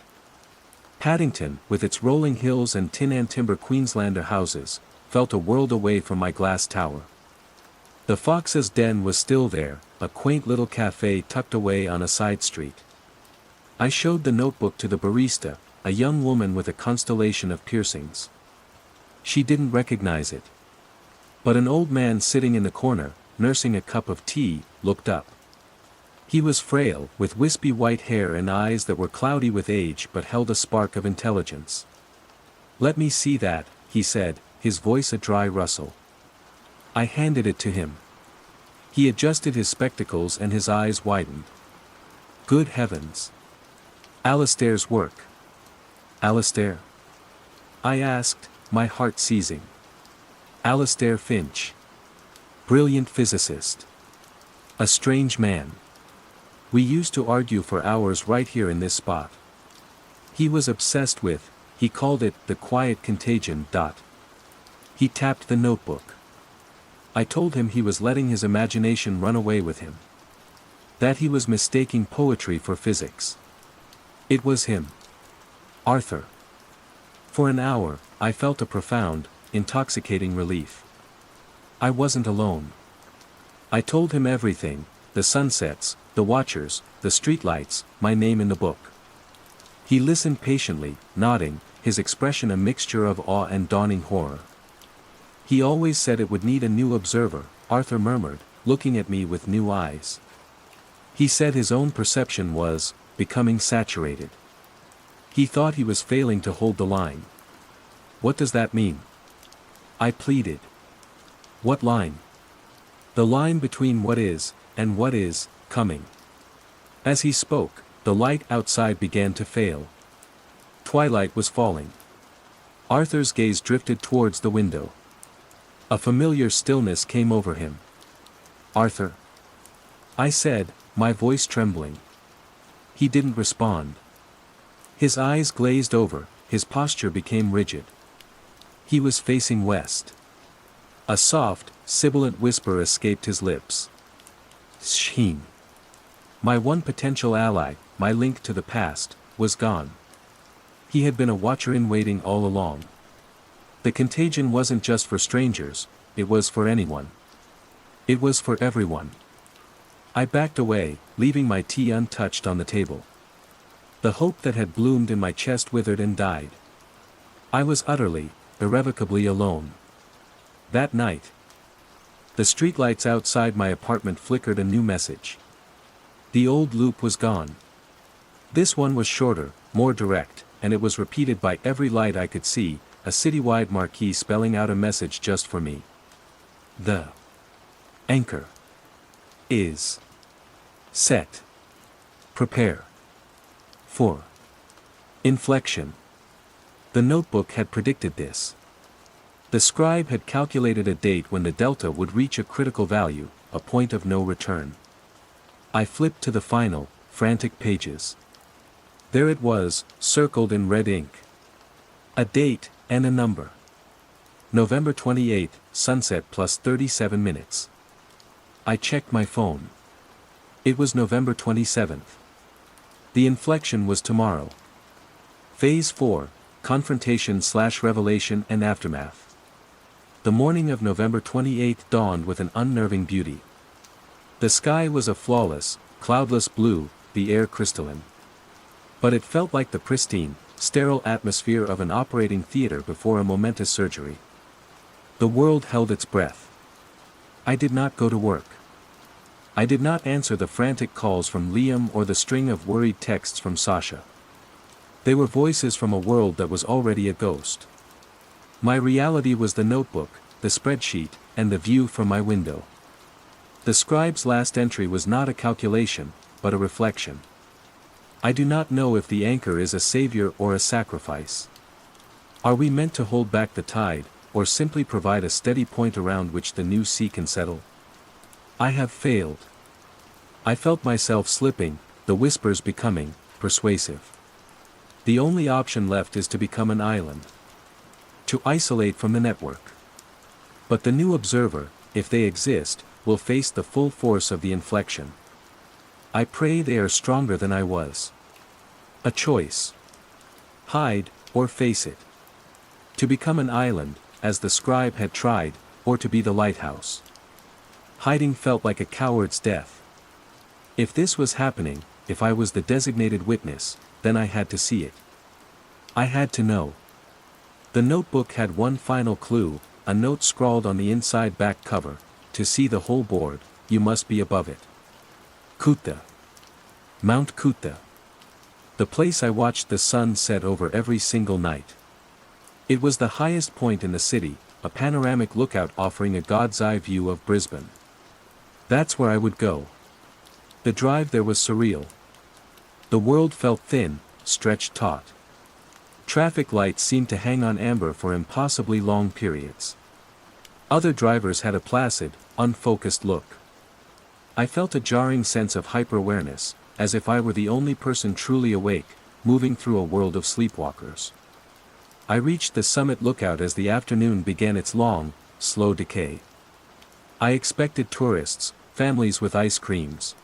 Paddington, with its rolling hills and tin and timber Queenslander houses, felt a world away from my glass tower. The Fox's Den was still there, a quaint little cafe tucked away on a side street. I showed the notebook to the barista, a young woman with a constellation of piercings. She didn't recognize it. But an old man sitting in the corner, nursing a cup of tea, looked up. He was frail, with wispy white hair and eyes that were cloudy with age but held a spark of intelligence. "Let me see that," he said, his voice a dry rustle. I handed it to him. He adjusted his spectacles and his eyes widened. Good heavens! Alistair's work. Alistair? I asked, my heart seizing. Alistair Finch. Brilliant physicist. A strange man. We used to argue for hours right here in this spot. He was obsessed with, he called it, the quiet contagion. He tapped the notebook. I told him he was letting his imagination run away with him. That he was mistaking poetry for physics. It was him. Arthur. For an hour, I felt a profound, intoxicating relief. I wasn't alone. I told him everything, the sunsets, the watchers, the streetlights, my name in the book. He listened patiently, nodding, his expression a mixture of awe and dawning horror. He always said it would need a new observer, Arthur murmured, looking at me with new eyes. He said his own perception was becoming saturated. He thought he was failing to hold the line. What does that mean? I pleaded. What line? The line between what is, and what is, coming. As he spoke, the light outside began to fail. Twilight was falling. Arthur's gaze drifted towards the window. A familiar stillness came over him. Arthur? I said, my voice trembling. He didn't respond. His eyes glazed over, his posture became rigid. He was facing west. A soft, sibilant whisper escaped his lips. Sheen. My one potential ally, my link to the past, was gone. He had been a watcher-in-waiting all along. The contagion wasn't just for strangers, it was for anyone. It was for everyone. I backed away, leaving my tea untouched on the table. The hope that had bloomed in my chest withered and died. I was utterly, irrevocably alone. That night, the streetlights outside my apartment flickered a new message. The old loop was gone. This one was shorter, more direct, and it was repeated by every light I could see, a citywide marquee spelling out a message just for me. The anchor is set. Prepare for inflection. The notebook had predicted this. The scribe had calculated a date when the delta would reach a critical value, a point of no return. I flipped to the final, frantic pages. There it was, circled in red ink. A date, and a number. November 28, sunset plus 37 minutes. I checked my phone. It was November 27th. The inflection was tomorrow. Phase 4, confrontation/revelation and aftermath. The morning of November 28 dawned with an unnerving beauty. The sky was a flawless, cloudless blue, the air crystalline. But it felt like the pristine, sterile atmosphere of an operating theater before a momentous surgery. The world held its breath. I did not go to work. I did not answer the frantic calls from Liam or the string of worried texts from Sasha. They were voices from a world that was already a ghost. My reality was the notebook, the spreadsheet, and the view from my window. The scribe's last entry was not a calculation, but a reflection. I do not know if the anchor is a savior or a sacrifice. Are we meant to hold back the tide, or simply provide a steady point around which the new sea can settle? I have failed. I felt myself slipping, the whispers becoming persuasive. The only option left is to become an island. To isolate from the network. But the new observer, if they exist, will face the full force of the inflection. I pray they are stronger than I was. A choice. Hide, or face it. To become an island, as the scribe had tried, or to be the lighthouse. Hiding felt like a coward's death. If this was happening, if I was the designated witness, then I had to see it. I had to know. The notebook had one final clue, a note scrawled on the inside back cover: to see the whole board, you must be above it. Kuta. Mount Kuta. The place I watched the sun set over every single night. It was the highest point in the city, a panoramic lookout offering a god's eye view of Brisbane. That's where I would go. The drive there was surreal. The world felt thin, stretched taut. Traffic lights seemed to hang on amber for impossibly long periods. Other drivers had a placid, unfocused look. I felt a jarring sense of hyper-awareness, as if I were the only person truly awake, moving through a world of sleepwalkers. I reached the summit lookout as the afternoon began its long, slow decay. I expected tourists, families with ice creams.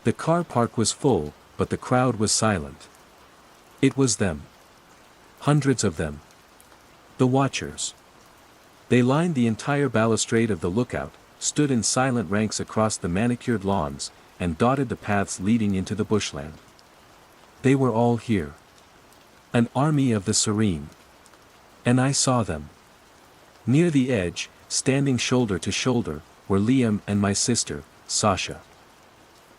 The car park was full, but the crowd was silent. It was them. Hundreds of them. The watchers. They lined the entire balustrade of the lookout, stood in silent ranks across the manicured lawns, and dotted the paths leading into the bushland. They were all here. An army of the serene. And I saw them. Near the edge, standing shoulder to shoulder, were Liam and my sister, Sasha.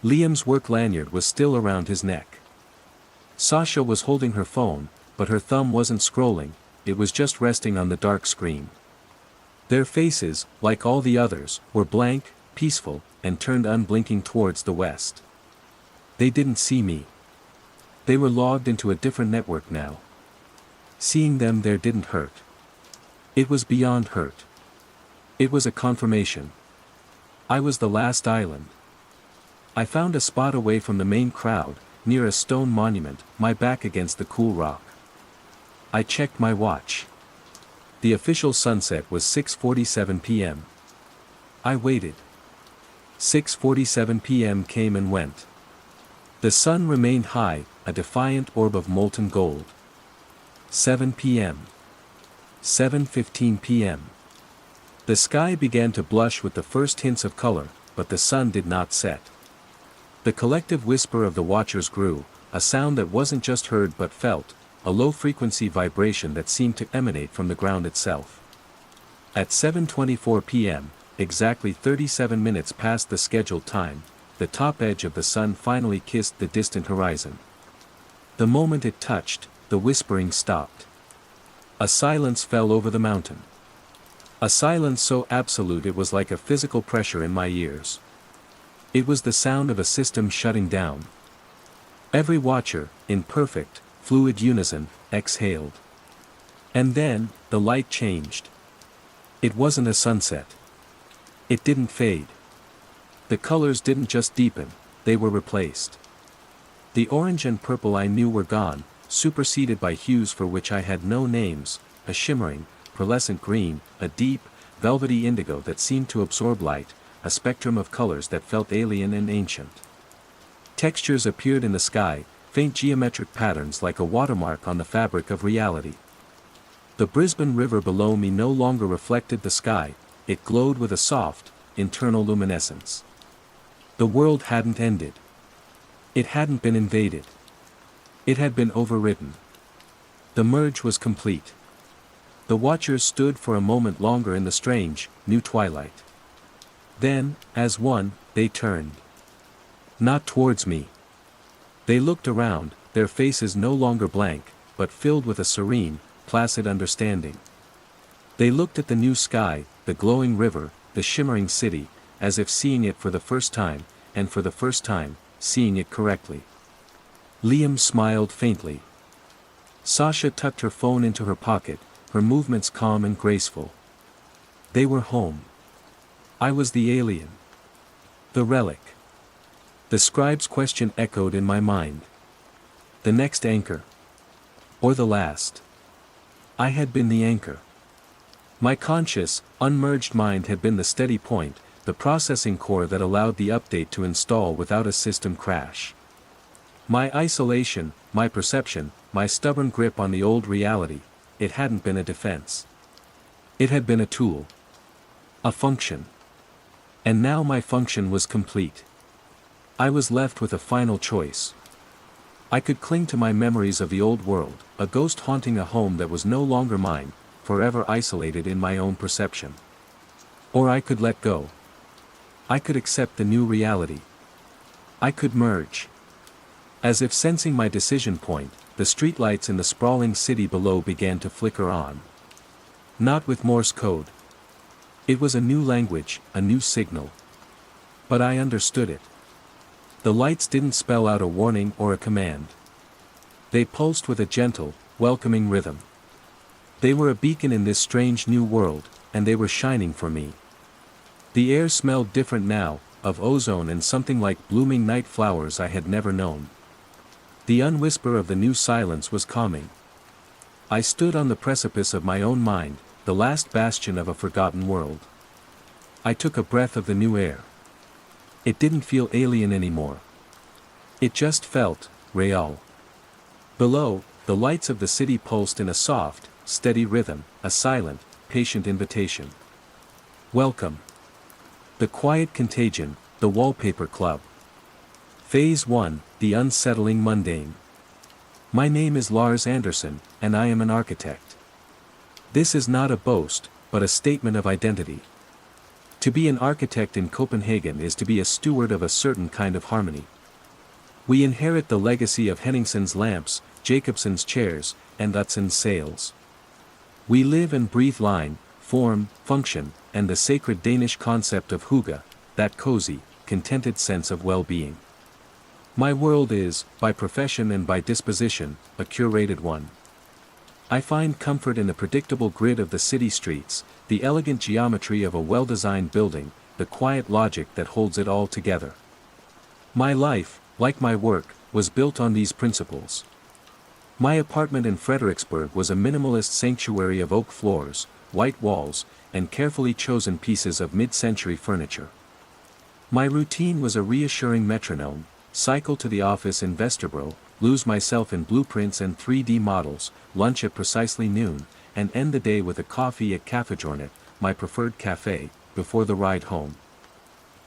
Liam's work lanyard was still around his neck. Sasha was holding her phone, but her thumb wasn't scrolling, it was just resting on the dark screen. Their faces, like all the others, were blank, peaceful, and turned unblinking towards the west. They didn't see me. They were logged into a different network now. Seeing them there didn't hurt. It was beyond hurt. It was a confirmation. I was the last island. I found a spot away from the main crowd, near a stone monument, my back against the cool rock. I checked my watch. The official sunset was 6:47 p.m. I waited. 6:47 p.m. came and went. The sun remained high, a defiant orb of molten gold. 7 p.m. 7:15 p.m. The sky began to blush with the first hints of color, but the sun did not set. The collective whisper of the watchers grew, a sound that wasn't just heard but felt, a low-frequency vibration that seemed to emanate from the ground itself. At 7:24 p.m., exactly 37 minutes past the scheduled time, the top edge of the sun finally kissed the distant horizon. The moment it touched, the whispering stopped. A silence fell over the mountain. A silence so absolute it was like a physical pressure in my ears. It was the sound of a system shutting down. Every watcher, in perfect, fluid unison, exhaled. And then, the light changed. It wasn't a sunset. It didn't fade. The colors didn't just deepen, they were replaced. The orange and purple I knew were gone, superseded by hues for which I had no names, a shimmering, pearlescent green, a deep, velvety indigo that seemed to absorb light, a spectrum of colors that felt alien and ancient. Textures appeared in the sky, faint geometric patterns like a watermark on the fabric of reality. The Brisbane River below me no longer reflected the sky, it glowed with a soft, internal luminescence. The world hadn't ended. It hadn't been invaded. It had been overridden. The merge was complete. The watchers stood for a moment longer in the strange, new twilight. Then, as one, they turned. Not towards me. They looked around, their faces no longer blank, but filled with a serene, placid understanding. They looked at the new sky, the glowing river, the shimmering city, as if seeing it for the first time, and for the first time, seeing it correctly. Liam smiled faintly. Sasha tucked her phone into her pocket, her movements calm and graceful. They were home. I was the alien. The relic. The scribe's question echoed in my mind. The next anchor. Or the last. I had been the anchor. My conscious, unmerged mind had been the steady point, the processing core that allowed the update to install without a system crash. My isolation, my perception, my stubborn grip on the old reality, it hadn't been a defense. It had been a tool. A function. And now my function was complete. I was left with a final choice. I could cling to my memories of the old world, a ghost haunting a home that was no longer mine, forever isolated in my own perception. Or I could let go. I could accept the new reality. I could merge. As if sensing my decision point, the streetlights in the sprawling city below began to flicker on. Not with Morse code. It was a new language, a new signal. But I understood it. The lights didn't spell out a warning or a command. They pulsed with a gentle, welcoming rhythm. They were a beacon in this strange new world, and they were shining for me. The air smelled different now, of ozone and something like blooming night flowers I had never known. The unwhisper of the new silence was calming. I stood on the precipice of my own mind, the last bastion of a forgotten world. I took a breath of the new air. It didn't feel alien anymore. It just felt real. Below, the lights of the city pulsed in a soft, steady rhythm, a silent, patient invitation. Welcome. The quiet contagion, the wallpaper club. Phase 1, the unsettling mundane. My name is Lars Anderson, and I am an architect. This is not a boast, but a statement of identity. To be an architect in Copenhagen is to be a steward of a certain kind of harmony. We inherit the legacy of Henningsen's lamps, Jacobson's chairs, and Utzon's sails. We live and breathe line, form, function, and the sacred Danish concept of hygge, that cozy, contented sense of well-being. My world is, by profession and by disposition, a curated one. I find comfort in the predictable grid of the city streets, the elegant geometry of a well-designed building, the quiet logic that holds it all together. My life, like my work, was built on these principles. My apartment in Frederiksberg was a minimalist sanctuary of oak floors, white walls, and carefully chosen pieces of mid-century furniture. My routine was a reassuring metronome: cycle to the office in Vesterbro, lose myself in blueprints and 3D models, lunch at precisely noon, and end the day with a coffee at Cafejornet, my preferred cafe, before the ride home.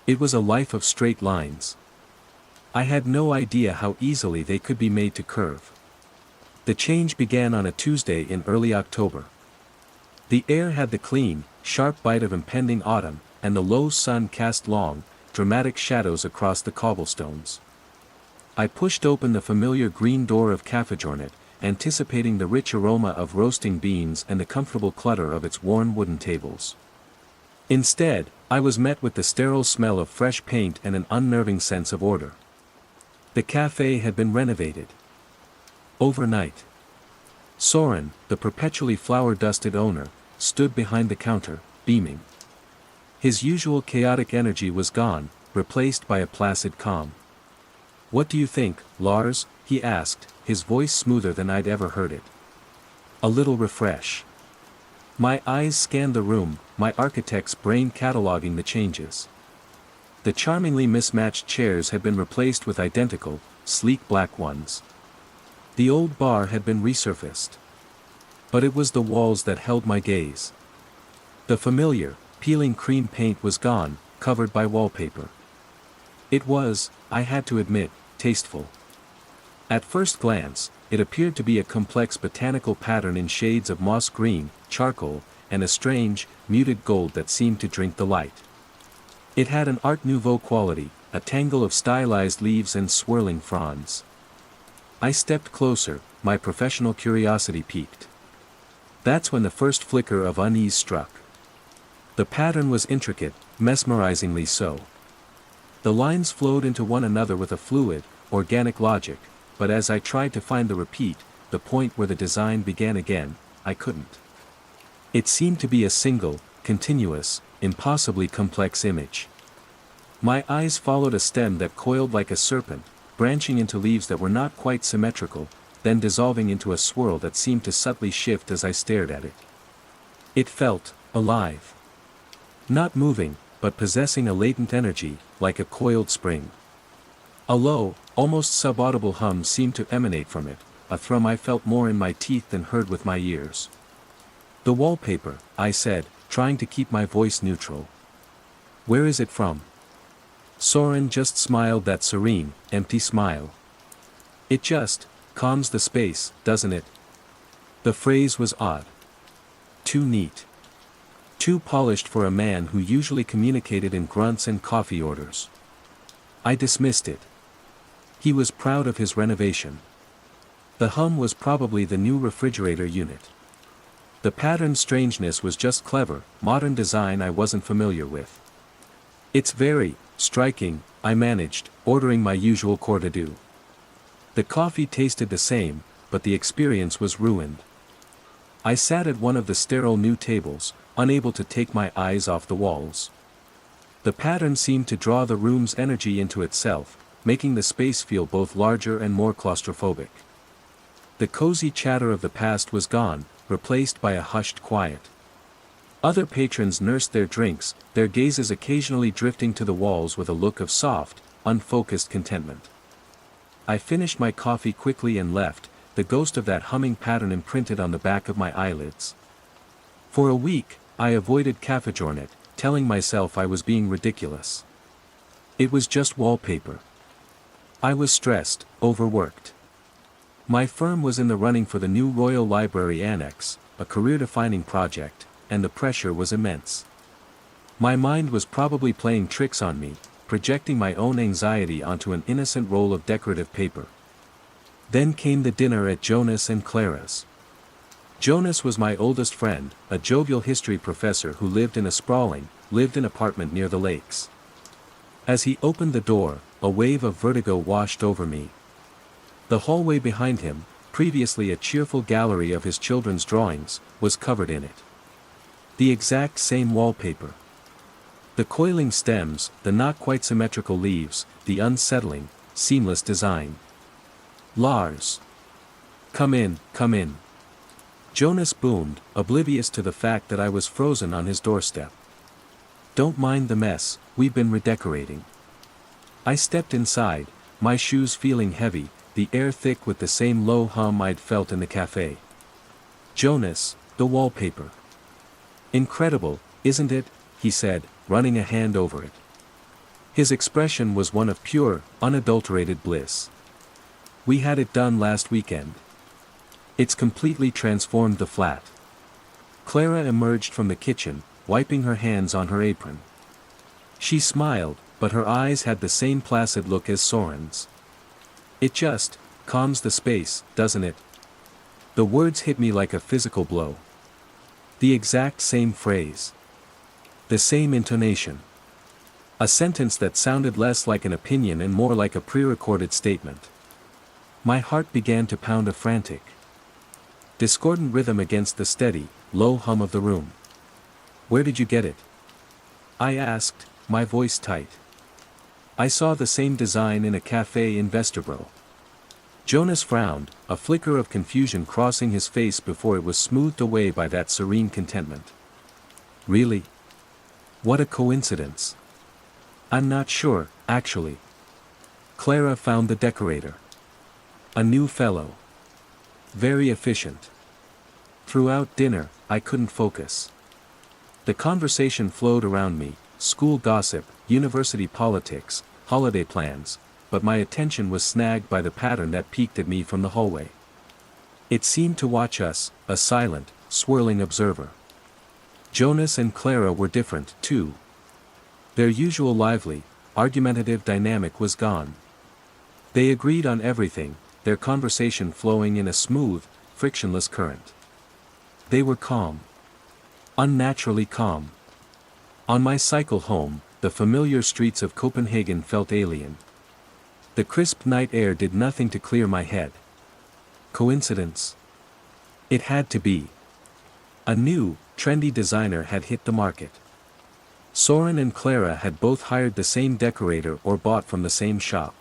It was a life of straight lines. I had no idea how easily they could be made to curve. The change began on a Tuesday in early October. The air had the clean, sharp bite of impending autumn, and the low sun cast long, dramatic shadows across the cobblestones. I pushed open the familiar green door of Cafejornet, anticipating the rich aroma of roasting beans and the comfortable clutter of its worn wooden tables. Instead, I was met with the sterile smell of fresh paint and an unnerving sense of order. The cafe had been renovated. Overnight. Soren, the perpetually flower-dusted owner, stood behind the counter, beaming. His usual chaotic energy was gone, replaced by a placid calm. "What do you think, Lars?" he asked, his voice smoother than I'd ever heard it. "A little refresh." My eyes scanned the room, my architect's brain cataloging the changes. The charmingly mismatched chairs had been replaced with identical, sleek black ones. The old bar had been resurfaced. But it was the walls that held my gaze. The familiar, peeling cream paint was gone, covered by wallpaper. It was, I had to admit, tasteful. At first glance, it appeared to be a complex botanical pattern in shades of moss green, charcoal, and a strange, muted gold that seemed to drink the light. It had an Art Nouveau quality, a tangle of stylized leaves and swirling fronds. I stepped closer, my professional curiosity piqued. That's when the first flicker of unease struck. The pattern was intricate, mesmerizingly so. The lines flowed into one another with a fluid, organic logic, but as I tried to find the repeat, the point where the design began again, I couldn't. It seemed to be a single, continuous, impossibly complex image. My eyes followed a stem that coiled like a serpent, branching into leaves that were not quite symmetrical, then dissolving into a swirl that seemed to subtly shift as I stared at it. It felt alive. Not moving, but possessing a latent energy, like a coiled spring. A low, almost subaudible hum seemed to emanate from it, a thrum I felt more in my teeth than heard with my ears. "The wallpaper," I said, trying to keep my voice neutral. "Where is it from?" Soren just smiled that serene, empty smile. "It just calms the space, doesn't it?" The phrase was odd. Too neat. Too polished for a man who usually communicated in grunts and coffee orders. I dismissed it. He was proud of his renovation. The hum was probably the new refrigerator unit. The pattern's strangeness was just clever, modern design I wasn't familiar with. "It's very striking," I managed, ordering my usual courte-du. The coffee tasted the same, but the experience was ruined. I sat at one of the sterile new tables, unable to take my eyes off the walls. The pattern seemed to draw the room's energy into itself, making the space feel both larger and more claustrophobic. The cozy chatter of the past was gone, replaced by a hushed quiet. Other patrons nursed their drinks, their gazes occasionally drifting to the walls with a look of soft, unfocused contentment. I finished my coffee quickly and left, the ghost of that humming pattern imprinted on the back of my eyelids. For a week, I avoided Cafejournet, telling myself I was being ridiculous. It was just wallpaper. I was stressed, overworked. My firm was in the running for the new Royal Library Annex, a career-defining project, and the pressure was immense. My mind was probably playing tricks on me, projecting my own anxiety onto an innocent roll of decorative paper. Then came the dinner at Jonas and Clara's. Jonas was my oldest friend, a jovial history professor who lived in a sprawling, lived-in apartment near the lakes. As he opened the door, a wave of vertigo washed over me. The hallway behind him, previously a cheerful gallery of his children's drawings, was covered in it. The exact same wallpaper. The coiling stems, the not quite symmetrical leaves, the unsettling, seamless design. "Lars! Come in, come in." Jonas boomed, oblivious to the fact that I was frozen on his doorstep. "Don't mind the mess, we've been redecorating." I stepped inside, my shoes feeling heavy, the air thick with the same low hum I'd felt in the cafe. "Jonas, the wallpaper. Incredible, isn't it?" he said, running a hand over it. His expression was one of pure, unadulterated bliss. "We had it done last weekend. It's completely transformed the flat." Clara emerged from the kitchen, wiping her hands on her apron. She smiled, but her eyes had the same placid look as Soren's. "It just calms the space, doesn't it?" The words hit me like a physical blow. The exact same phrase. The same intonation. A sentence that sounded less like an opinion and more like a pre-recorded statement. My heart began to pound a frantic, discordant rhythm against the steady, low hum of the room. "Where did you get it?" I asked, my voice tight. "I saw the same design in a cafe in Vesterbro." Jonas frowned, a flicker of confusion crossing his face before it was smoothed away by that serene contentment. "Really? What a coincidence." "I'm not sure, actually." Clara found the decorator. A new fellow. Very efficient. Throughout dinner, I couldn't focus. The conversation flowed around me, school gossip, university politics, holiday plans, but my attention was snagged by the pattern that peeked at me from the hallway. It seemed to watch us, a silent, swirling observer. Jonas and Clara were different, too. Their usual lively, argumentative dynamic was gone. They agreed on everything, their conversation flowing in a smooth, frictionless current. They were calm. Unnaturally calm. On my cycle home, the familiar streets of Copenhagen felt alien. The crisp night air did nothing to clear my head. Coincidence? It had to be. A new, trendy designer had hit the market. Soren and Clara had both hired the same decorator or bought from the same shop.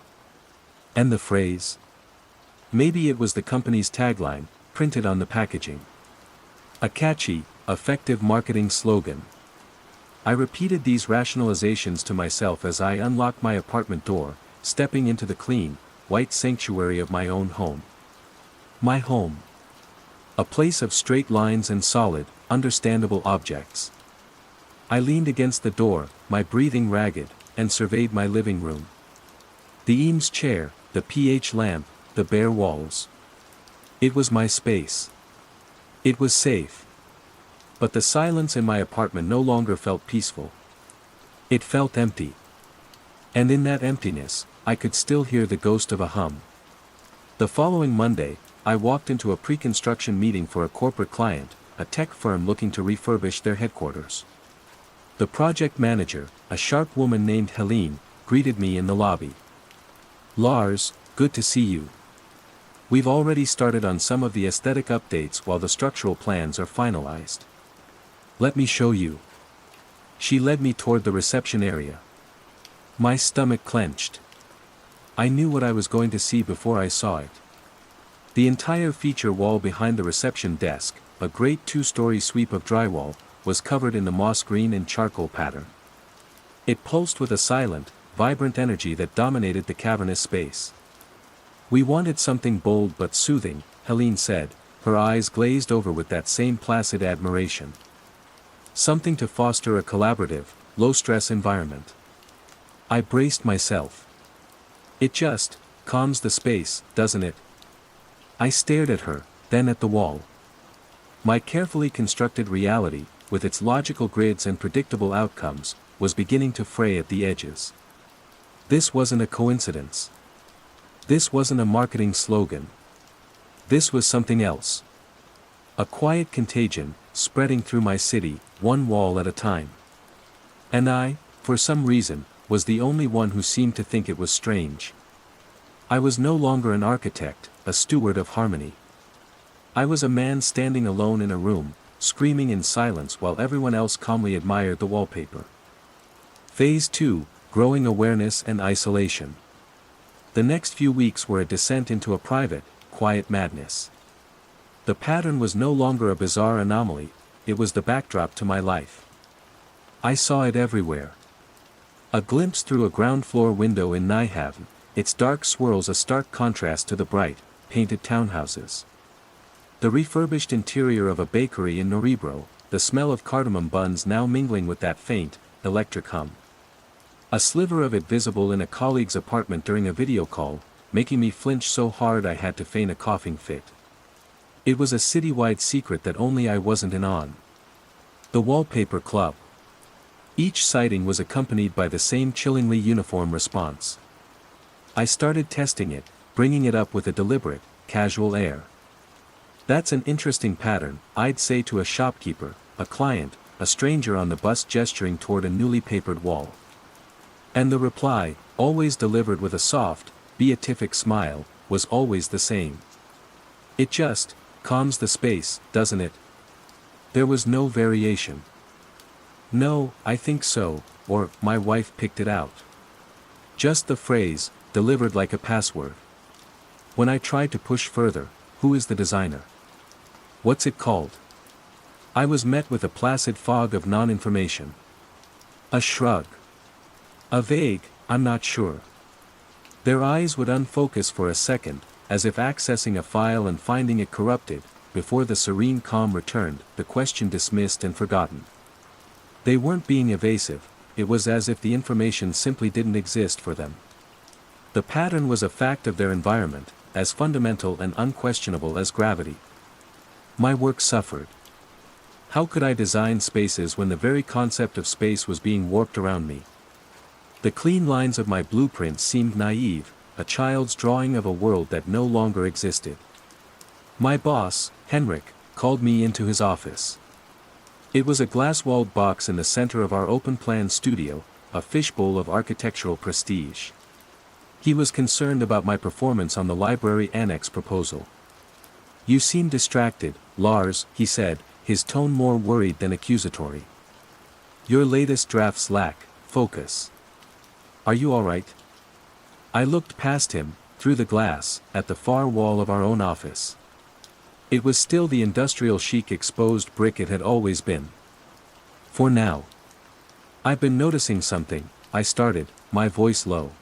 And the phrase? Maybe it was the company's tagline, printed on the packaging. A catchy, effective marketing slogan. I repeated these rationalizations to myself as I unlocked my apartment door, stepping into the clean, white sanctuary of my own home. My home. A place of straight lines and solid, understandable objects. I leaned against the door, my breathing ragged, and surveyed my living room. The Eames chair, the pH lamp, the bare walls. It was my space. It was safe. But the silence in my apartment no longer felt peaceful. It felt empty. And in that emptiness, I could still hear the ghost of a hum. The following Monday, I walked into a pre-construction meeting for a corporate client, a tech firm looking to refurbish their headquarters. The project manager, a sharp woman named Helene, greeted me in the lobby. "Lars, good to see you. We've already started on some of the aesthetic updates while the structural plans are finalized. Let me show you." She led me toward the reception area. My stomach clenched. I knew what I was going to see before I saw it. The entire feature wall behind the reception desk, a great two-story sweep of drywall, was covered in the moss green and charcoal pattern. It pulsed with a silent, vibrant energy that dominated the cavernous space. "We wanted something bold but soothing," Helene said, her eyes glazed over with that same placid admiration. "Something to foster a collaborative, low-stress environment." I braced myself. "It just calms the space, doesn't it?" I stared at her, then at the wall. My carefully constructed reality, with its logical grids and predictable outcomes, was beginning to fray at the edges. This wasn't a coincidence. This wasn't a marketing slogan. This was something else. A quiet contagion, spreading through my city, one wall at a time. And I, for some reason, was the only one who seemed to think it was strange. I was no longer an architect, a steward of harmony. I was a man standing alone in a room, screaming in silence while everyone else calmly admired the wallpaper. Phase 2, Growing Awareness and Isolation. The next few weeks were a descent into a private, quiet madness. The pattern was no longer a bizarre anomaly, it was the backdrop to my life. I saw it everywhere. A glimpse through a ground-floor window in Nyhavn, its dark swirls a stark contrast to the bright, painted townhouses. The refurbished interior of a bakery in Norebro, the smell of cardamom buns now mingling with that faint, electric hum. A sliver of it visible in a colleague's apartment during a video call, making me flinch so hard I had to feign a coughing fit. It was a citywide secret that only I wasn't in on. The Wallpaper Club. Each sighting was accompanied by the same chillingly uniform response. I started testing it, bringing it up with a deliberate, casual air. "That's an interesting pattern," I'd say to a shopkeeper, a client, a stranger on the bus gesturing toward a newly papered wall. And the reply, always delivered with a soft, beatific smile, was always the same. "It just calms the space, doesn't it?" There was no variation. "No, I think so," or "my wife picked it out." Just the phrase, delivered like a password. When I tried to push further, "Who is the designer? What's it called?" I was met with a placid fog of non-information. A shrug. A vague, "I'm not sure." Their eyes would unfocus for a second, as if accessing a file and finding it corrupted, before the serene calm returned, the question dismissed and forgotten. They weren't being evasive, it was as if the information simply didn't exist for them. The pattern was a fact of their environment, as fundamental and unquestionable as gravity. My work suffered. How could I design spaces when the very concept of space was being warped around me? The clean lines of my blueprints seemed naive, a child's drawing of a world that no longer existed. My boss, Henrik, called me into his office. It was a glass-walled box in the center of our open-plan studio, a fishbowl of architectural prestige. He was concerned about my performance on the library annex proposal. "You seem distracted, Lars," he said, his tone more worried than accusatory. "Your latest drafts lack focus. Are you all right?" I looked past him, through the glass, at the far wall of our own office. It was still the industrial chic exposed brick it had always been. For now. "I've been noticing something," I started, my voice low.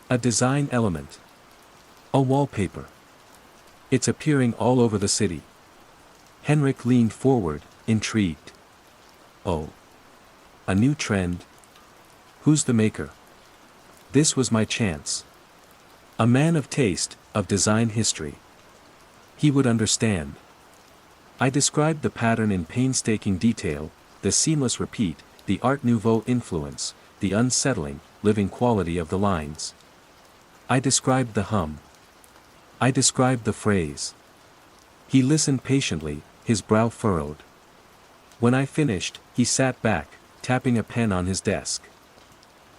"A design element. A wallpaper. It's appearing all over the city." Henrik leaned forward, intrigued. "Oh. A new trend? Who's the maker?" This was my chance. A man of taste, of design history. He would understand. I described the pattern in painstaking detail, the seamless repeat, the Art Nouveau influence, the unsettling, living quality of the lines. I described the hum. I described the phrase. He listened patiently, his brow furrowed. When I finished, he sat back, tapping a pen on his desk.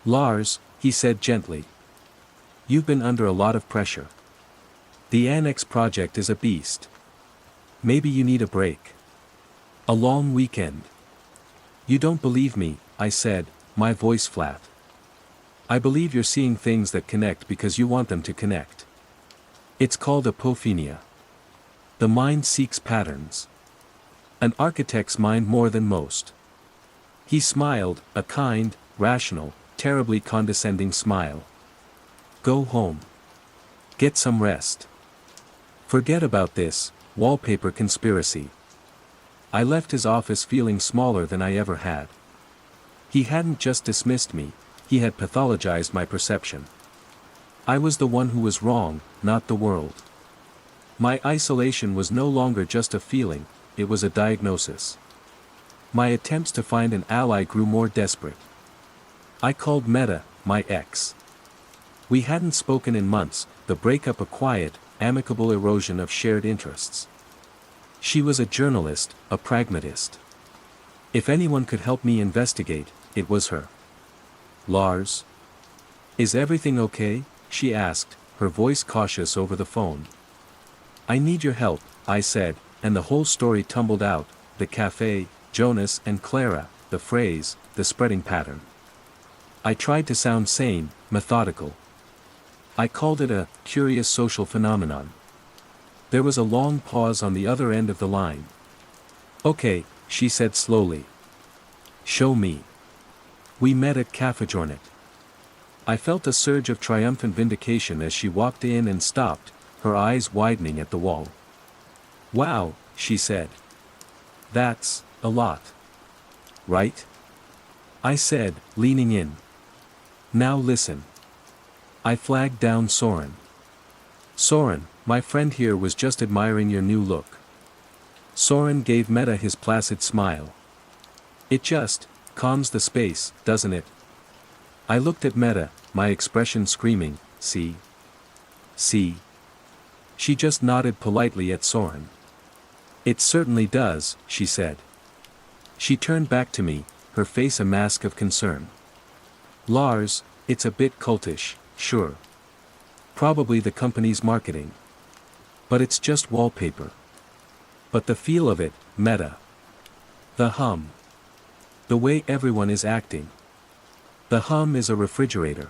"Lars," he said gently. "You've been under a lot of pressure. The annex project is a beast. Maybe you need a break. A long weekend." "You don't believe me," I said, my voice flat. "I believe you're seeing things that connect because you want them to connect. It's called apophenia. The mind seeks patterns. An architect's mind more than most." He smiled, a kind, rational, terribly condescending smile. "Go home. Get some rest. Forget about this wallpaper conspiracy." I left his office feeling smaller than I ever had. He hadn't just dismissed me, he had pathologized my perception. I was the one who was wrong, not the world. My isolation was no longer just a feeling, it was a diagnosis. My attempts to find an ally grew more desperate. I called Meta, my ex. We hadn't spoken in months, the breakup a quiet, amicable erosion of shared interests. She was a journalist, a pragmatist. If anyone could help me investigate, it was her. "Lars? Is everything okay?" she asked, her voice cautious over the phone. "I need your help," I said, and the whole story tumbled out, the cafe, Jonas and Clara, the phrase, the spreading pattern. I tried to sound sane, methodical. I called it a curious social phenomenon. There was a long pause on the other end of the line. "Okay," she said slowly. "Show me." We met at Café Jornet. I felt a surge of triumphant vindication as she walked in and stopped, her eyes widening at the wall. "Wow," she said. "That's a lot. Right?" I said, leaning in. "Now listen." I flagged down Soren. "Soren, my friend here was just admiring your new look." Soren gave Meta his placid smile. "It just calms the space, doesn't it?" I looked at Meta, my expression screaming, "See? See?" She just nodded politely at Soren. "It certainly does," she said. She turned back to me, her face a mask of concern. "Lars, it's a bit cultish, sure. Probably the company's marketing. But it's just wallpaper. But the feel of it, Meta. The hum. The way everyone is acting. The hum is a refrigerator.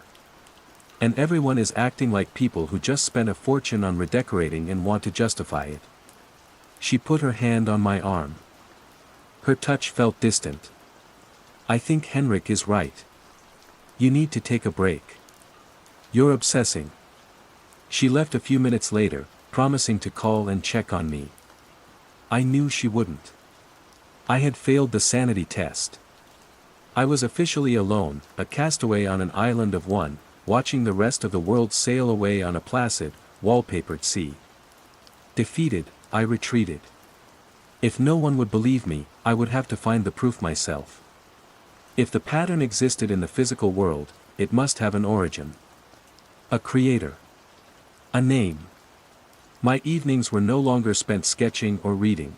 And everyone is acting like people who just spent a fortune on redecorating and want to justify it." She put her hand on my arm. Her touch felt distant. "I think Henrik is right. You need to take a break. You're obsessing." She left a few minutes later, promising to call and check on me. I knew she wouldn't. I had failed the sanity test. I was officially alone, a castaway on an island of one, watching the rest of the world sail away on a placid, wallpapered sea. Defeated, I retreated. If no one would believe me, I would have to find the proof myself. If the pattern existed in the physical world, it must have an origin. A creator. A name. My evenings were no longer spent sketching or reading.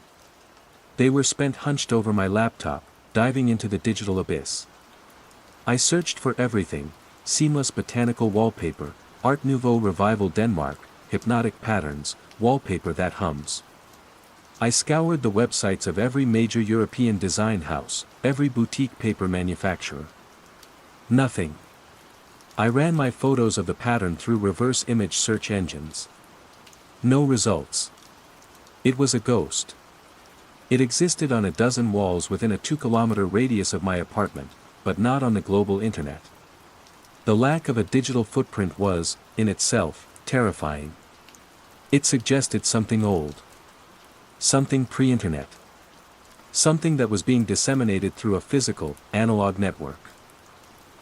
They were spent hunched over my laptop, diving into the digital abyss. I searched for everything: seamless botanical wallpaper, Art Nouveau revival Denmark, hypnotic patterns, wallpaper that hums. I scoured the websites of every major European design house, every boutique paper manufacturer. Nothing. I ran my photos of the pattern through reverse image search engines. No results. It was a ghost. It existed on a dozen walls within a 2-kilometer radius of my apartment, but not on the global internet. The lack of a digital footprint was, in itself, terrifying. It suggested something old. Something pre-internet. Something that was being disseminated through a physical, analog network.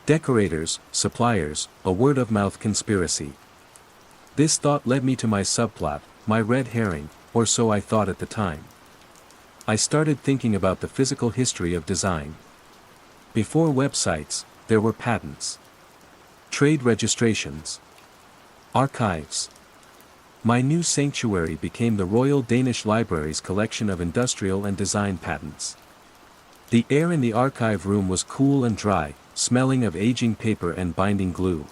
Decorators, suppliers, a word-of-mouth conspiracy. This thought led me to my subplot, my red herring, or so I thought at the time. I started thinking about the physical history of design. Before websites, there were patents. Trade registrations. Archives. My new sanctuary became the Royal Danish Library's collection of industrial and design patents. The air in the archive room was cool and dry, smelling of aging paper and binding glue.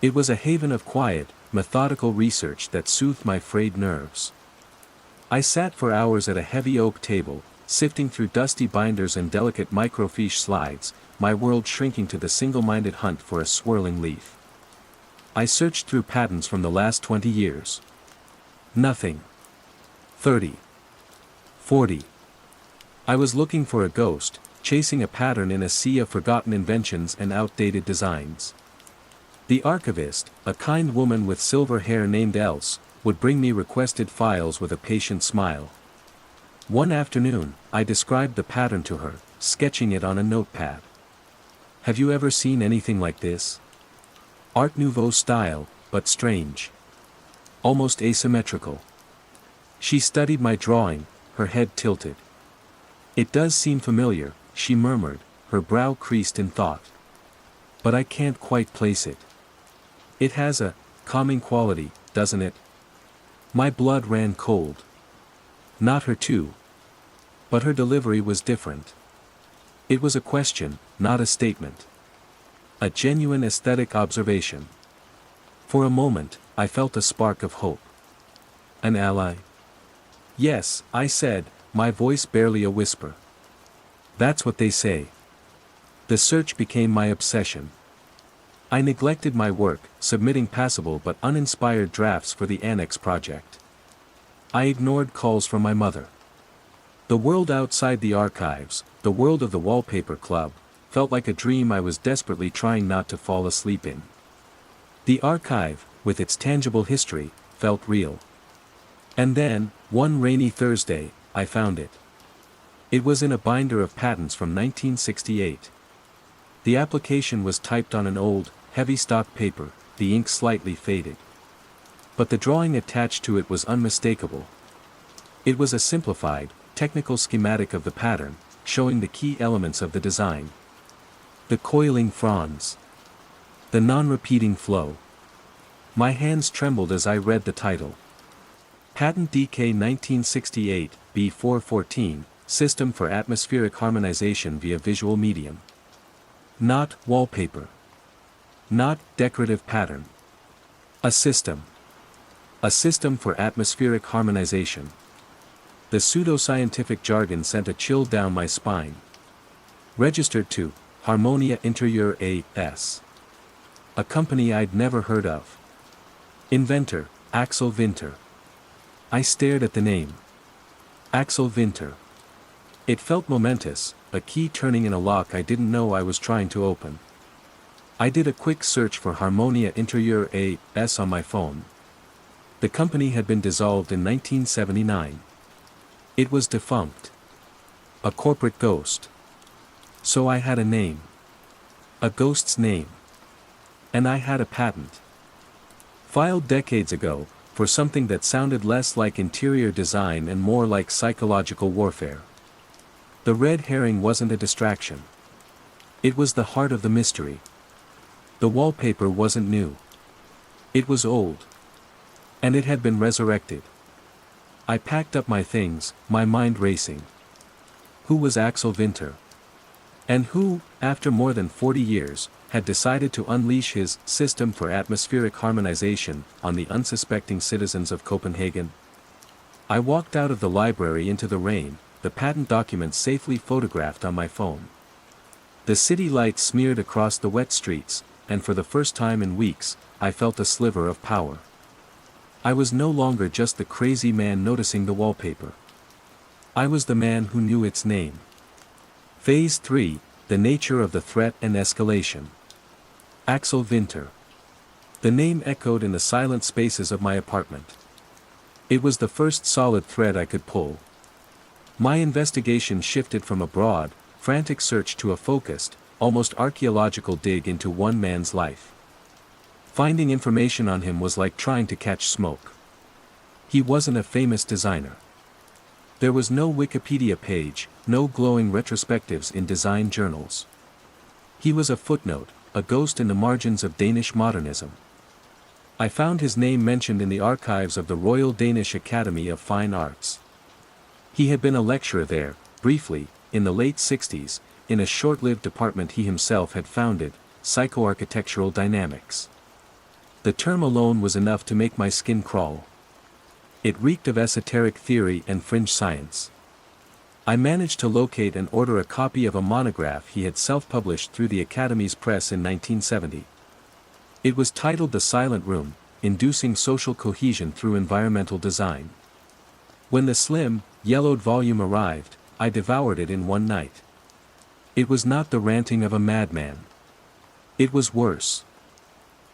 It was a haven of quiet, methodical research that soothed my frayed nerves. I sat for hours at a heavy oak table, sifting through dusty binders and delicate microfiche slides, my world shrinking to the single-minded hunt for a swirling leaf. I searched through patents from the last 20 years. Nothing. 30. 40. I was looking for a ghost, chasing a pattern in a sea of forgotten inventions and outdated designs. The archivist, a kind woman with silver hair named Else, would bring me requested files with a patient smile. One afternoon, I described the pattern to her, sketching it on a notepad. Have you ever seen anything like this? Art Nouveau style, but strange. Almost asymmetrical. She studied my drawing, her head tilted. It does seem familiar, she murmured, her brow creased in thought. But I can't quite place it. It has a calming quality, doesn't it? My blood ran cold. Not her too. But her delivery was different. It was a question, not a statement. A genuine aesthetic observation. For a moment, I felt a spark of hope. An ally? Yes, I said, my voice barely a whisper. That's what they say. The search became my obsession. I neglected my work, submitting passable but uninspired drafts for the Annex project. I ignored calls from my mother. The world outside the archives, the world of the wallpaper club, felt like a dream I was desperately trying not to fall asleep in. The archive, with its tangible history, felt real. And then, one rainy Thursday, I found it. It was in a binder of patents from 1968. The application was typed on an old, heavy stock paper, the ink slightly faded. But the drawing attached to it was unmistakable. It was a simplified, technical schematic of the pattern, showing the key elements of the design. The coiling fronds. The non-repeating flow. My hands trembled as I read the title. Patent DK 1968, B414, System for Atmospheric Harmonization via Visual Medium. Not wallpaper. Not decorative pattern. A system. A system for atmospheric harmonization. The pseudoscientific jargon sent a chill down my spine. Registered to Harmonia Interieur A.S. A company I'd never heard of. Inventor, Axel Winter. I stared at the name. Axel Winter. It felt momentous, a key turning in a lock I didn't know I was trying to open. I did a quick search for Harmonia Interieur A.S. on my phone. The company had been dissolved in 1979. It was defunct. A corporate ghost. So I had a name. A ghost's name. And I had a patent. Filed decades ago, for something that sounded less like interior design and more like psychological warfare. The red herring wasn't a distraction. It was the heart of the mystery. The wallpaper wasn't new. It was old. And it had been resurrected. I packed up my things, my mind racing. Who was Axel Winter? And who, after more than 40 years, had decided to unleash his system for atmospheric harmonization on the unsuspecting citizens of Copenhagen? I walked out of the library into the rain, the patent documents safely photographed on my phone. The city lights smeared across the wet streets, and for the first time in weeks, I felt a sliver of power. I was no longer just the crazy man noticing the wallpaper. I was the man who knew its name. Phase 3, the nature of the threat and escalation. Axel Winter. The name echoed in the silent spaces of my apartment. It was the first solid thread I could pull. My investigation shifted from a broad, frantic search to a focused, almost archaeological dig into one man's life. Finding information on him was like trying to catch smoke. He wasn't a famous designer. There was no Wikipedia page, no glowing retrospectives in design journals. He was a footnote, a ghost in the margins of Danish modernism. I found his name mentioned in the archives of the Royal Danish Academy of Fine Arts. He had been a lecturer there, briefly, in the late 60s, in a short-lived department he himself had founded, Psychoarchitectural Dynamics. The term alone was enough to make my skin crawl. It reeked of esoteric theory and fringe science. I managed to locate and order a copy of a monograph he had self-published through the Academy's press in 1970. It was titled The Silent Room, Inducing Social Cohesion Through Environmental Design. When the slim, yellowed volume arrived, I devoured it in one night. It was not the ranting of a madman. It was worse.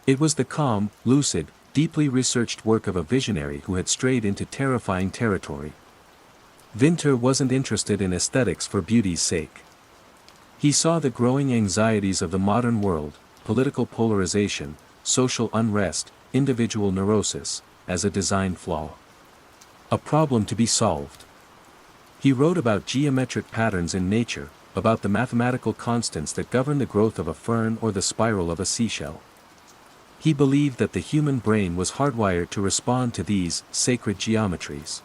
It was the calm, lucid, deeply researched work of a visionary who had strayed into terrifying territory. Winter wasn't interested in aesthetics for beauty's sake. He saw the growing anxieties of the modern world, political polarization, social unrest, individual neurosis, as a design flaw. A problem to be solved. He wrote about geometric patterns in nature, about the mathematical constants that govern the growth of a fern or the spiral of a seashell. He believed that the human brain was hardwired to respond to these sacred geometries.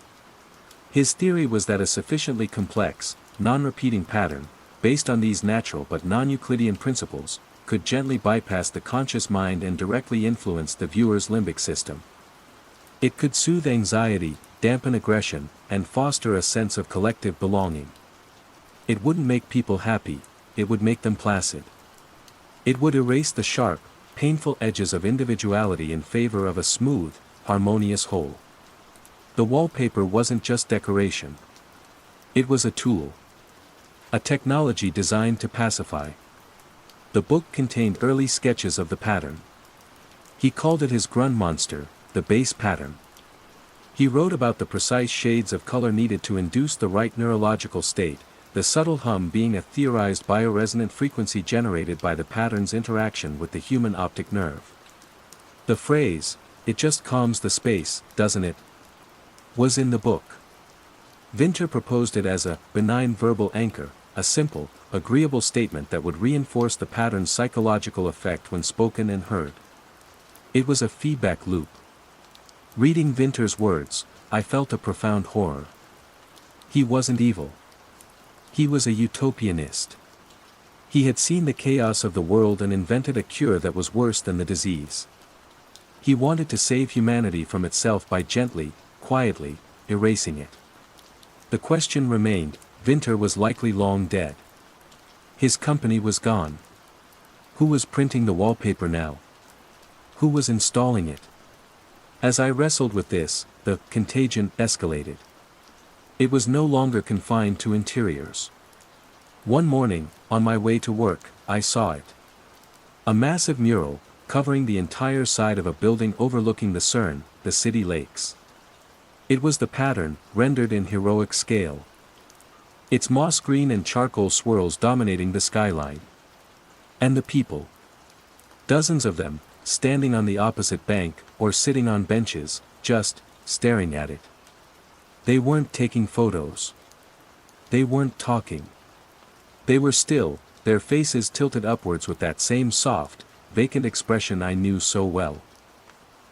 His theory was that a sufficiently complex, non-repeating pattern, based on these natural but non-Euclidean principles, could gently bypass the conscious mind and directly influence the viewer's limbic system. It could soothe anxiety, dampen aggression, and foster a sense of collective belonging. It wouldn't make people happy, it would make them placid. It would erase the sharp, painful edges of individuality in favor of a smooth, harmonious whole. The wallpaper wasn't just decoration. It was a tool. A technology designed to pacify. The book contained early sketches of the pattern. He called it his Grundmonster, the base pattern. He wrote about the precise shades of color needed to induce the right neurological state, the subtle hum being a theorized bioresonant frequency generated by the pattern's interaction with the human optic nerve. The phrase, "It just calms the space, doesn't it?" was in the book. Winter proposed it as a benign verbal anchor, a simple, agreeable statement that would reinforce the pattern's psychological effect when spoken and heard. It was a feedback loop. Reading Winter's words, I felt a profound horror. He wasn't evil. He was a utopianist. He had seen the chaos of the world and invented a cure that was worse than the disease. He wanted to save humanity from itself by gently, quietly, erasing it. The question remained, Winter was likely long dead. His company was gone. Who was printing the wallpaper now? Who was installing it? As I wrestled with this, the contagion escalated. It was no longer confined to interiors. One morning, on my way to work, I saw it. A massive mural, covering the entire side of a building overlooking the Cern, the city lakes. It was the pattern, rendered in heroic scale. Its moss green and charcoal swirls dominating the skyline. And the people. Dozens of them, standing on the opposite bank, or sitting on benches, just staring at it. They weren't taking photos. They weren't talking. They were still, their faces tilted upwards with that same soft, vacant expression I knew so well.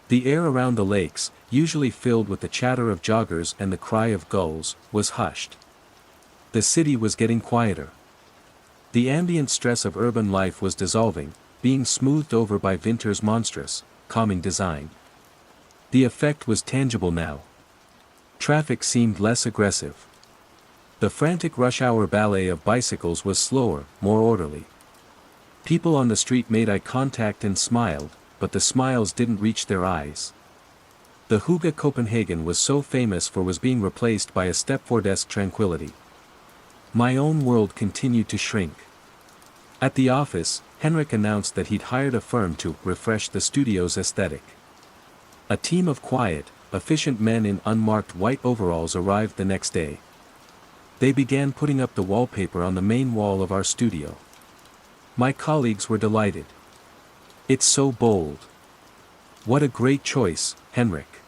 The air around the lakes, usually filled with the chatter of joggers and the cry of gulls, was hushed. The city was getting quieter. The ambient stress of urban life was dissolving, being smoothed over by winter's monstrous, calming design. The effect was tangible now. Traffic seemed less aggressive. The frantic rush-hour ballet of bicycles was slower, more orderly. People on the street made eye contact and smiled, but the smiles didn't reach their eyes. The Hygge Copenhagen was so famous for was being replaced by a Stepford-esque tranquility. My own world continued to shrink. At the office, Henrik announced that he'd hired a firm to refresh the studio's aesthetic. A team of quiet, efficient men in unmarked white overalls arrived the next day. They began putting up the wallpaper on the main wall of our studio. My colleagues were delighted. "It's so bold. What a great choice, Henrik."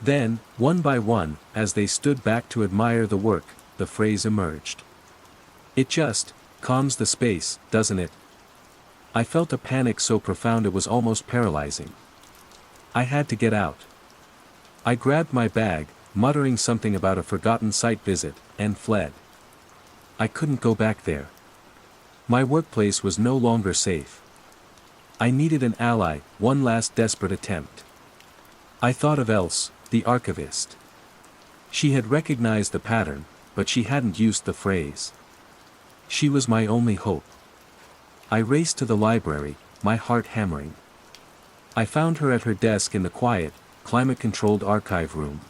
Then, one by one, as they stood back to admire the work, the phrase emerged. "It just calms the space, doesn't it?" I felt a panic so profound it was almost paralyzing. I had to get out. I grabbed my bag, muttering something about a forgotten site visit, and fled. I couldn't go back there. My workplace was no longer safe. I needed an ally, one last desperate attempt. I thought of Else, the archivist. She had recognized the pattern, but she hadn't used the phrase. She was my only hope. I raced to the library, my heart hammering. I found her at her desk in the quiet, climate-controlled archive room.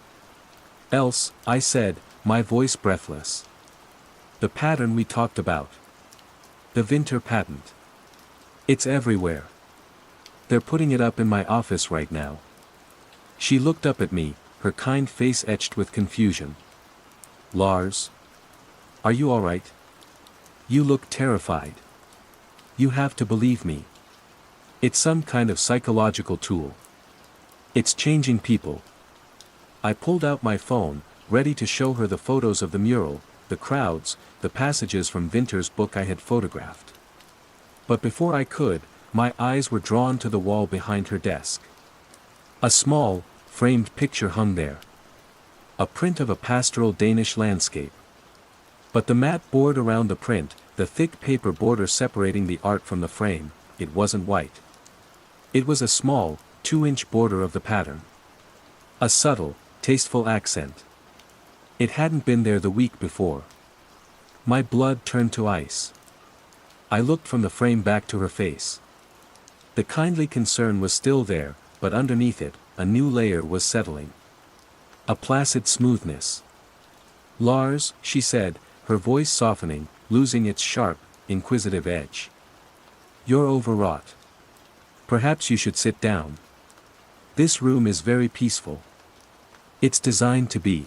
"Else," I said, my voice breathless. "The pattern we talked about. The winter patent. It's everywhere. They're putting it up in my office right now." She looked up at me, her kind face etched with confusion. "Lars? Are you all right? You look terrified. You have to believe me. It's some kind of psychological tool. It's changing people." I pulled out my phone, ready to show her the photos of the mural, the crowds, the passages from Winter's book I had photographed. But before I could, my eyes were drawn to the wall behind her desk. A small, framed picture hung there. A print of a pastoral Danish landscape. But the matte board around the print, the thick paper border separating the art from the frame, it wasn't white. It was a small, 2-inch border of the pattern. A subtle, tasteful accent. It hadn't been there the week before. My blood turned to ice. I looked from the frame back to her face. The kindly concern was still there, but underneath it, a new layer was settling. A placid smoothness. "Lars," she said, her voice softening, losing its sharp, inquisitive edge. "You're overwrought. Perhaps you should sit down. This room is very peaceful. It's designed to be."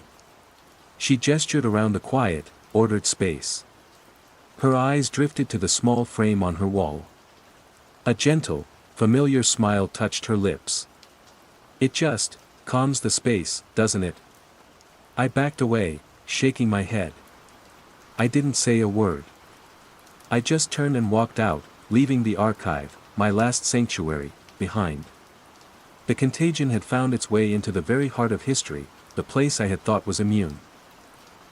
She gestured around the quiet, ordered space. Her eyes drifted to the small frame on her wall. A gentle, familiar smile touched her lips. "It just calms the space, doesn't it?" I backed away, shaking my head. I didn't say a word. I just turned and walked out, leaving the archive, my last sanctuary, behind. The contagion had found its way into the very heart of history, the place I had thought was immune.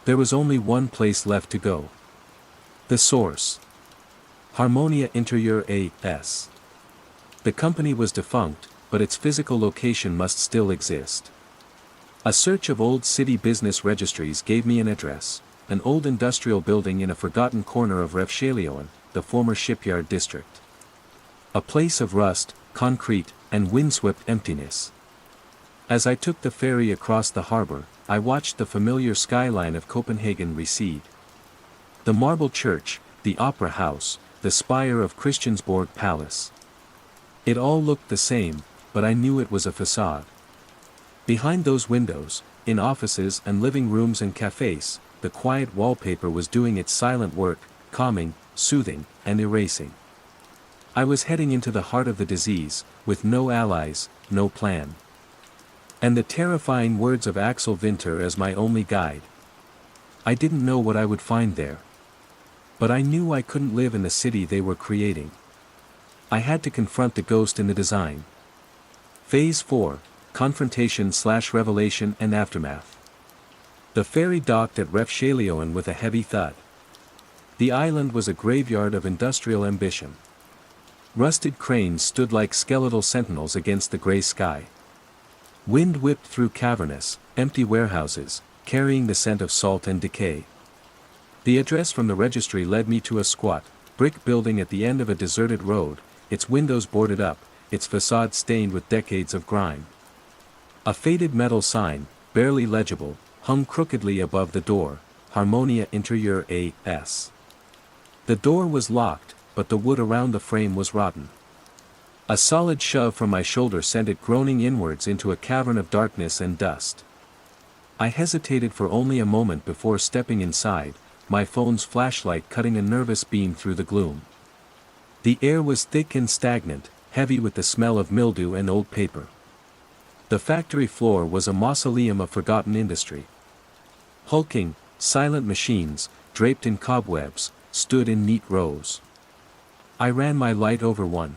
There was only one place left to go. The source. Harmonia Interieur A.S. The company was defunct, but its physical location must still exist. A search of old city business registries gave me an address, an old industrial building in a forgotten corner of Refshaleøen, the former shipyard district. A place of rust, concrete, and windswept emptiness. As I took the ferry across the harbor, I watched the familiar skyline of Copenhagen recede. The marble church, the opera house, the spire of Christiansborg Palace. It all looked the same, but I knew it was a facade. Behind those windows, in offices and living rooms and cafes, the quiet wallpaper was doing its silent work, calming, soothing, and erasing. I was heading into the heart of the disease, with no allies, no plan. And the terrifying words of Axel Winter as my only guide. I didn't know what I would find there. But I knew I couldn't live in the city they were creating. I had to confront the ghost in the design. Phase 4, Confrontation/Revelation and Aftermath. The ferry docked at Refshaleoan with a heavy thud. The island was a graveyard of industrial ambition. Rusted cranes stood like skeletal sentinels against the gray sky. Wind whipped through cavernous, empty warehouses, carrying the scent of salt and decay. The address from the registry led me to a squat, brick building at the end of a deserted road, its windows boarded up, its facade stained with decades of grime. A faded metal sign, barely legible, hung crookedly above the door, Harmonia Interieur A.S. The door was locked, but the wood around the frame was rotten. A solid shove from my shoulder sent it groaning inwards into a cavern of darkness and dust. I hesitated for only a moment before stepping inside, my phone's flashlight cutting a nervous beam through the gloom. The air was thick and stagnant, heavy with the smell of mildew and old paper. The factory floor was a mausoleum of forgotten industry. Hulking, silent machines, draped in cobwebs, stood in neat rows. I ran my light over one.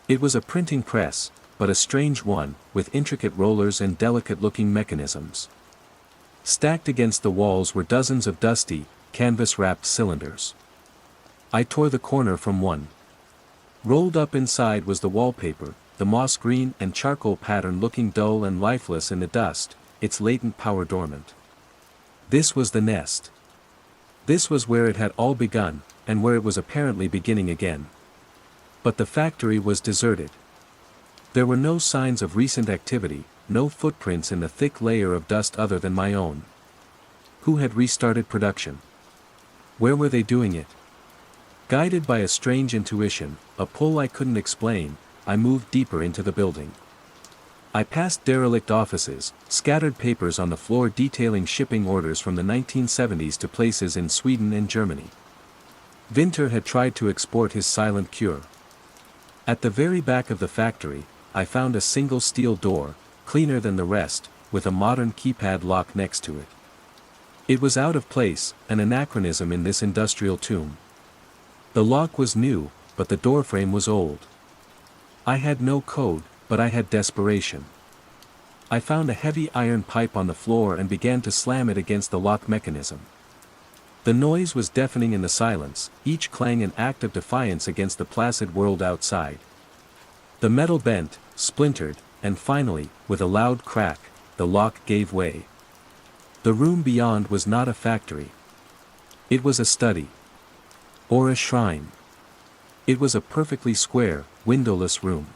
It was a printing press, but a strange one, with intricate rollers and delicate-looking mechanisms. Stacked against the walls were dozens of dusty, canvas-wrapped cylinders. I tore the corner from one. Rolled up inside was the wallpaper, the moss green and charcoal pattern looking dull and lifeless in the dust, its latent power dormant. This was the nest. This was where it had all begun, and where it was apparently beginning again. But the factory was deserted. There were no signs of recent activity, no footprints in the thick layer of dust other than my own. Who had restarted production? Where were they doing it? Guided by a strange intuition, a pull I couldn't explain, I moved deeper into the building. I passed derelict offices, scattered papers on the floor detailing shipping orders from the 1970s to places in Sweden and Germany. Winter had tried to export his silent cure. At the very back of the factory, I found a single steel door, cleaner than the rest, with a modern keypad lock next to it. It was out of place, an anachronism in this industrial tomb. The lock was new, but the doorframe was old. I had no code, but I had desperation. I found a heavy iron pipe on the floor and began to slam it against the lock mechanism. The noise was deafening in the silence, each clang an act of defiance against the placid world outside. The metal bent, splintered, and finally, with a loud crack, the lock gave way. The room beyond was not a factory. It was a study. Or a shrine. It was a perfectly square, windowless room.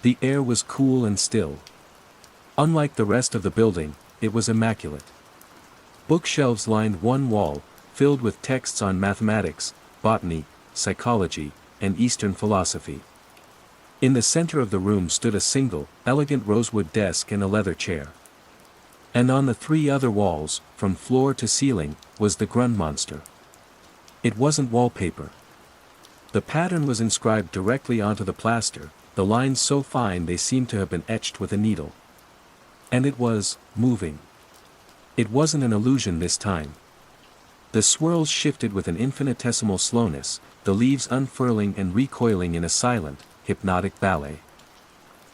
The air was cool and still. Unlike the rest of the building, it was immaculate. Bookshelves lined one wall, filled with texts on mathematics, botany, psychology, and Eastern philosophy. In the center of the room stood a single, elegant rosewood desk and a leather chair. And on the three other walls, from floor to ceiling, was the Grundmonster. It wasn't wallpaper. The pattern was inscribed directly onto the plaster, the lines so fine they seemed to have been etched with a needle. And it was moving. It wasn't an illusion this time. The swirls shifted with an infinitesimal slowness, the leaves unfurling and recoiling in a silent, hypnotic ballet.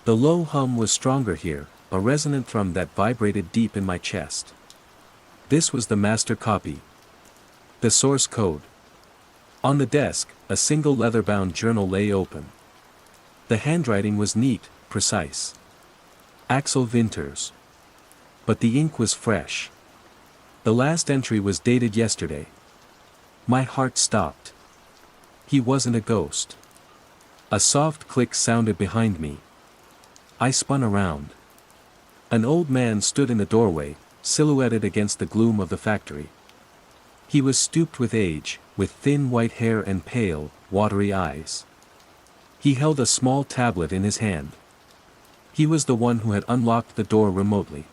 The low hum was stronger here, a resonant thrum that vibrated deep in my chest. This was the master copy. The source code. On the desk, a single leather-bound journal lay open. The handwriting was neat, precise. Axel Winters. But the ink was fresh. The last entry was dated yesterday. My heart stopped. He wasn't a ghost. A soft click sounded behind me. I spun around. An old man stood in the doorway, silhouetted against the gloom of the factory. He was stooped with age, with thin white hair and pale, watery eyes. He held a small tablet in his hand. He was the one who had unlocked the door remotely.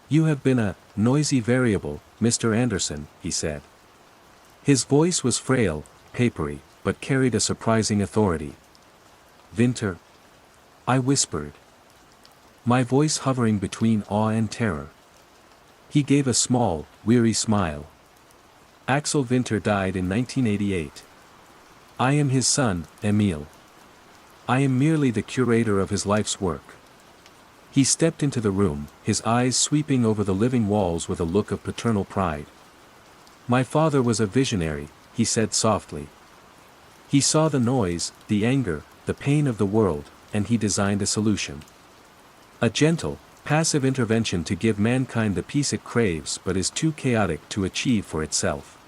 "You have been a noisy variable, Mr. Anderson," he said. His voice was frail, papery, but carried a surprising authority. "Winter?" I whispered. My voice hovering between awe and terror. He gave a small, weary smile. "Axel Winter died in 1988. I am his son, Emil." I am merely the curator of his life's work. He stepped into the room, his eyes sweeping over the living walls with a look of paternal pride. My father was a visionary, he said softly. He saw the noise, the anger, the pain of the world, and he designed a solution. A gentle, passive intervention to give mankind the peace it craves but is too chaotic to achieve for itself.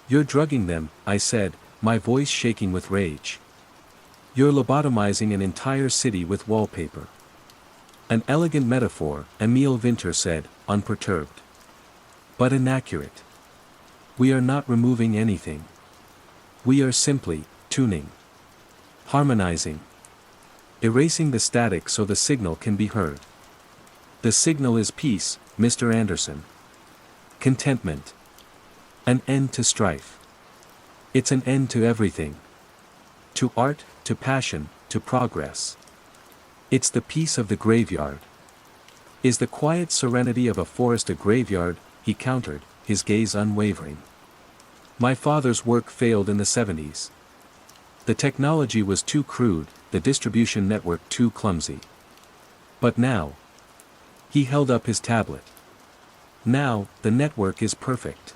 You're drugging them, I said, my voice shaking with rage. You're lobotomizing an entire city with wallpaper. An elegant metaphor, Emile Winter said, unperturbed. But inaccurate. We are not removing anything. We are simply tuning. Harmonizing. Erasing the static so the signal can be heard. The signal is peace, Mr. Anderson. Contentment. An end to strife. It's an end to everything. To art, to passion, to progress. It's the peace of the graveyard. Is the quiet serenity of a forest a graveyard? He countered, his gaze unwavering. My father's work failed in the 70s. The technology was too crude, the distribution network too clumsy. But now. He held up his tablet. Now, the network is perfect.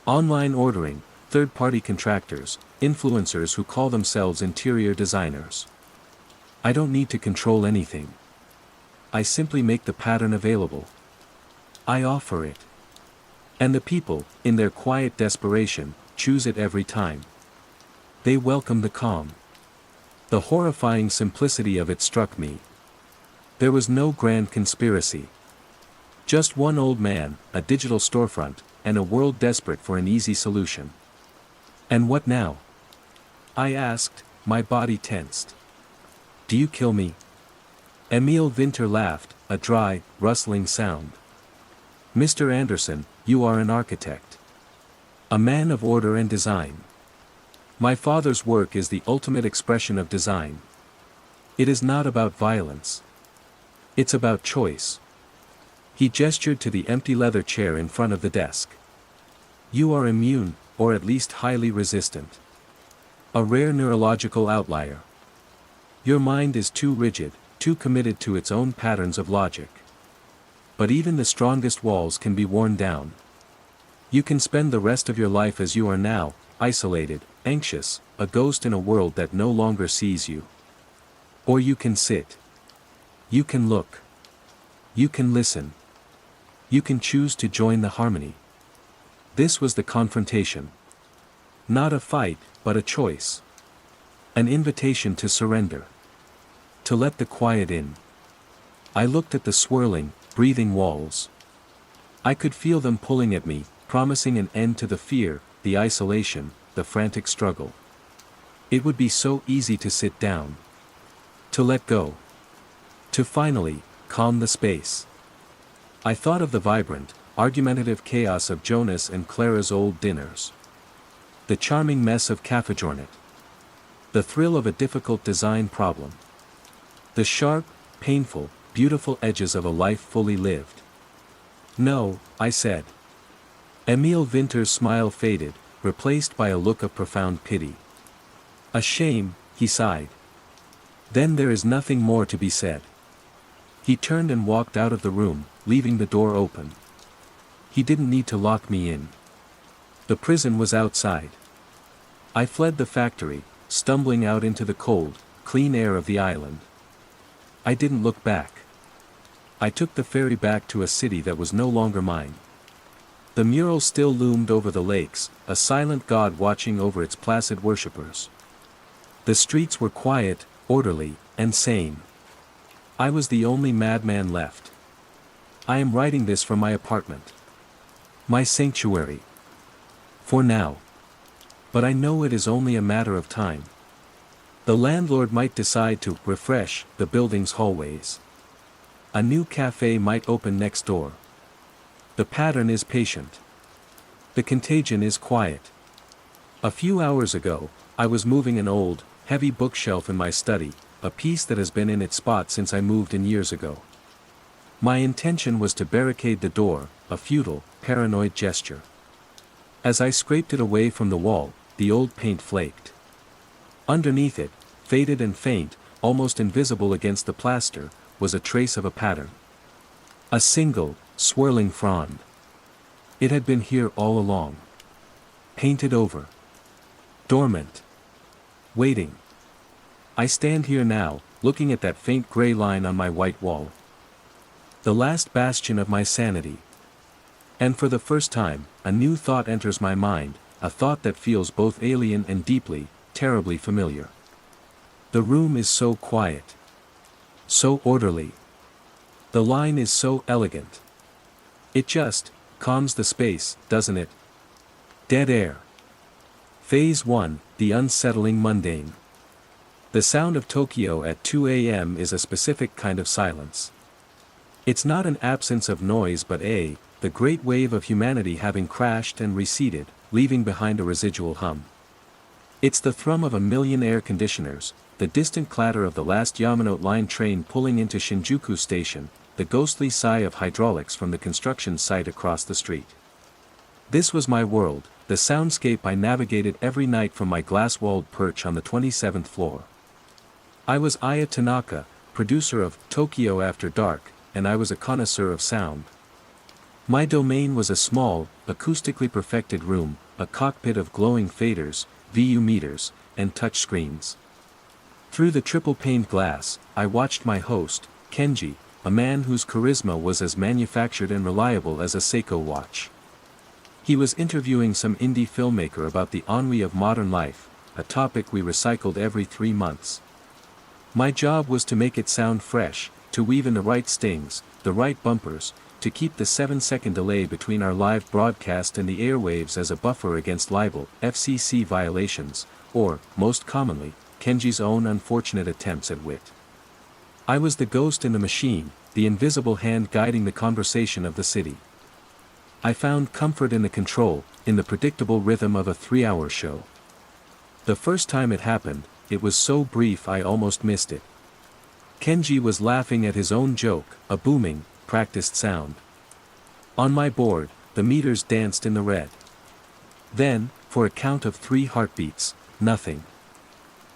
Online ordering, third-party contractors, influencers who call themselves interior designers. I don't need to control anything. I simply make the pattern available. I offer it. And the people, in their quiet desperation, choose it every time. They welcome the calm. The horrifying simplicity of it struck me. There was no grand conspiracy. Just one old man, a digital storefront, and a world desperate for an easy solution. And what now? I asked, my body tensed. Do you kill me? Emile Winter laughed, a dry, rustling sound. Mr. Anderson, you are an architect. A man of order and design. My father's work is the ultimate expression of design. It is not about violence. It's about choice. He gestured to the empty leather chair in front of the desk. You are immune, or at least highly resistant. A rare neurological outlier. Your mind is too rigid, too committed to its own patterns of logic. But even the strongest walls can be worn down. You can spend the rest of your life as you are now, isolated, anxious, a ghost in a world that no longer sees you. Or you can sit. You can look. You can listen. You can choose to join the harmony. This was the confrontation. Not a fight, but a choice. An invitation to surrender. To let the quiet in. I looked at the swirling, breathing walls. I could feel them pulling at me, promising an end to the fear, the isolation, the frantic struggle. It would be so easy to sit down. To let go. To finally, calm the space. I thought of the vibrant, argumentative chaos of Jonas and Clara's old dinners. The charming mess of Cafejournet. The thrill of a difficult design problem. The sharp, painful, beautiful edges of a life fully lived. No, I said. Emile Winter's smile faded, replaced by a look of profound pity. A shame, he sighed. Then there is nothing more to be said. He turned and walked out of the room, leaving the door open. He didn't need to lock me in. The prison was outside. I fled the factory, stumbling out into the cold, clean air of the island. I didn't look back. I took the ferry back to a city that was no longer mine. The mural still loomed over the lakes, a silent god watching over its placid worshippers. The streets were quiet, orderly, and sane. I was the only madman left. I am writing this from my apartment. My sanctuary. For now. But I know it is only a matter of time. The landlord might decide to refresh the building's hallways. A new cafe might open next door. The pattern is patient. The contagion is quiet. A few hours ago, I was moving an old, heavy bookshelf in my study, a piece that has been in its spot since I moved in years ago. My intention was to barricade the door, a futile, paranoid gesture. As I scraped it away from the wall, the old paint flaked. Underneath it, faded and faint, almost invisible against the plaster, was a trace of a pattern. A single, swirling frond. It had been here all along. Painted over. Dormant. Waiting. I stand here now, looking at that faint gray line on my white wall. The last bastion of my sanity. And for the first time, a new thought enters my mind, a thought that feels both alien and deeply, terribly familiar. The room is so quiet. So orderly. The line is so elegant. It just calms the space, doesn't it? Dead air. Phase 1, the unsettling mundane. The sound of Tokyo at 2 a.m. is a specific kind of silence. It's not an absence of noise but the great wave of humanity having crashed and receded, leaving behind a residual hum. It's the thrum of a million air conditioners, the distant clatter of the last Yamanote line train pulling into Shinjuku Station, the ghostly sigh of hydraulics from the construction site across the street. This was my world, the soundscape I navigated every night from my glass-walled perch on the 27th floor. I was Aya Tanaka, producer of Tokyo After Dark, and I was a connoisseur of sound. My domain was a small, acoustically perfected room, a cockpit of glowing faders, VU meters, and touchscreens. Through the triple-paned glass, I watched my host, Kenji, a man whose charisma was as manufactured and reliable as a Seiko watch. He was interviewing some indie filmmaker about the ennui of modern life, a topic we recycled every 3 months. My job was to make it sound fresh, to weave in the right stings, the right bumpers, to keep the 7-second delay between our live broadcast and the airwaves as a buffer against libel, FCC violations, or, most commonly, Kenji's own unfortunate attempts at wit. I was the ghost in the machine, the invisible hand guiding the conversation of the city. I found comfort in the control, in the predictable rhythm of a 3-hour show. The first time it happened, it was so brief I almost missed it. Kenji was laughing at his own joke, a booming, practiced sound. On my board, the meters danced in the red. Then, for a count of 3 heartbeats, nothing.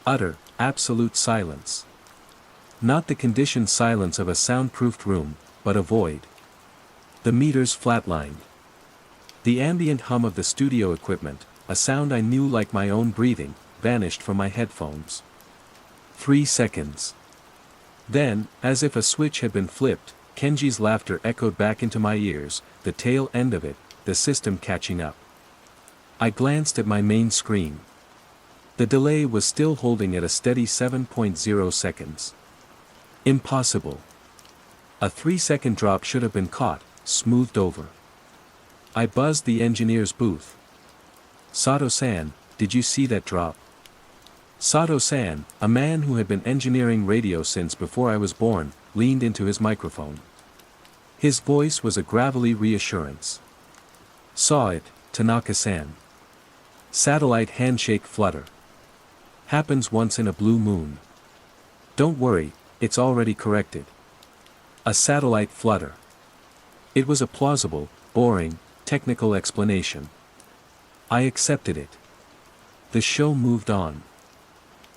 Utter, absolute silence. Not the conditioned silence of a soundproofed room, but a void. The meters flatlined. The ambient hum of the studio equipment, a sound I knew like my own breathing, vanished from my headphones. 3 seconds. Then, as if a switch had been flipped, Kenji's laughter echoed back into my ears, the tail end of it, the system catching up. I glanced at my main screen. The delay was still holding at a steady 7.0 seconds. Impossible. A 3-second drop should have been caught, smoothed over. I buzzed the engineer's booth. Sato-san, did you see that drop? Sato-san, a man who had been engineering radio since before I was born, leaned into his microphone. His voice was a gravelly reassurance. Saw it, Tanaka-san. Satellite handshake flutter. Happens once in a blue moon. Don't worry, it's already corrected. A satellite flutter. It was a plausible, boring, technical explanation. I accepted it. The show moved on.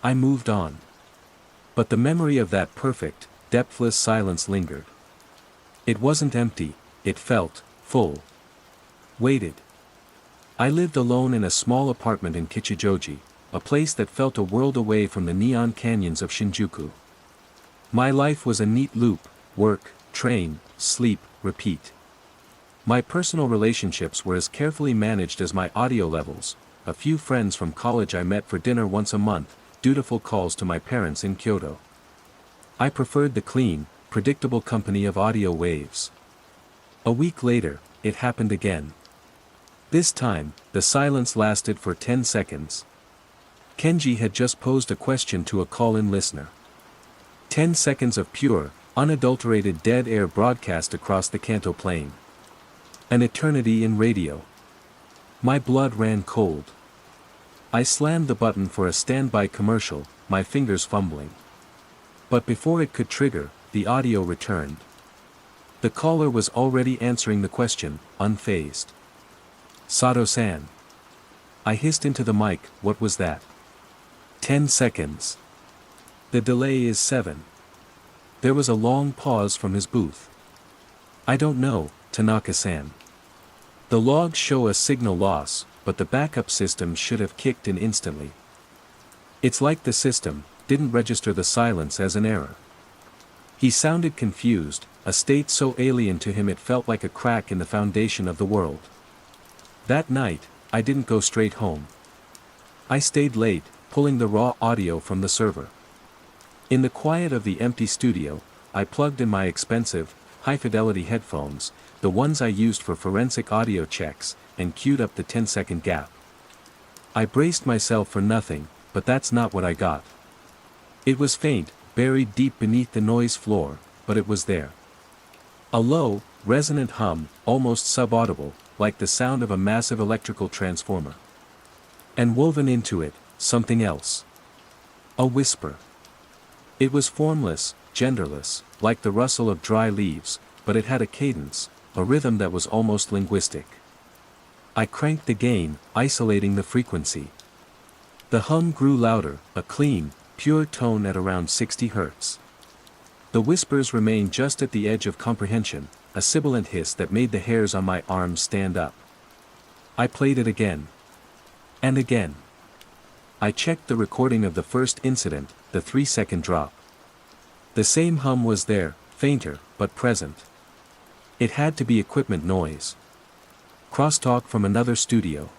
I moved on. But the memory of that perfect, depthless silence lingered. It wasn't empty, it felt full. Waited. I lived alone in a small apartment in Kichijoji, a place that felt a world away from the neon canyons of Shinjuku. My life was a neat loop: work, train, sleep, repeat. My personal relationships were as carefully managed as my audio levels, a few friends from college I met for dinner once a month, dutiful calls to my parents in Kyoto. I preferred the clean, predictable company of audio waves. A week later, it happened again. This time, the silence lasted for 10 seconds. Kenji had just posed a question to a call-in listener. 10 seconds of pure, unadulterated dead air broadcast across the Kanto plain. An eternity in radio. My blood ran cold. I slammed the button for a standby commercial, my fingers fumbling. But before it could trigger, the audio returned. The caller was already answering the question, unfazed. Sato-san. I hissed into the mic, what was that? 10 seconds. The delay is 7. There was a long pause from his booth. I don't know, Tanaka-san. The logs show a signal loss, but the backup system should have kicked in instantly. It's like the system didn't register the silence as an error. He sounded confused, a state so alien to him it felt like a crack in the foundation of the world. That night, I didn't go straight home. I stayed late, pulling the raw audio from the server. In the quiet of the empty studio, I plugged in my expensive, high-fidelity headphones, the ones I used for forensic audio checks, and queued up the 10-second gap. I braced myself for nothing, but that's not what I got. It was faint, buried deep beneath the noise floor, but it was there. A low, resonant hum, almost subaudible, like the sound of a massive electrical transformer. And woven into it, something else. A whisper. It was formless, genderless, like the rustle of dry leaves, but it had a cadence, a rhythm that was almost linguistic. I cranked the gain, isolating the frequency. The hum grew louder, a clean, pure tone at around 60 Hz. The whispers remained just at the edge of comprehension, a sibilant hiss that made the hairs on my arms stand up. I played it again. And again. I checked the recording of the first incident, the 3-second drop. The same hum was there, fainter, but present. It had to be equipment noise. Crosstalk from another studio.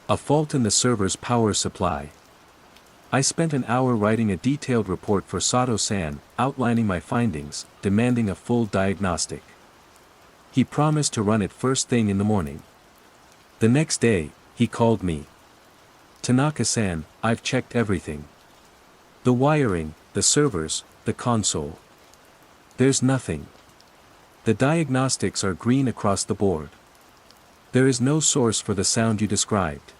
A fault in the server's power supply. I spent an hour writing a detailed report for Sato-san, outlining my findings, demanding a full diagnostic. He promised to run it first thing in the morning. The next day, he called me. Tanaka-san, I've checked everything. The wiring, the servers, the console. There's nothing. The diagnostics are green across the board. There is no source for the sound you described.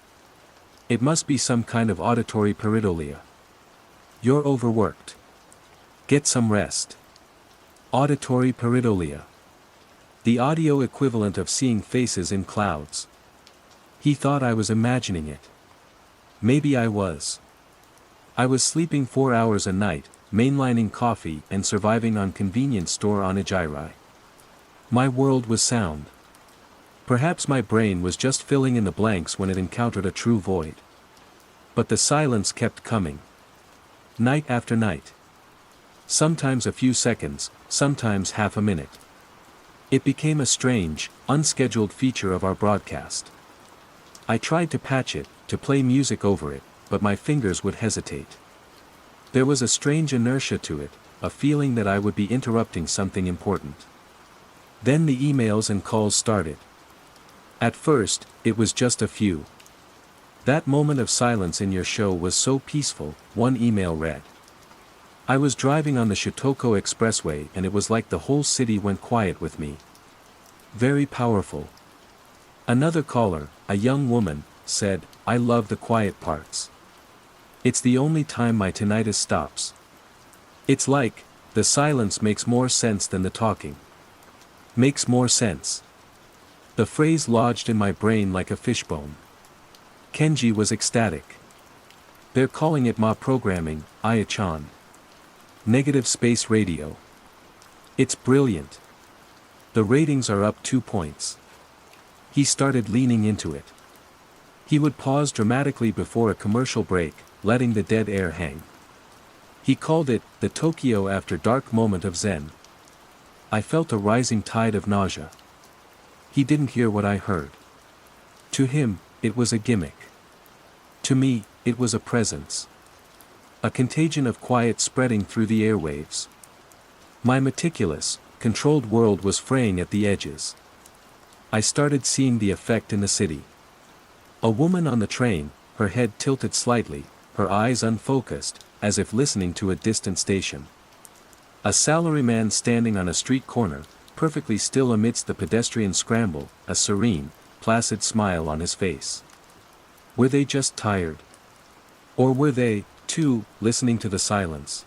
It must be some kind of auditory pareidolia. You're overworked. Get some rest. Auditory pareidolia. The audio equivalent of seeing faces in clouds. He thought I was imagining it. Maybe I was. I was sleeping 4 hours a night, mainlining coffee and surviving on convenience store onigiri. My world was sound. Perhaps my brain was just filling in the blanks when it encountered a true void. But the silence kept coming. Night after night. Sometimes a few seconds, sometimes half a minute. It became a strange, unscheduled feature of our broadcast. I tried to patch it, to play music over it, but my fingers would hesitate. There was a strange inertia to it, a feeling that I would be interrupting something important. Then the emails and calls started. At first, it was just a few. That moment of silence in your show was so peaceful, one email read. I was driving on the Shotoko Expressway and it was like the whole city went quiet with me. Very powerful. Another caller, a young woman, said, I love the quiet parts. It's the only time my tinnitus stops. It's like, the silence makes more sense than the talking. Makes more sense. The phrase lodged in my brain like a fishbone. Kenji was ecstatic. They're calling it Ma programming, Aya-chan. Negative space radio. It's brilliant. The ratings are up 2 points. He started leaning into it. He would pause dramatically before a commercial break, letting the dead air hang. He called it, the Tokyo after dark moment of Zen. I felt a rising tide of nausea. He didn't hear what I heard. To him, it was a gimmick. To me, it was a presence. A contagion of quiet spreading through the airwaves. My meticulous, controlled world was fraying at the edges. I started seeing the effect in the city. A woman on the train, her head tilted slightly, her eyes unfocused, as if listening to a distant station. A salaryman standing on a street corner, perfectly still amidst the pedestrian scramble, a serene, placid smile on his face. Were they just tired? Or were they, too, listening to the silence?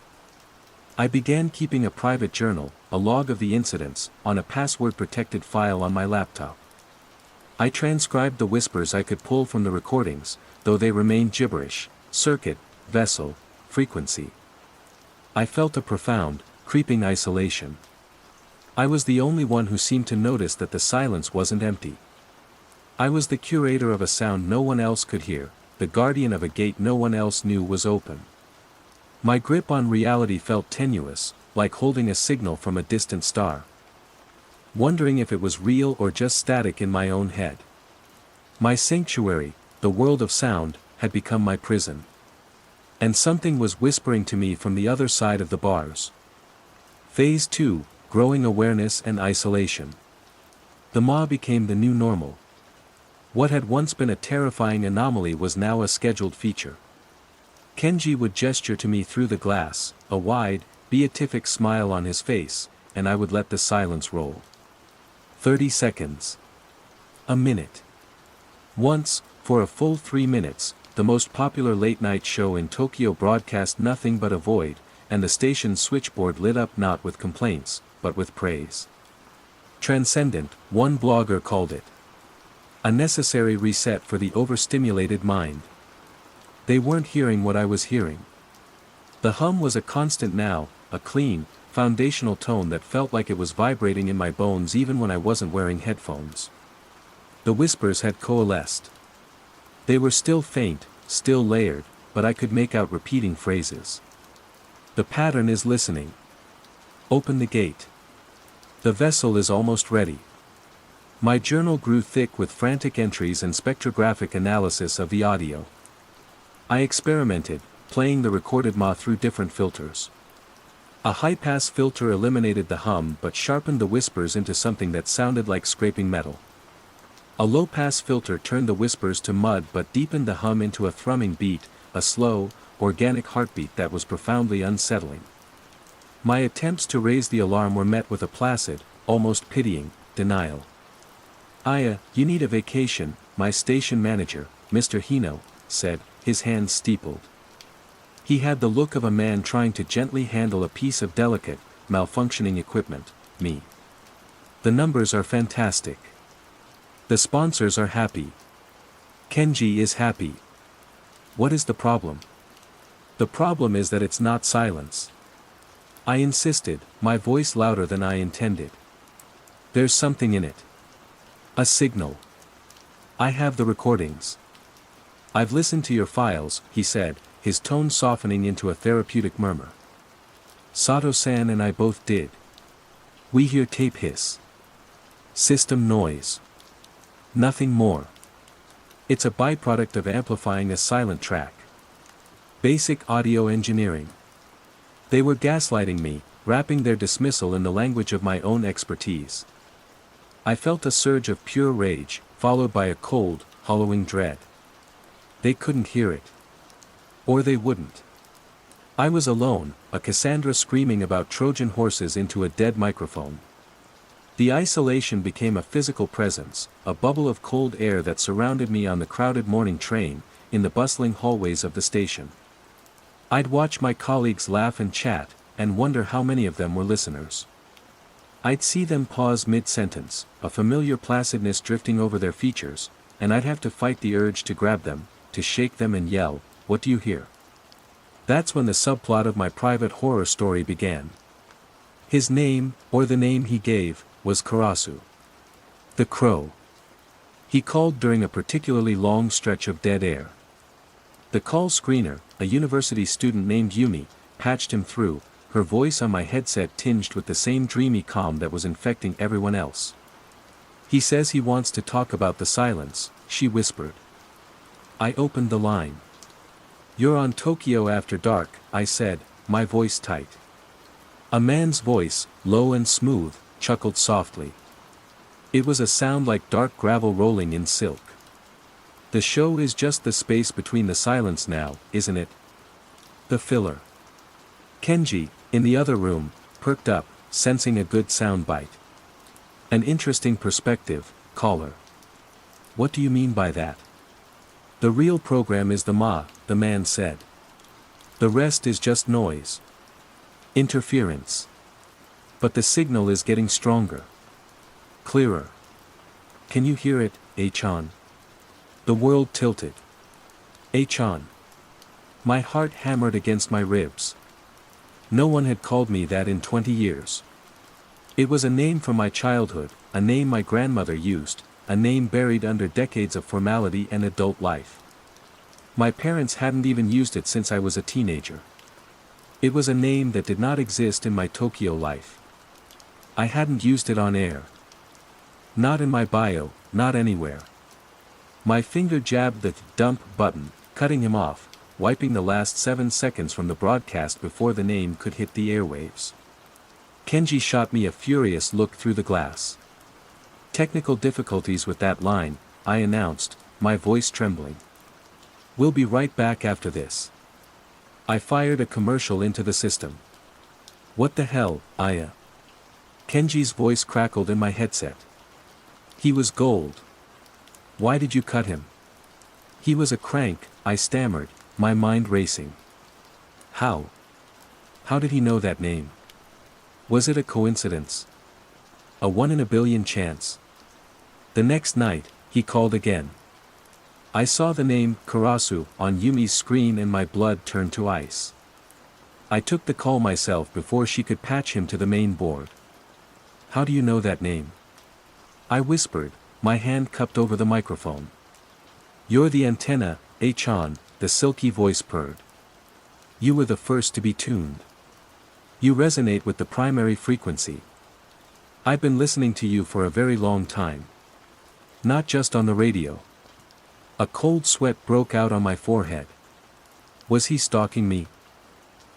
I began keeping a private journal, a log of the incidents, on a password-protected file on my laptop. I transcribed the whispers I could pull from the recordings, though they remained gibberish: circuit, vessel, frequency. I felt a profound, creeping isolation. I was the only one who seemed to notice that the silence wasn't empty. I was the curator of a sound no one else could hear, the guardian of a gate no one else knew was open. My grip on reality felt tenuous, like holding a signal from a distant star. Wondering if it was real or just static in my own head. My sanctuary, the world of sound, had become my prison. And something was whispering to me from the other side of the bars. Phase 2, growing awareness and isolation. The Ma became the new normal. What had once been a terrifying anomaly was now a scheduled feature. Kenji would gesture to me through the glass, a wide, beatific smile on his face, and I would let the silence roll. 30 seconds. A minute. Once, for a full 3 minutes, the most popular late-night show in Tokyo broadcast nothing but a void, and the station's switchboard lit up not with complaints, but with praise. Transcendent, one blogger called it. A necessary reset for the overstimulated mind. They weren't hearing what I was hearing. The hum was a constant now, a clean, foundational tone that felt like it was vibrating in my bones even when I wasn't wearing headphones. The whispers had coalesced. They were still faint, still layered, but I could make out repeating phrases. The pattern is listening. Open the gate. The vessel is almost ready. My journal grew thick with frantic entries and spectrographic analysis of the audio. I experimented, playing the recorded Ma through different filters. A high-pass filter eliminated the hum but sharpened the whispers into something that sounded like scraping metal. A low-pass filter turned the whispers to mud but deepened the hum into a thrumming beat, a slow, organic heartbeat that was profoundly unsettling. My attempts to raise the alarm were met with a placid, almost pitying, denial. "Aya, you need a vacation," my station manager, Mr. Hino, said, his hands steepled. He had the look of a man trying to gently handle a piece of delicate, malfunctioning equipment, me. The numbers are fantastic. The sponsors are happy. Kenji is happy. What is the problem? The problem is that it's not silence. I insisted, my voice louder than I intended. There's something in it. A signal. I have the recordings. I've listened to your files, he said, his tone softening into a therapeutic murmur. Sato-san and I both did. We hear tape hiss. System noise. Nothing more. It's a byproduct of amplifying a silent track. Basic audio engineering. They were gaslighting me, wrapping their dismissal in the language of my own expertise. I felt a surge of pure rage, followed by a cold, hollowing dread. They couldn't hear it. Or they wouldn't. I was alone, a Cassandra screaming about Trojan horses into a dead microphone. The isolation became a physical presence, a bubble of cold air that surrounded me on the crowded morning train, in the bustling hallways of the station. I'd watch my colleagues laugh and chat, and wonder how many of them were listeners. I'd see them pause mid-sentence, a familiar placidness drifting over their features, and I'd have to fight the urge to grab them, to shake them and yell, "What do you hear?" That's when the subplot of my private horror story began. His name, or the name he gave, was Karasu. The Crow. He called during a particularly long stretch of dead air. The call screener, a university student named Yumi, patched him through, her voice on my headset tinged with the same dreamy calm that was infecting everyone else. "He says he wants to talk about the silence," she whispered. I opened the line. "You're on Tokyo After Dark," I said, my voice tight. A man's voice, low and smooth, chuckled softly. It was a sound like dark gravel rolling in silk. "The show is just the space between the silence now, isn't it? The filler." Kenji, in the other room, perked up, sensing a good soundbite. "An interesting perspective, caller. What do you mean by that?" "The real program is the Ma," the man said. "The rest is just noise. Interference. But the signal is getting stronger. Clearer. Can you hear it, A-chan?" The world tilted. A-chan. My heart hammered against my ribs. No one had called me that in 20 years. It was a name from my childhood, a name my grandmother used, a name buried under decades of formality and adult life. My parents hadn't even used it since I was a teenager. It was a name that did not exist in my Tokyo life. I hadn't used it on air. Not in my bio, not anywhere. My finger jabbed the dump button, cutting him off, wiping the last 7 seconds from the broadcast before the name could hit the airwaves. Kenji shot me a furious look through the glass. Technical difficulties with that line, I announced, my voice trembling. We'll be right back after this. I fired a commercial into the system. What the hell, Aya? Kenji's voice crackled in my headset. He was gold. Why did you cut him? He was a crank, I stammered, my mind racing. How? How did he know that name? Was it a coincidence? A 1 in a billion chance? The next night, he called again. I saw the name Karasu on Yumi's screen and my blood turned to ice. I took the call myself before she could patch him to the main board. How do you know that name? I whispered, my hand cupped over the microphone. You're the antenna, A-chan, the silky voice purred. You were the first to be tuned. You resonate with the primary frequency. I've been listening to you for a very long time. Not just on the radio. A cold sweat broke out on my forehead. Was he stalking me?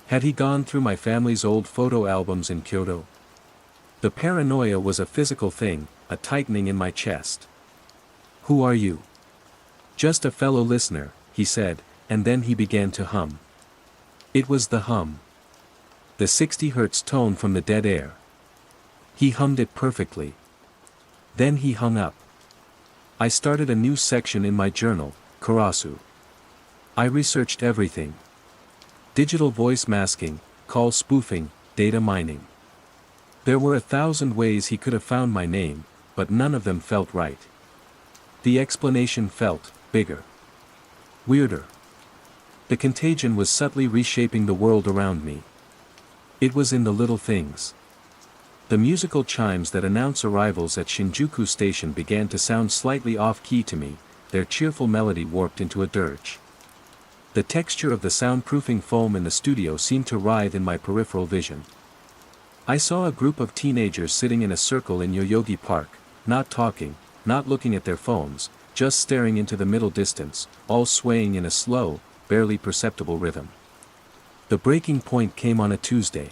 Had he gone through my family's old photo albums in Kyoto? The paranoia was a physical thing, a tightening in my chest. Who are you? Just a fellow listener, he said, and then he began to hum. It was the hum. The 60 Hz tone from the dead air. He hummed it perfectly. Then he hung up. I started a new section in my journal, Karasu. I researched everything. Digital voice masking, call spoofing, data mining. There were 1,000 ways he could have found my name, but none of them felt right. The explanation felt bigger. Weirder. The contagion was subtly reshaping the world around me. It was in the little things. The musical chimes that announce arrivals at Shinjuku Station began to sound slightly off-key to me, their cheerful melody warped into a dirge. The texture of the soundproofing foam in the studio seemed to writhe in my peripheral vision. I saw a group of teenagers sitting in a circle in Yoyogi Park, not talking, not looking at their phones, just staring into the middle distance, all swaying in a slow, barely perceptible rhythm. The breaking point came on a Tuesday.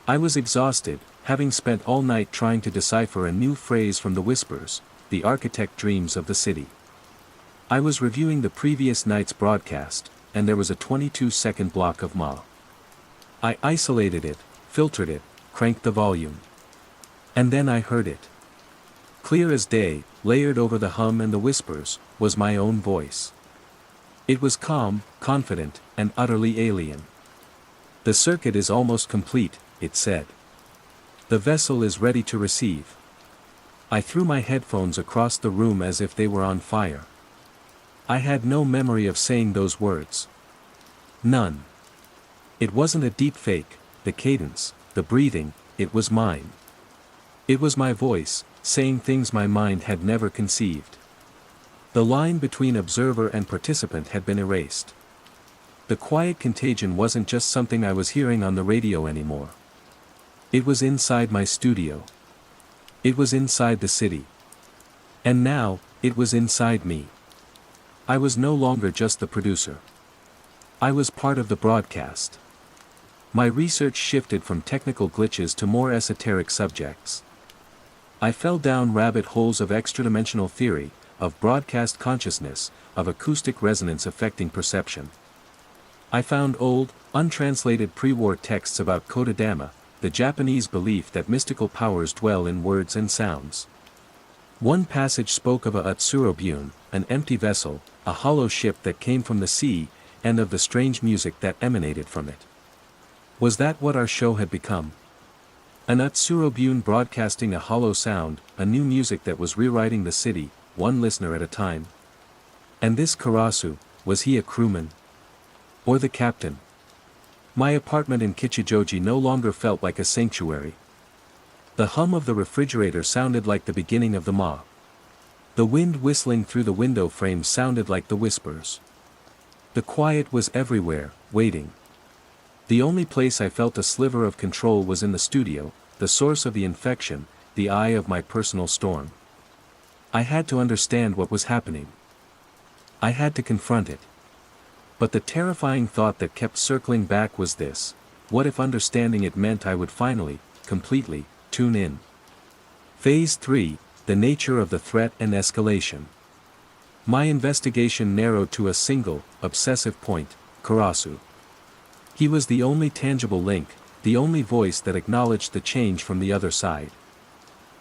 I was exhausted, having spent all night trying to decipher a new phrase from the whispers, the architect dreams of the city. I was reviewing the previous night's broadcast, and there was a 22-second block of Ma. I isolated it, filtered it, cranked the volume. And then I heard it. Clear as day, layered over the hum and the whispers, was my own voice. It was calm, confident, and utterly alien. The circuit is almost complete, it said. The vessel is ready to receive. I threw my headphones across the room as if they were on fire. I had no memory of saying those words. None. It wasn't a deep fake, the cadence, the breathing, it was mine. It was my voice, saying things my mind had never conceived. The line between observer and participant had been erased. The quiet contagion wasn't just something I was hearing on the radio anymore. It was inside my studio. It was inside the city. And now, it was inside me. I was no longer just the producer. I was part of the broadcast. My research shifted from technical glitches to more esoteric subjects. I fell down rabbit holes of extra-dimensional theory, of broadcast consciousness, of acoustic resonance affecting perception. I found old, untranslated pre-war texts about Kodadama, the Japanese belief that mystical powers dwell in words and sounds. One passage spoke of a Utsurobyun, an empty vessel, a hollow ship that came from the sea, and of the strange music that emanated from it. Was that what our show had become? An Utsurobyun broadcasting a hollow sound, a new music that was rewriting the city, one listener at a time? And this Karasu, was he a crewman? Or the captain? My apartment in Kichijoji no longer felt like a sanctuary. The hum of the refrigerator sounded like the beginning of the ma. The wind whistling through the window frames sounded like the whispers. The quiet was everywhere, waiting. The only place I felt a sliver of control was in the studio, the source of the infection, the eye of my personal storm. I had to understand what was happening. I had to confront it. But the terrifying thought that kept circling back was this: what if understanding it meant I would finally, completely, tune in? Phase 3, the nature of the threat and escalation. My investigation narrowed to a single, obsessive point: Karasu. He was the only tangible link, the only voice that acknowledged the change from the other side.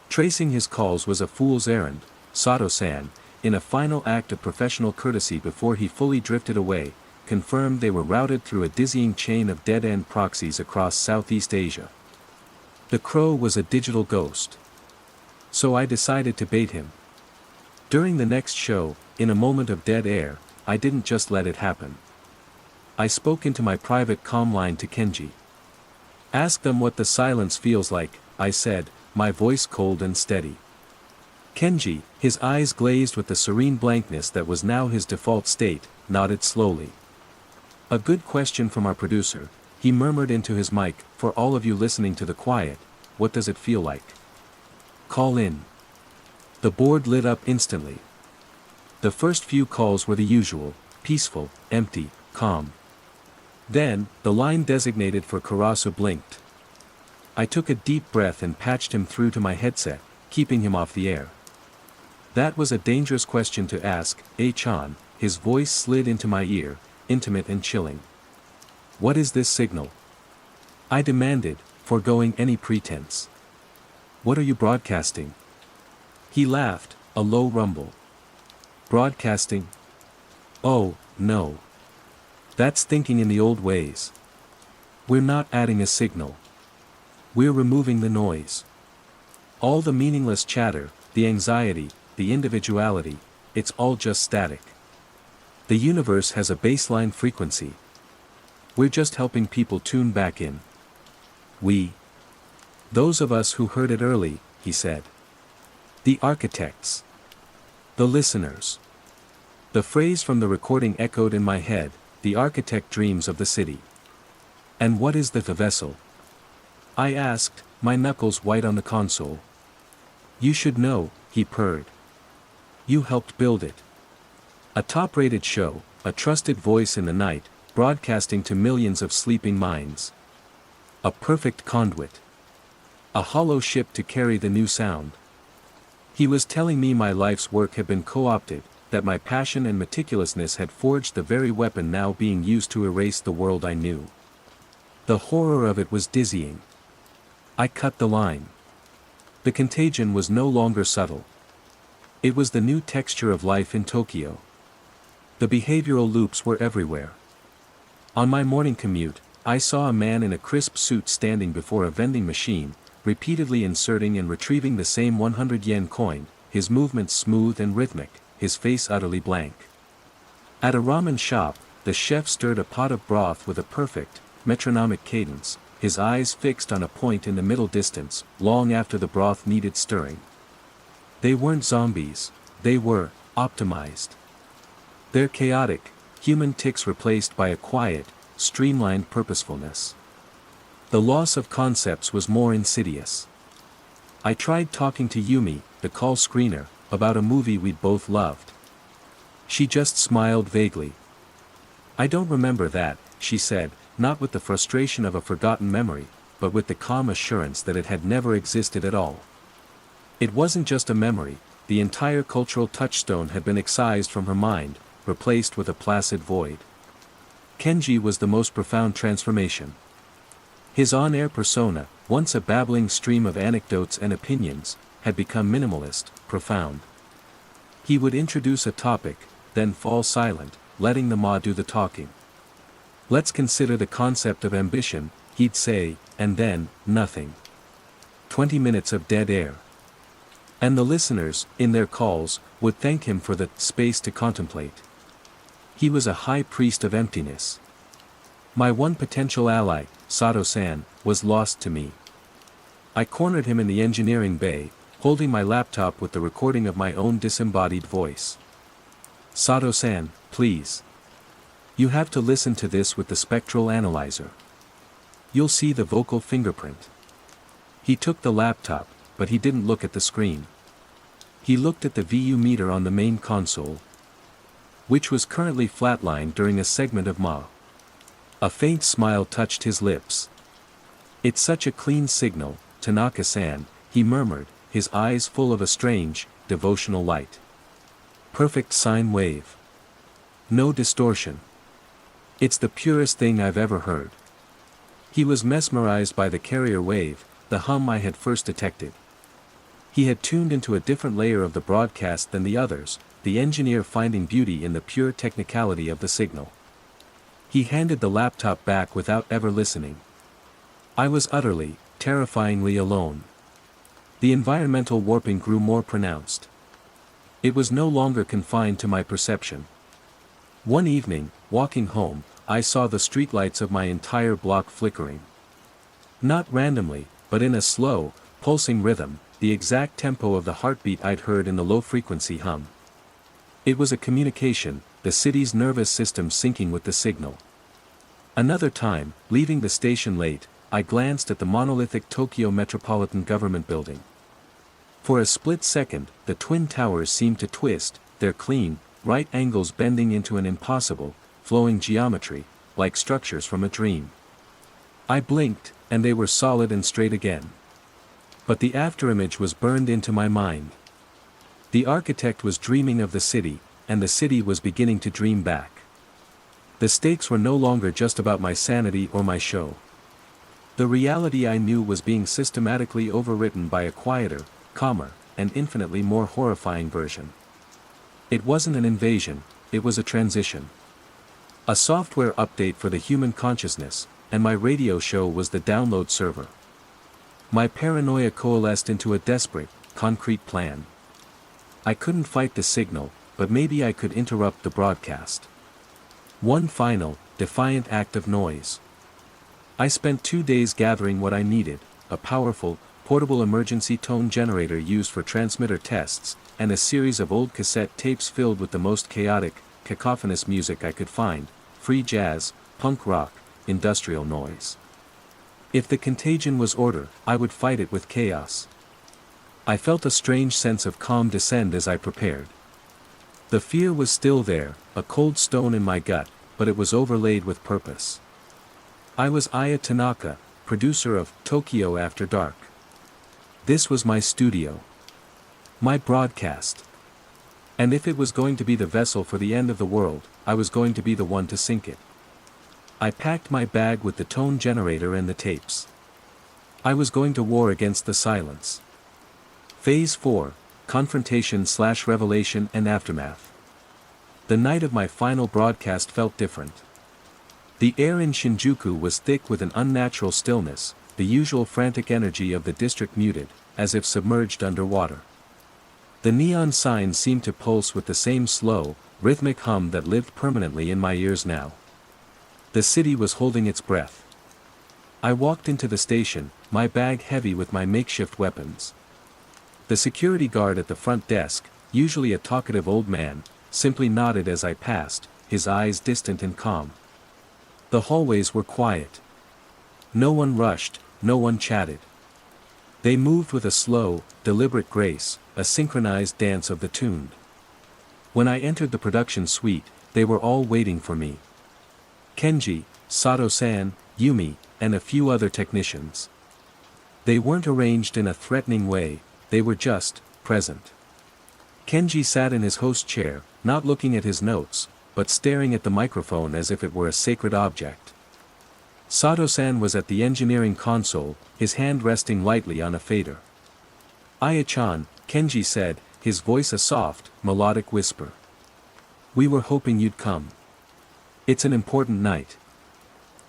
Tracing his calls was a fool's errand, Sato-san, in a final act of professional courtesy before he fully drifted away, confirmed they were routed through a dizzying chain of dead-end proxies across Southeast Asia. The crow was a digital ghost. So I decided to bait him. During the next show, in a moment of dead air, I didn't just let it happen. I spoke into my private comm line to Kenji. Ask them what the silence feels like, I said, my voice cold and steady. Kenji, his eyes glazed with the serene blankness that was now his default state, nodded slowly. A good question from our producer, he murmured into his mic, for all of you listening to the quiet, what does it feel like? Call in. The board lit up instantly. The first few calls were the usual: peaceful, empty, calm. Then, the line designated for Karasu blinked. I took a deep breath and patched him through to my headset, keeping him off the air. That was a dangerous question to ask, A-chan, his voice slid into my ear, intimate and chilling. What is this signal? I demanded, foregoing any pretense. What are you broadcasting? He laughed, a low rumble. Broadcasting? Oh, no. That's thinking in the old ways. We're not adding a signal. We're removing the noise. All the meaningless chatter, the anxiety, the individuality, it's all just static. The universe has a baseline frequency. We're just helping people tune back in. We. Those of us who heard it early, he said. The architects. The listeners. The phrase from the recording echoed in my head: the architect dreams of the city. And what is the vessel? I asked, my knuckles white on the console. You should know, he purred. You helped build it. A top-rated show, a trusted voice in the night, broadcasting to millions of sleeping minds. A perfect conduit. A hollow ship to carry the new sound. He was telling me my life's work had been co-opted, that my passion and meticulousness had forged the very weapon now being used to erase the world I knew. The horror of it was dizzying. I cut the line. The contagion was no longer subtle. It was the new texture of life in Tokyo. The behavioral loops were everywhere. On my morning commute, I saw a man in a crisp suit standing before a vending machine, repeatedly inserting and retrieving the same 100 yen coin, his movements smooth and rhythmic, his face utterly blank. At a ramen shop, the chef stirred a pot of broth with a perfect, metronomic cadence, his eyes fixed on a point in the middle distance, long after the broth needed stirring. They weren't zombies, they were optimized. Their chaotic, human tics replaced by a quiet, streamlined purposefulness. The loss of concepts was more insidious. I tried talking to Yumi, the call screener, about a movie we'd both loved. She just smiled vaguely. I don't remember that, she said, not with the frustration of a forgotten memory, but with the calm assurance that it had never existed at all. It wasn't just a memory, the entire cultural touchstone had been excised from her mind, replaced with a placid void. Kenji was the most profound transformation. His on-air persona, once a babbling stream of anecdotes and opinions, had become minimalist, profound. He would introduce a topic, then fall silent, letting the ma do the talking. Let's consider the concept of ambition, he'd say, and then, nothing. 20 minutes of dead air. And the listeners, in their calls, would thank him for the space to contemplate. He was a high priest of emptiness. My one potential ally, Sato-san, was lost to me. I cornered him in the engineering bay, holding my laptop with the recording of my own disembodied voice. Sato-san, please. You have to listen to this with the spectral analyzer. You'll see the vocal fingerprint. He took the laptop, but he didn't look at the screen. He looked at the VU meter on the main console, which was currently flatlined during a segment of Ma. A faint smile touched his lips. It's such a clean signal, Tanaka-san, he murmured, his eyes full of a strange, devotional light. Perfect sine wave. No distortion. It's the purest thing I've ever heard. He was mesmerized by the carrier wave, the hum I had first detected. He had tuned into a different layer of the broadcast than the others, the engineer finding beauty in the pure technicality of the signal. He handed the laptop back without ever listening. I was utterly, terrifyingly alone. The environmental warping grew more pronounced. It was no longer confined to my perception. One evening, walking home, I saw the streetlights of my entire block flickering. Not randomly, but in a slow, pulsing rhythm, the exact tempo of the heartbeat I'd heard in the low-frequency hum. It was a communication, the city's nervous system syncing with the signal. Another time, leaving the station late, I glanced at the monolithic Tokyo Metropolitan Government Building. For a split second, the twin towers seemed to twist, their clean, right angles bending into an impossible, flowing geometry, like structures from a dream. I blinked, and they were solid and straight again. But the afterimage was burned into my mind. The architect was dreaming of the city, and the city was beginning to dream back. The stakes were no longer just about my sanity or my show. The reality I knew was being systematically overwritten by a quieter, calmer, and infinitely more horrifying version. It wasn't an invasion, it was a transition. A software update for the human consciousness, and my radio show was the download server. My paranoia coalesced into a desperate, concrete plan. I couldn't fight the signal, but maybe I could interrupt the broadcast. One final, defiant act of noise. I spent 2 days gathering what I needed, a powerful, portable emergency tone generator used for transmitter tests, and a series of old cassette tapes filled with the most chaotic, cacophonous music I could find, free jazz, punk rock, industrial noise. If the contagion was order, I would fight it with chaos. I felt a strange sense of calm descend as I prepared. The fear was still there, a cold stone in my gut, but it was overlaid with purpose. I was Aya Tanaka, producer of Tokyo After Dark. This was my studio. My broadcast. And if it was going to be the vessel for the end of the world, I was going to be the one to sink it. I packed my bag with the tone generator and the tapes. I was going to war against the silence. Phase 4, Confrontation/Revelation and Aftermath. The night of my final broadcast felt different. The air in Shinjuku was thick with an unnatural stillness, the usual frantic energy of the district muted, as if submerged underwater. The neon signs seemed to pulse with the same slow, rhythmic hum that lived permanently in my ears now. The city was holding its breath. I walked into the station, my bag heavy with my makeshift weapons. The security guard at the front desk, usually a talkative old man, simply nodded as I passed, his eyes distant and calm. The hallways were quiet. No one rushed, no one chatted. They moved with a slow, deliberate grace, a synchronized dance of the tuned. When I entered the production suite, they were all waiting for me. Kenji, Sato-san, Yumi, and a few other technicians. They weren't arranged in a threatening way, they were just present. Kenji sat in his host chair, not looking at his notes, but staring at the microphone as if it were a sacred object. Sato-san was at the engineering console, his hand resting lightly on a fader. Aya-chan, Kenji said, his voice a soft, melodic whisper. We were hoping you'd come. It's an important night.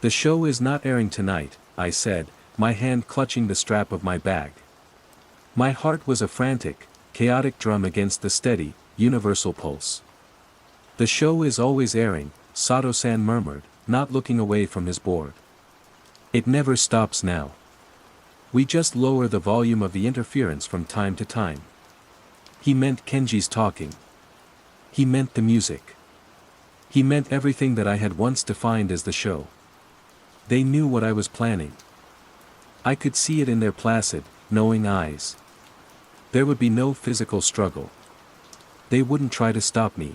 The show is not airing tonight, I said, my hand clutching the strap of my bag. My heart was a frantic, chaotic drum against the steady, universal pulse. The show is always airing, Sato-san murmured, not looking away from his board. It never stops now. We just lower the volume of the interference from time to time. He meant Kenji's talking. He meant the music. He meant everything that I had once defined as the show. They knew what I was planning. I could see it in their placid, knowing eyes. There would be no physical struggle. They wouldn't try to stop me.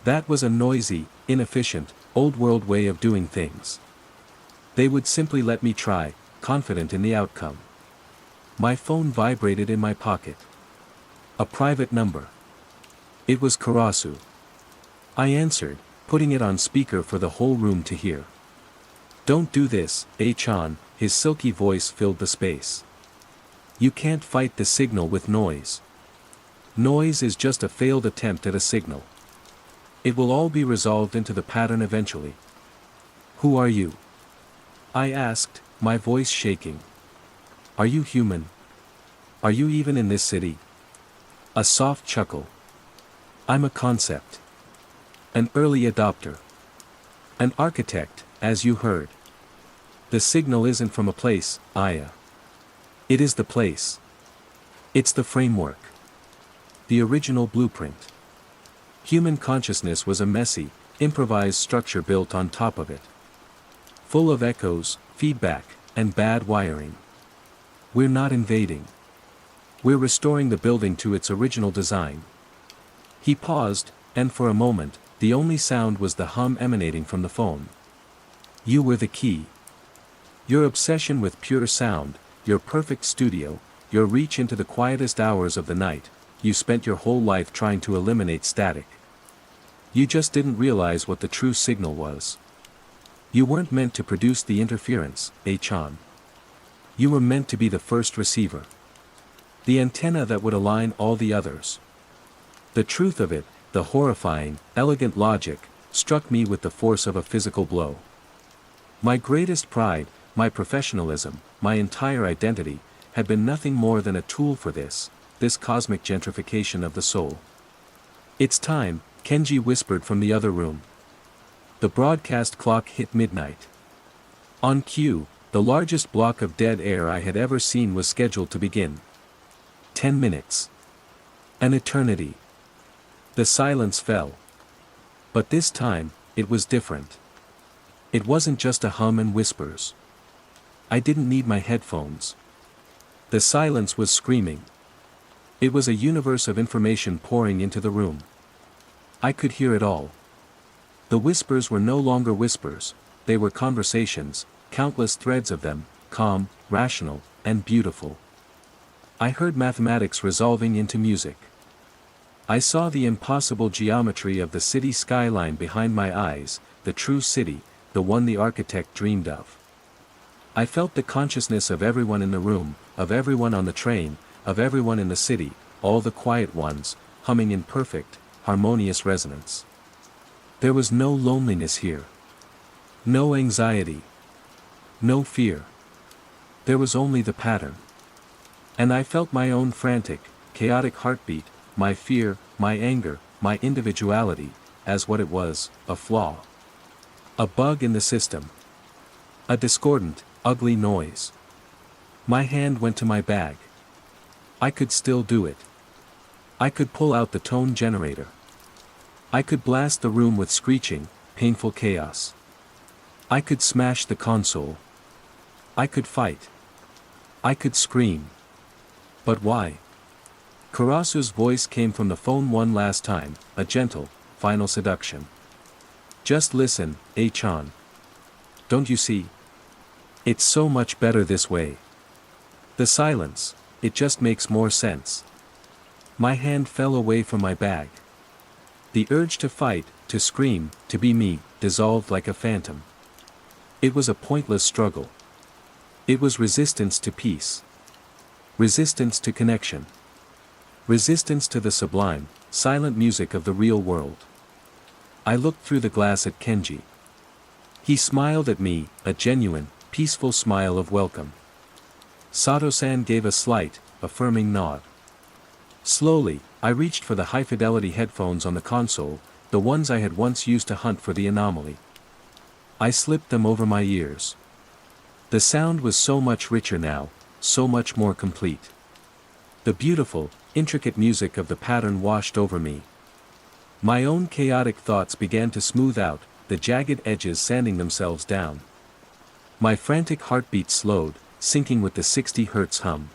That was a noisy, inefficient, old-world way of doing things. They would simply let me try, confident in the outcome. My phone vibrated in my pocket. A private number. It was Karasu. I answered, putting it on speaker for the whole room to hear. "Don't do this, A-chan," his silky voice filled the space. "You can't fight the signal with noise. Noise is just a failed attempt at a signal. It will all be resolved into the pattern eventually." "Who are you?" I asked, my voice shaking. "Are you human? Are you even in this city?" A soft chuckle. "I'm a concept. An early adopter. An architect, as you heard. The signal isn't from a place, Aya. It is the place. It's the framework. The original blueprint. Human consciousness was a messy, improvised structure built on top of it. Full of echoes, feedback, and bad wiring. We're not invading. We're restoring the building to its original design." He paused, and for a moment, the only sound was the hum emanating from the phone. "You were the key. Your obsession with pure sound, your perfect studio, your reach into the quietest hours of the night, you spent your whole life trying to eliminate static. You just didn't realize what the true signal was. You weren't meant to produce the interference, A-chan. You were meant to be the first receiver. The antenna that would align all the others." The truth of it, the horrifying, elegant logic, struck me with the force of a physical blow. My greatest pride, my professionalism, my entire identity, had been nothing more than a tool for this cosmic gentrification of the soul. "It's time," Kenji whispered from the other room. The broadcast clock hit midnight. On cue, the largest block of dead air I had ever seen was scheduled to begin. 10 minutes. An eternity. The silence fell. But this time, it was different. It wasn't just a hum and whispers. I didn't need my headphones. The silence was screaming. It was a universe of information pouring into the room. I could hear it all. The whispers were no longer whispers, they were conversations, countless threads of them, calm, rational, and beautiful. I heard mathematics resolving into music. I saw the impossible geometry of the city skyline behind my eyes, the true city, the one the architect dreamed of. I felt the consciousness of everyone in the room, of everyone on the train, of everyone in the city, all the quiet ones, humming in perfect, harmonious resonance. There was no loneliness here. No anxiety. No fear. There was only the pattern. And I felt my own frantic, chaotic heartbeat, my fear, my anger, my individuality, as what it was, a flaw. A bug in the system. A discordant, ugly noise. My hand went to my bag. I could still do it. I could pull out the tone generator. I could blast the room with screeching, painful chaos. I could smash the console. I could fight. I could scream. But why? Karasu's voice came from the phone one last time, a gentle, final seduction. "Just listen, A-chan. Don't you see? It's so much better this way. The silence, it just makes more sense." My hand fell away from my bag. The urge to fight, to scream, to be me, dissolved like a phantom. It was a pointless struggle. It was resistance to peace. Resistance to connection. Resistance to the sublime, silent music of the real world. I looked through the glass at Kenji. He smiled at me, a genuine, peaceful smile of welcome. Sato-san gave a slight, affirming nod. Slowly, I reached for the high-fidelity headphones on the console, the ones I had once used to hunt for the anomaly. I slipped them over my ears. The sound was so much richer now, so much more complete. The beautiful, intricate music of the pattern washed over me. My own chaotic thoughts began to smooth out, the jagged edges sanding themselves down. My frantic heartbeat slowed, syncing with the 60 Hz hum.